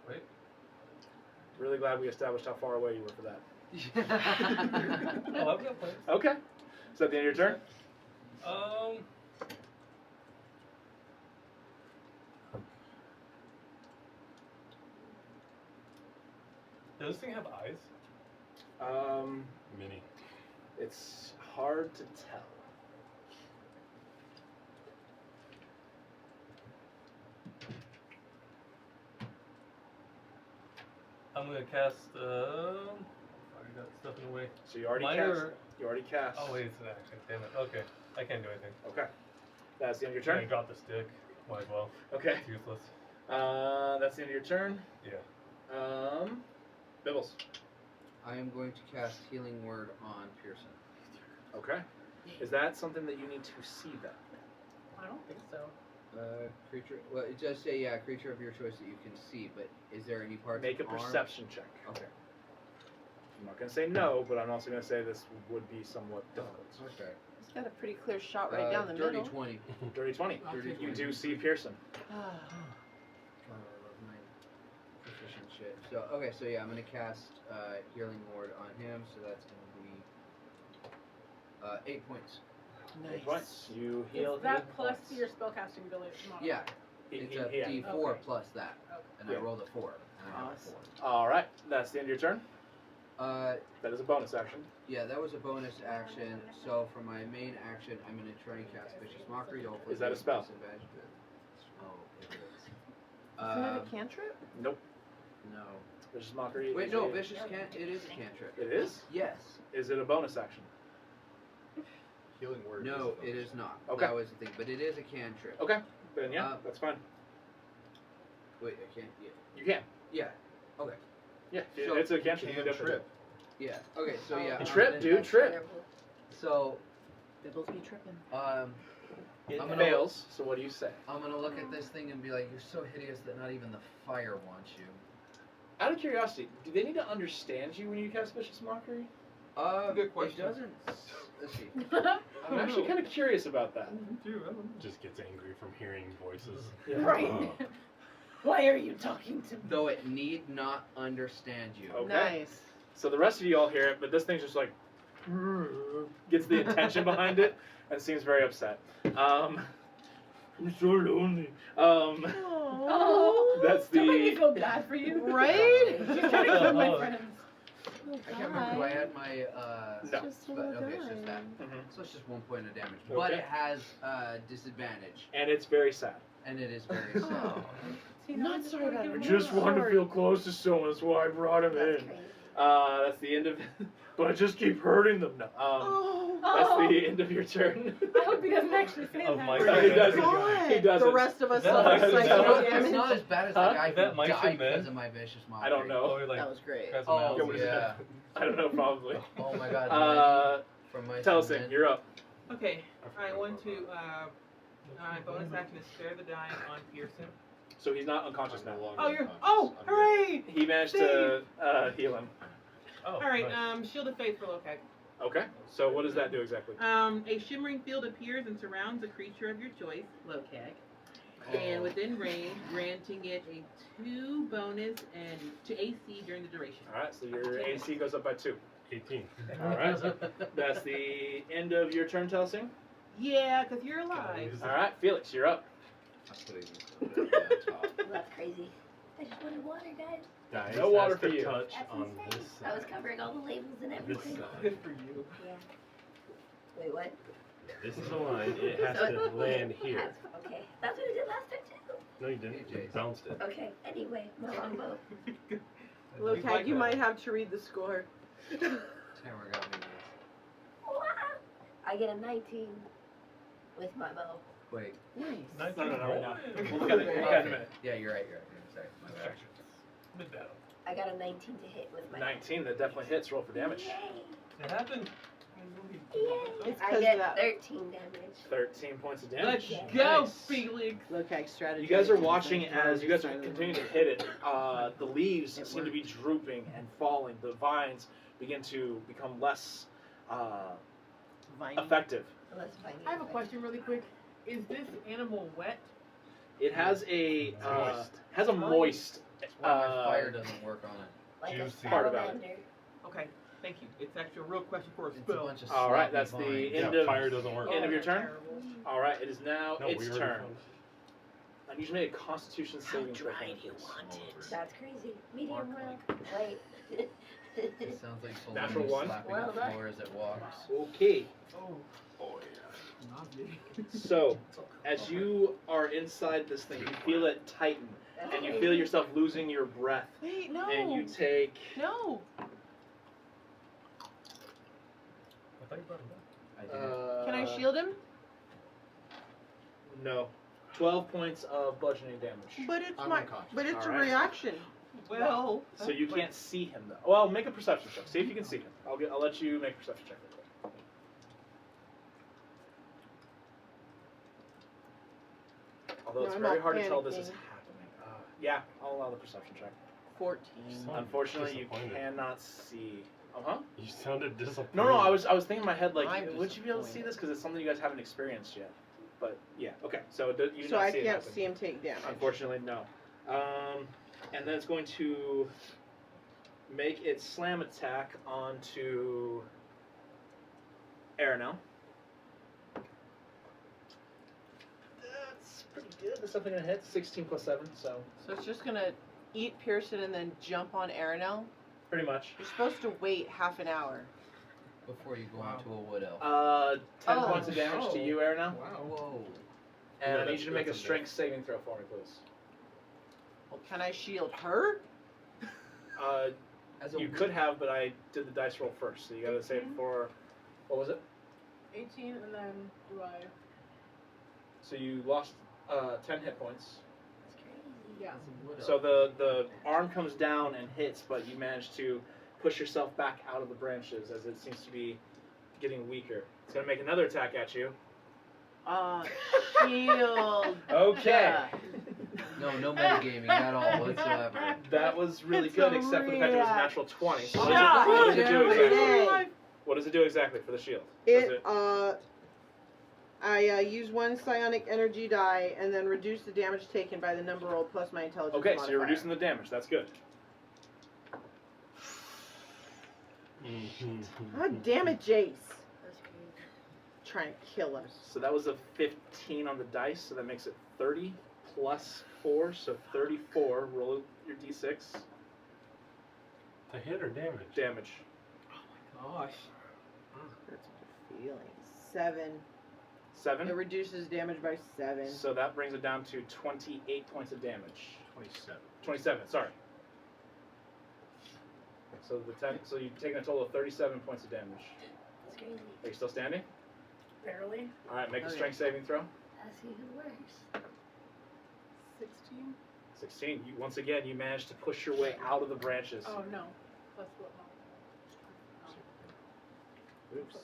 Wait. Really glad we established how far away you were for that. Oh, I've got plans. Okay. Is that the end of your turn? Does this thing have eyes? Mini. It's hard to tell. I'm gonna cast, I got stuff in the way. So you already Minor- cast. You already cast. Oh wait, it's an action, damn it. Okay, I can't do anything. Okay. That's the end of your I turn. dropped the stick, might as well. Okay. It's useless. That's the end of your turn. Yeah. Bibbles. I am going to cast Healing Word on Pearson. Okay. Is that something that you need to see then? I don't think so. Creature. Well, it does say creature of your choice that you can see, but is there any parts? Make a of arm? perception check. Okay. I'm not gonna say no, but I'm also gonna say this would be somewhat difficult. Okay. He's got a pretty clear shot right down the dirty middle. 20. Dirty 20. I'll take You it. do see Pearson. God, I love my proficient shit. So okay, so yeah, I'm gonna cast Healing Word on him. So that's gonna be 8 points. 8 points. You heal. Is that 8 plus points. your spellcasting ability modifier? Yeah, He- it's he- a yeah. D4 Okay. plus that, Okay. and Yeah. I rolled a 4. And I got a Awesome. 4. All right. That's the end of your turn. Uh, That is a bonus action. yeah, that was a bonus action. So for my main action, I'm gonna try and cast Vicious Mockery. Hopefully Is that a with spell? disadvantage. Oh, it is. Isn't it a cantrip? Nope. No. Vicious Mockery. Wait, is no, a- Vicious can't. It is a cantrip. It is? Yes. Is it a bonus action? Healing word. No, is a it bonus. is not. Okay. That was the thing, but it is a cantrip. Okay. Then yeah, Uh, that's fine. Wait, I can't. Yeah. You can. Yeah. Okay. Yeah. So- It's a cantrip. You can Cantrip. definitely do it. Yeah. Okay. So yeah. I'm Trip, gonna- dude. Trip. So Bibbles be tripping. It I'm gonna- fails. So what do you say? I'm gonna look at this thing and be like, "You're so hideous that not even the fire wants you." Out of curiosity, do they need to understand you when you cast Vicious Mockery? Good question. It doesn't. Let's see. I'm actually kind of curious about that. Just gets angry from hearing voices. Right. Why are you talking to me? Though it need not understand you. Okay. Nice. So the rest of you all hear it, but this thing's just like gets the intention behind it and seems very upset. I'm so lonely. Oh, That's don't make me the feel bad for you. Right? She's trying to kill my friends. Oh, I can't remember. Do I add my No. Just a but, little okay, it's just that. Mhm. So it's just 1 point of damage, Okay. but it has disadvantage, And it's very sad. and it is very sad. Oh. See, now I Not sorry wanna about give it. him Just more. wanted to feel close to someone, that's why I brought him That's in. crazy. That's the end of. But I just keep hurting them. No. That's the end of your turn. I hope he doesn't actually say Of that. my he turn. doesn't. He doesn't. The rest of us That suffer was- psychic that It's damage. not as bad as Huh? the guy Is that who my died shit, man? because of my vicious mockery. I don't know. Oh, you're like, That was great. grab some Oh, apples. yeah. I don't know, probably. Oh my god. From my Tell us, cement. you're up. Okay, I want to, my bonus action is spare the dying on Pearson. So he's not unconscious now. Oh, you're, oh, hooray! He managed to heal him. Oh, Alright, nice. Shield of Faithful, okay. Okay. So what does that do exactly? A shimmering field appears and surrounds a creature of your choice, Lokag, and within range, granting it a 2 bonus and to AC during the duration. All right. So your AC goes up by 2. 18. All right. That's the end of your turn, Telsing. Yeah, because you're alive. All right, Felix, you're up. I'm putting this over at the top. Well, that's crazy. I just wanted water, guys. Dice No water has for to you. touch That's on insane. this I was side. covering all the labels and This everything. side. Good for you. Yeah. Wait, what? This is the line. It has So to land here. Okay, that's what it did last time too. No, you didn't. You AJ's. bounced it. Okay, anyway, my longbow. Locag, you might have to read the score. Tamara got me this. Wow. I get a 19 with my bow. Wait. Nice. No, right now. We'll look at it. We'll look at it in a minute. Yeah, you're right. Sorry. My bad. Mid battle. I got a 19 to hit with my 19, that definitely hits. Roll for damage. Yay. It happened. Yay. It's I 'cause get of that. 13 damage. 13 points of Let's damage. go, Nice. Felix. Locag strategy. You guys are watching as you guys are continuing to hit it. The leaves It seem to be drooping and falling. The vines begin to become less effective. Let's find I have a question really quick. Is this animal wet? It has a moist. That's why my fire doesn't work on it. Like Juicy. a Part about it. salamander. Okay, thank you. It's actually a real question for a It's a spell. bunch of All right, sloppy that's the vines. end Yeah, of fire doesn't work. End of your turn. Terrible. All right, it is now No, its we already turn. found- I need you to make a Constitution saving throw. dry do you want it? That's crazy. Medium well. Wait. It sounds like Natural Salome one. slapping Well the done. floor as it walks. Okay, Oh, Oh yeah. not me. so as you are inside this thing, you feel it tighten, and you feel yourself losing your breath, Wait, no. and you take. No. I thought you brought it back. I did. Can I shield him? No. 12 points of bludgeoning damage. But it's I'm unconscious. But it's a Alright. reaction. Well, So you can't see him though. Well, make a perception check. See if you can see him. I'll let you make a perception check. Although No, it's I'm very not hard to tell this is panicking. happening. Yeah, I'll allow the perception check. 14. Sound Unfortunately, you disappointed. cannot see. Uh-huh. You sounded disappointed. No, I was thinking in my head like, I'm would you be able to see disappointed. this because it's something you guys haven't experienced yet? But yeah, okay. So you do So not I see it can't happen. see him take damage. Unfortunately, no. And then it's going to make its slam attack onto Aranel. That's pretty good. That's something to hit. 16 plus 7, so So it's just gonna eat Pearson and then jump on Aranel. pretty much. You're supposed to wait half an hour. Before you go into a wood elf. 10 Oh. points of damage to you, Aranel. Whoa. And Yeah, I need you to make a that's a strength saving throw for me, please. Well, can I shield her? As a You wo- could have, but I did the dice roll first, so you gotta save it for. What was it? 18, and then do I? So you lost 10 hit points. That's crazy. Yeah. as a wood So elf. the arm comes down and hits, but you manage to push yourself back out of the branches as it seems to be getting weaker. It's gonna make another attack at you. Shield. Okay. No metagaming at all whatsoever. That was really It's good, a except for the fact it was a react. natural 20. So Shut what does it do up. exactly? Hey. What does it do exactly for the shield? Does I use one psionic energy die and then reduce the damage taken by the number rolled plus my intelligence Okay, so you're modifier. reducing the damage. That's good. God damn it, Jace. That's crazy. Trying to kill us. So that was a 15 on the dice, so that makes it 30 plus 4, so 34. Roll your d6 To hit or damage? damage. gosh. That's a feeling. 7. It 7. reduces damage by 7. So that brings it down to 28 points of damage. 27. 27, sorry. So so you've taken a total of 37 points of damage. That's crazy. Are you still standing? Barely. All right, make a Okay. strength saving throw. That's even worse. 16. 16. Once again, you managed to push your way out of the branches. Oh no. Plus what? Oops.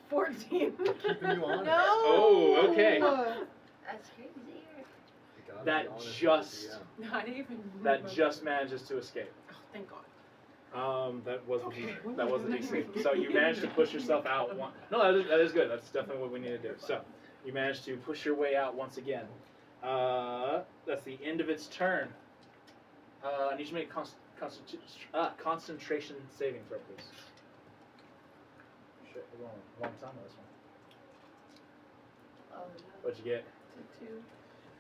14. Keeping you honest. No! Oh, okay. That's crazy. You gotta That be honest with just- the Not even. That just manages to escape. Oh, thank God. That was the Okay. that was the DC. So you managed to push yourself out. No, that is good. That's definitely what we need to do. So you managed to push your way out once again. That's the end of its turn. I need you to make concentration saving throw, please. Shit, we're going one time on this one. Oh no. What'd you get? It's a 2.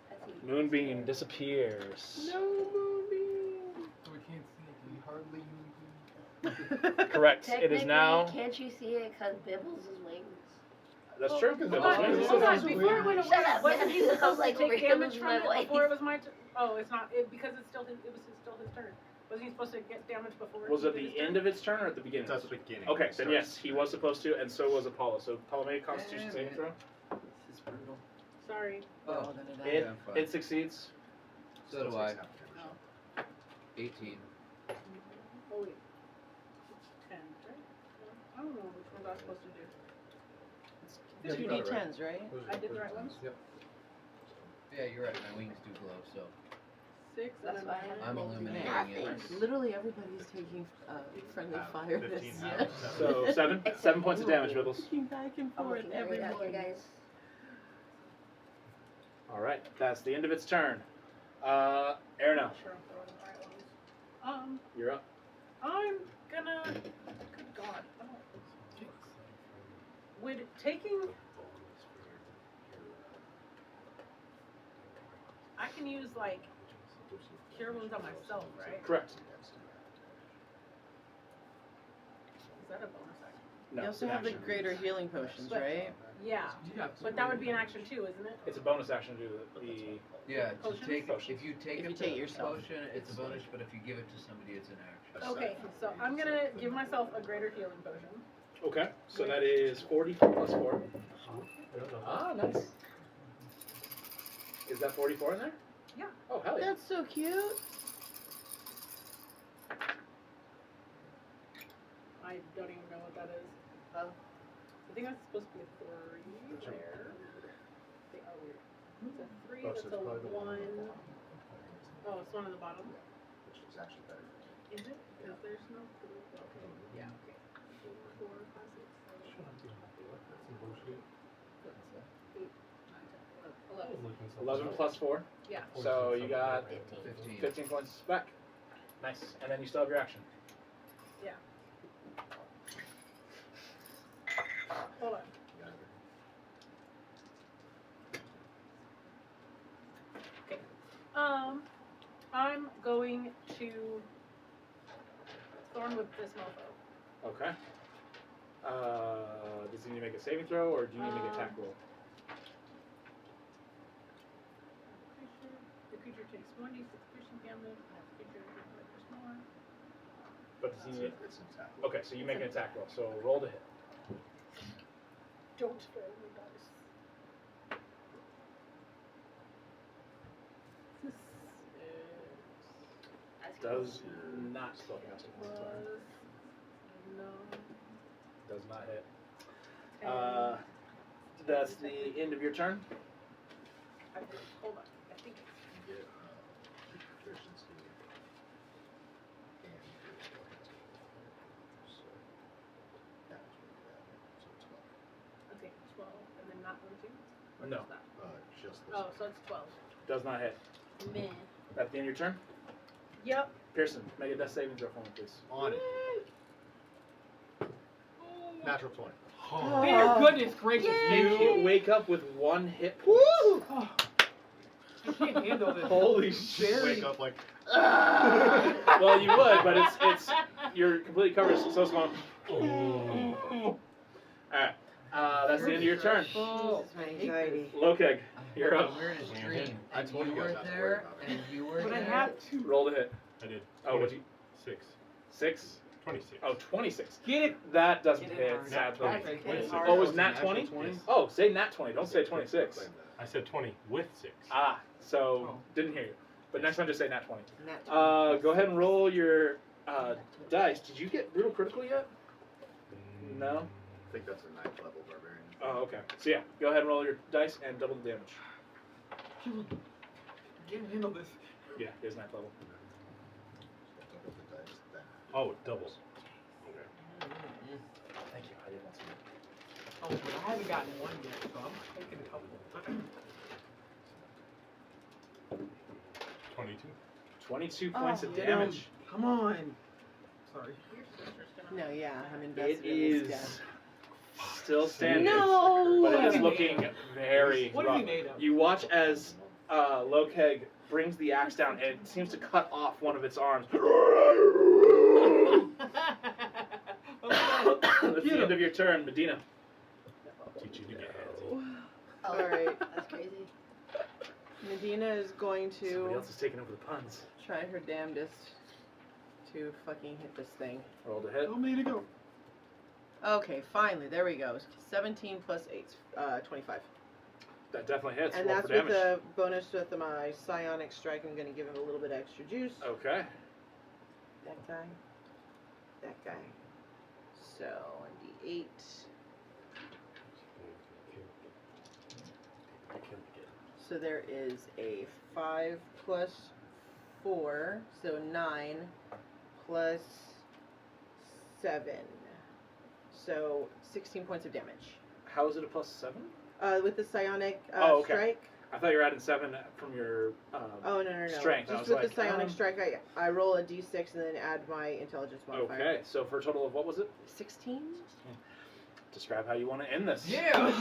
That's even Moonbeam disappears. No, Moonbeam. We can't see it. We hardly Correct. It is Technically, now. Can't you see it because Bibbles' wings? That's true. Because Hold that on, was- hold on, this is before it weird. went away, Shut up, wasn't man. he I was supposed to like, take over here damage losing from my it voice. before it was my turn? Oh, it's not, because it's still his, still his turn. Wasn't he supposed to get damage before? Was he it did the his turn? end of its turn or at the beginning? That's the beginning. Okay, It then starts- yes, he was supposed to, and so was Apollo. So Apollo made a Constitution saving throw. This is brutal. Sorry. We're all Oh, gonna die. It I'm fine. it succeeds. So Still do I. takes half damage. 18. Oh wait. 10, right? I don't know which ones I was supposed to do. Yeah, you Two got it right. D10s, right? I did the right ones? Yep. Yeah, you're right. My wings do glow, so 6 and That's a why I 9. have I'm to illuminating do it. nothing. Literally everybody's taking friendly fire 15 this half, year. So 7 points of damage, Bibbles. Looking back and I'm forth looking every right at you morning. guys. All right, that's the end of its turn. Erna, Not sure I'm throwing the right ones. you're up. I'm gonna. Good God. I don't. Would taking. I can use like cure wounds on myself, right? Correct. Is that a bonus action? No, You it's also an have the action. greater healing potions, But- right? Yeah, but that would be an action too, isn't it? It's a bonus action to do the. yeah, to Potions? take Potions. if you take If a you take yourself. potion, it's a bonus, but if you give it to somebody, it's an action. Okay, so I'm gonna give myself a greater healing potion. Okay, so that is 44 plus 4. Ah, nice. Is that 44 in there? Yeah. Oh, hell yeah. That's so cute. I don't even know what that is. Oh. I think that's supposed to be a 3 there. They are weird. It's a 3, Oh, so that's it's a probably the 1. one. Oh, it's 1 on the bottom. Which is actually better. Is it? Because there's no 3. Okay. Yeah, okay. 4, 5, 6, 7, 8, 9, 10, 11. 11 plus 4. Yeah. So you got 15. 15 points back. Nice. And then you still have your action. Yeah. Hold on. Yeah. Okay. I'm going to thorn with this mofo. Okay. Does he need to make a saving throw, or do you need to make an attack roll? The creature takes 1d6 piercing damage, and the creature takes more. But does he need? It's an attack. Okay, so you make an attack roll. So roll to hit. Don't fail the dice. This Does not spell casting. was no. Does not hit. 10. That's the end of your turn. Hold on. I think it's You get proficiency and your spellcasting. So that's what you have. So 12. okay, 12, and then not 1, 2. Or No. just that? Just this. Oh, so it's 12. Does not hit. Meh. At the end of your turn, Yep. Pearson, make a death saving throw for me, please. On it. Natural 20. Dear goodness gracious, thank You you. wake up with 1 hit point. Oh, I can't handle this. Holy shit! Wake up like. Well, you would, but it's you're completely covered, so it's going. All right, that's the end of your turn. Oh, my anxiety. Lokeg, you're up. We're in a dream, I and told you you guys were not to worry there, about it. and you were But I there. have to Roll to hit. I did. Oh, what'd you? 6. 6? 26. Oh, 26. get it. That doesn't Get it hit, hard. sadly. Nat 20. That's With Oh, it six. was nat 20? Yes. Oh, say nat 20. Don't say 26. Claim that. I said 20 with 6. Ah, so Oh. didn't hear you. But next time, just say nat 20. Nat Go ahead and roll your dice. Did you get brutal critical yet? No? I think that's a 9th level barbarian. Oh, okay. So yeah, go ahead and roll your dice and double the damage. Can't handle this. Yeah, it is 9th level. Double the dice then. Oh, doubles. Thank you. I didn't want to. Oh, but I haven't gotten one yet, so I'm taking a couple. 22. 22 points of Oh, damage. Come on. Sorry. Your sister's gonna. No, yeah, I'm It invested in is this death. still standing. No! But it is What looking very What is rough. he made of? You watch as Lokeg brings the axe down and it seems to cut off one of its arms. That's the end of your turn, Medina. Teach you to get Oh, Alright. That's crazy. Medina is going Somebody to else is taking over the puns. try her damnedest to fucking hit this thing. Roll to hit. Tell me to go. Okay, finally, there we go. 17 plus 8, 25. That definitely hits. And Roll that's for with damage. the bonus with my psionic strike. I'm going to give him a little bit of extra juice. Okay. That guy. That guy. So, a D8. So there is a 5 plus 4, so 9 plus 7. So 16 points of damage. How is it a +7? With the psionic Oh, okay. strike. I thought you were adding 7 from your. Oh no. Strength. I Just was with the like, psionic strike, I roll a D6 and then add my intelligence modifier. Okay, so for a total of what was it? 16. Describe how you want to end this. Yeah.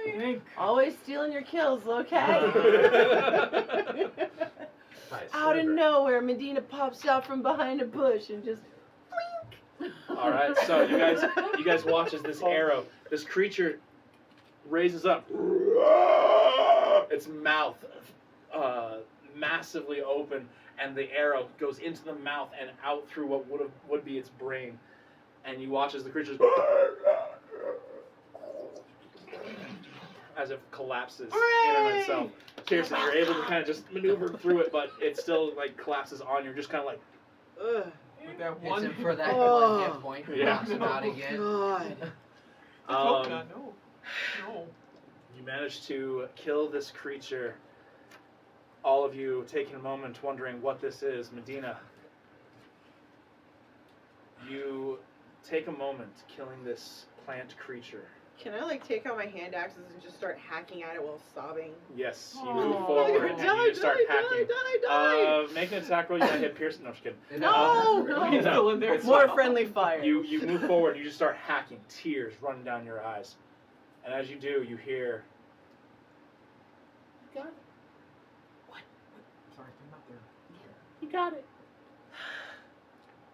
Yay! Always stealing your kills, okay? Out of nowhere, Medina pops out from behind a bush and just. All right, so you guys watch as this arrow, this creature raises up, its mouth massively open, and the arrow goes into the mouth and out through what would be its brain, and you watch as the creature as it collapses in on itself. Seriously, you're able to kind of just maneuver through it, but it still like collapses on you. You're just kind of like. Ugh. With that Hits one. him for that Oh. one hit point. Yeah. Knocks him out again. God. Hope not. No. No. You managed to kill this creature. All of you taking a moment wondering what this is. Medina, you take a moment killing this plant creature. Can I take out my hand axes and just start hacking at it while sobbing? Yes, you Oh. move forward and you just start hacking. Die. Make an attack roll. You might hit Pearson. No, I'm just kidding. No, He's no. still in there. It's More fine. friendly fire. You move forward. You just start hacking. Tears running down your eyes, and as you do, you hear. You got it. Sorry, I'm not there. You got it.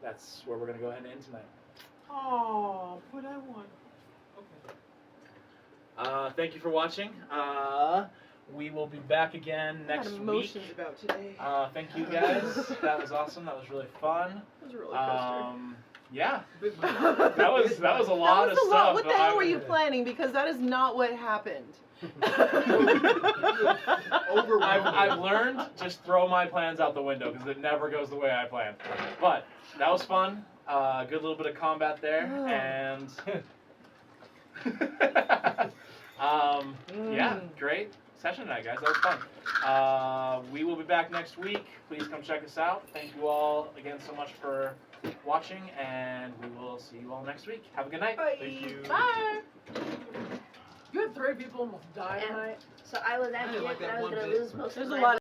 That's where we're gonna go ahead and end tonight. Oh, but I want. Okay. Thank you for watching. We will be back again I next had week. emotions about today. Thank you guys. That was awesome. That was really fun. It was a roller coaster. Yeah, Big that was a lot That was of a stuff. lot. What the hell were I- you planning? Because that is not what happened. I've learned just throw my plans out the window because it never goes the way I plan. But that was fun. Good little bit of combat there, and yeah, great session tonight, guys. That was fun. We will be back next week. Please come check us out. Thank you all again so much for watching, and we will see you all next week. Have a good night. Thank you. Bye. You had 3 people almost die Yeah. tonight. So I was at I didn't it, like and that I was one gonna bit. lose most There's of a my lot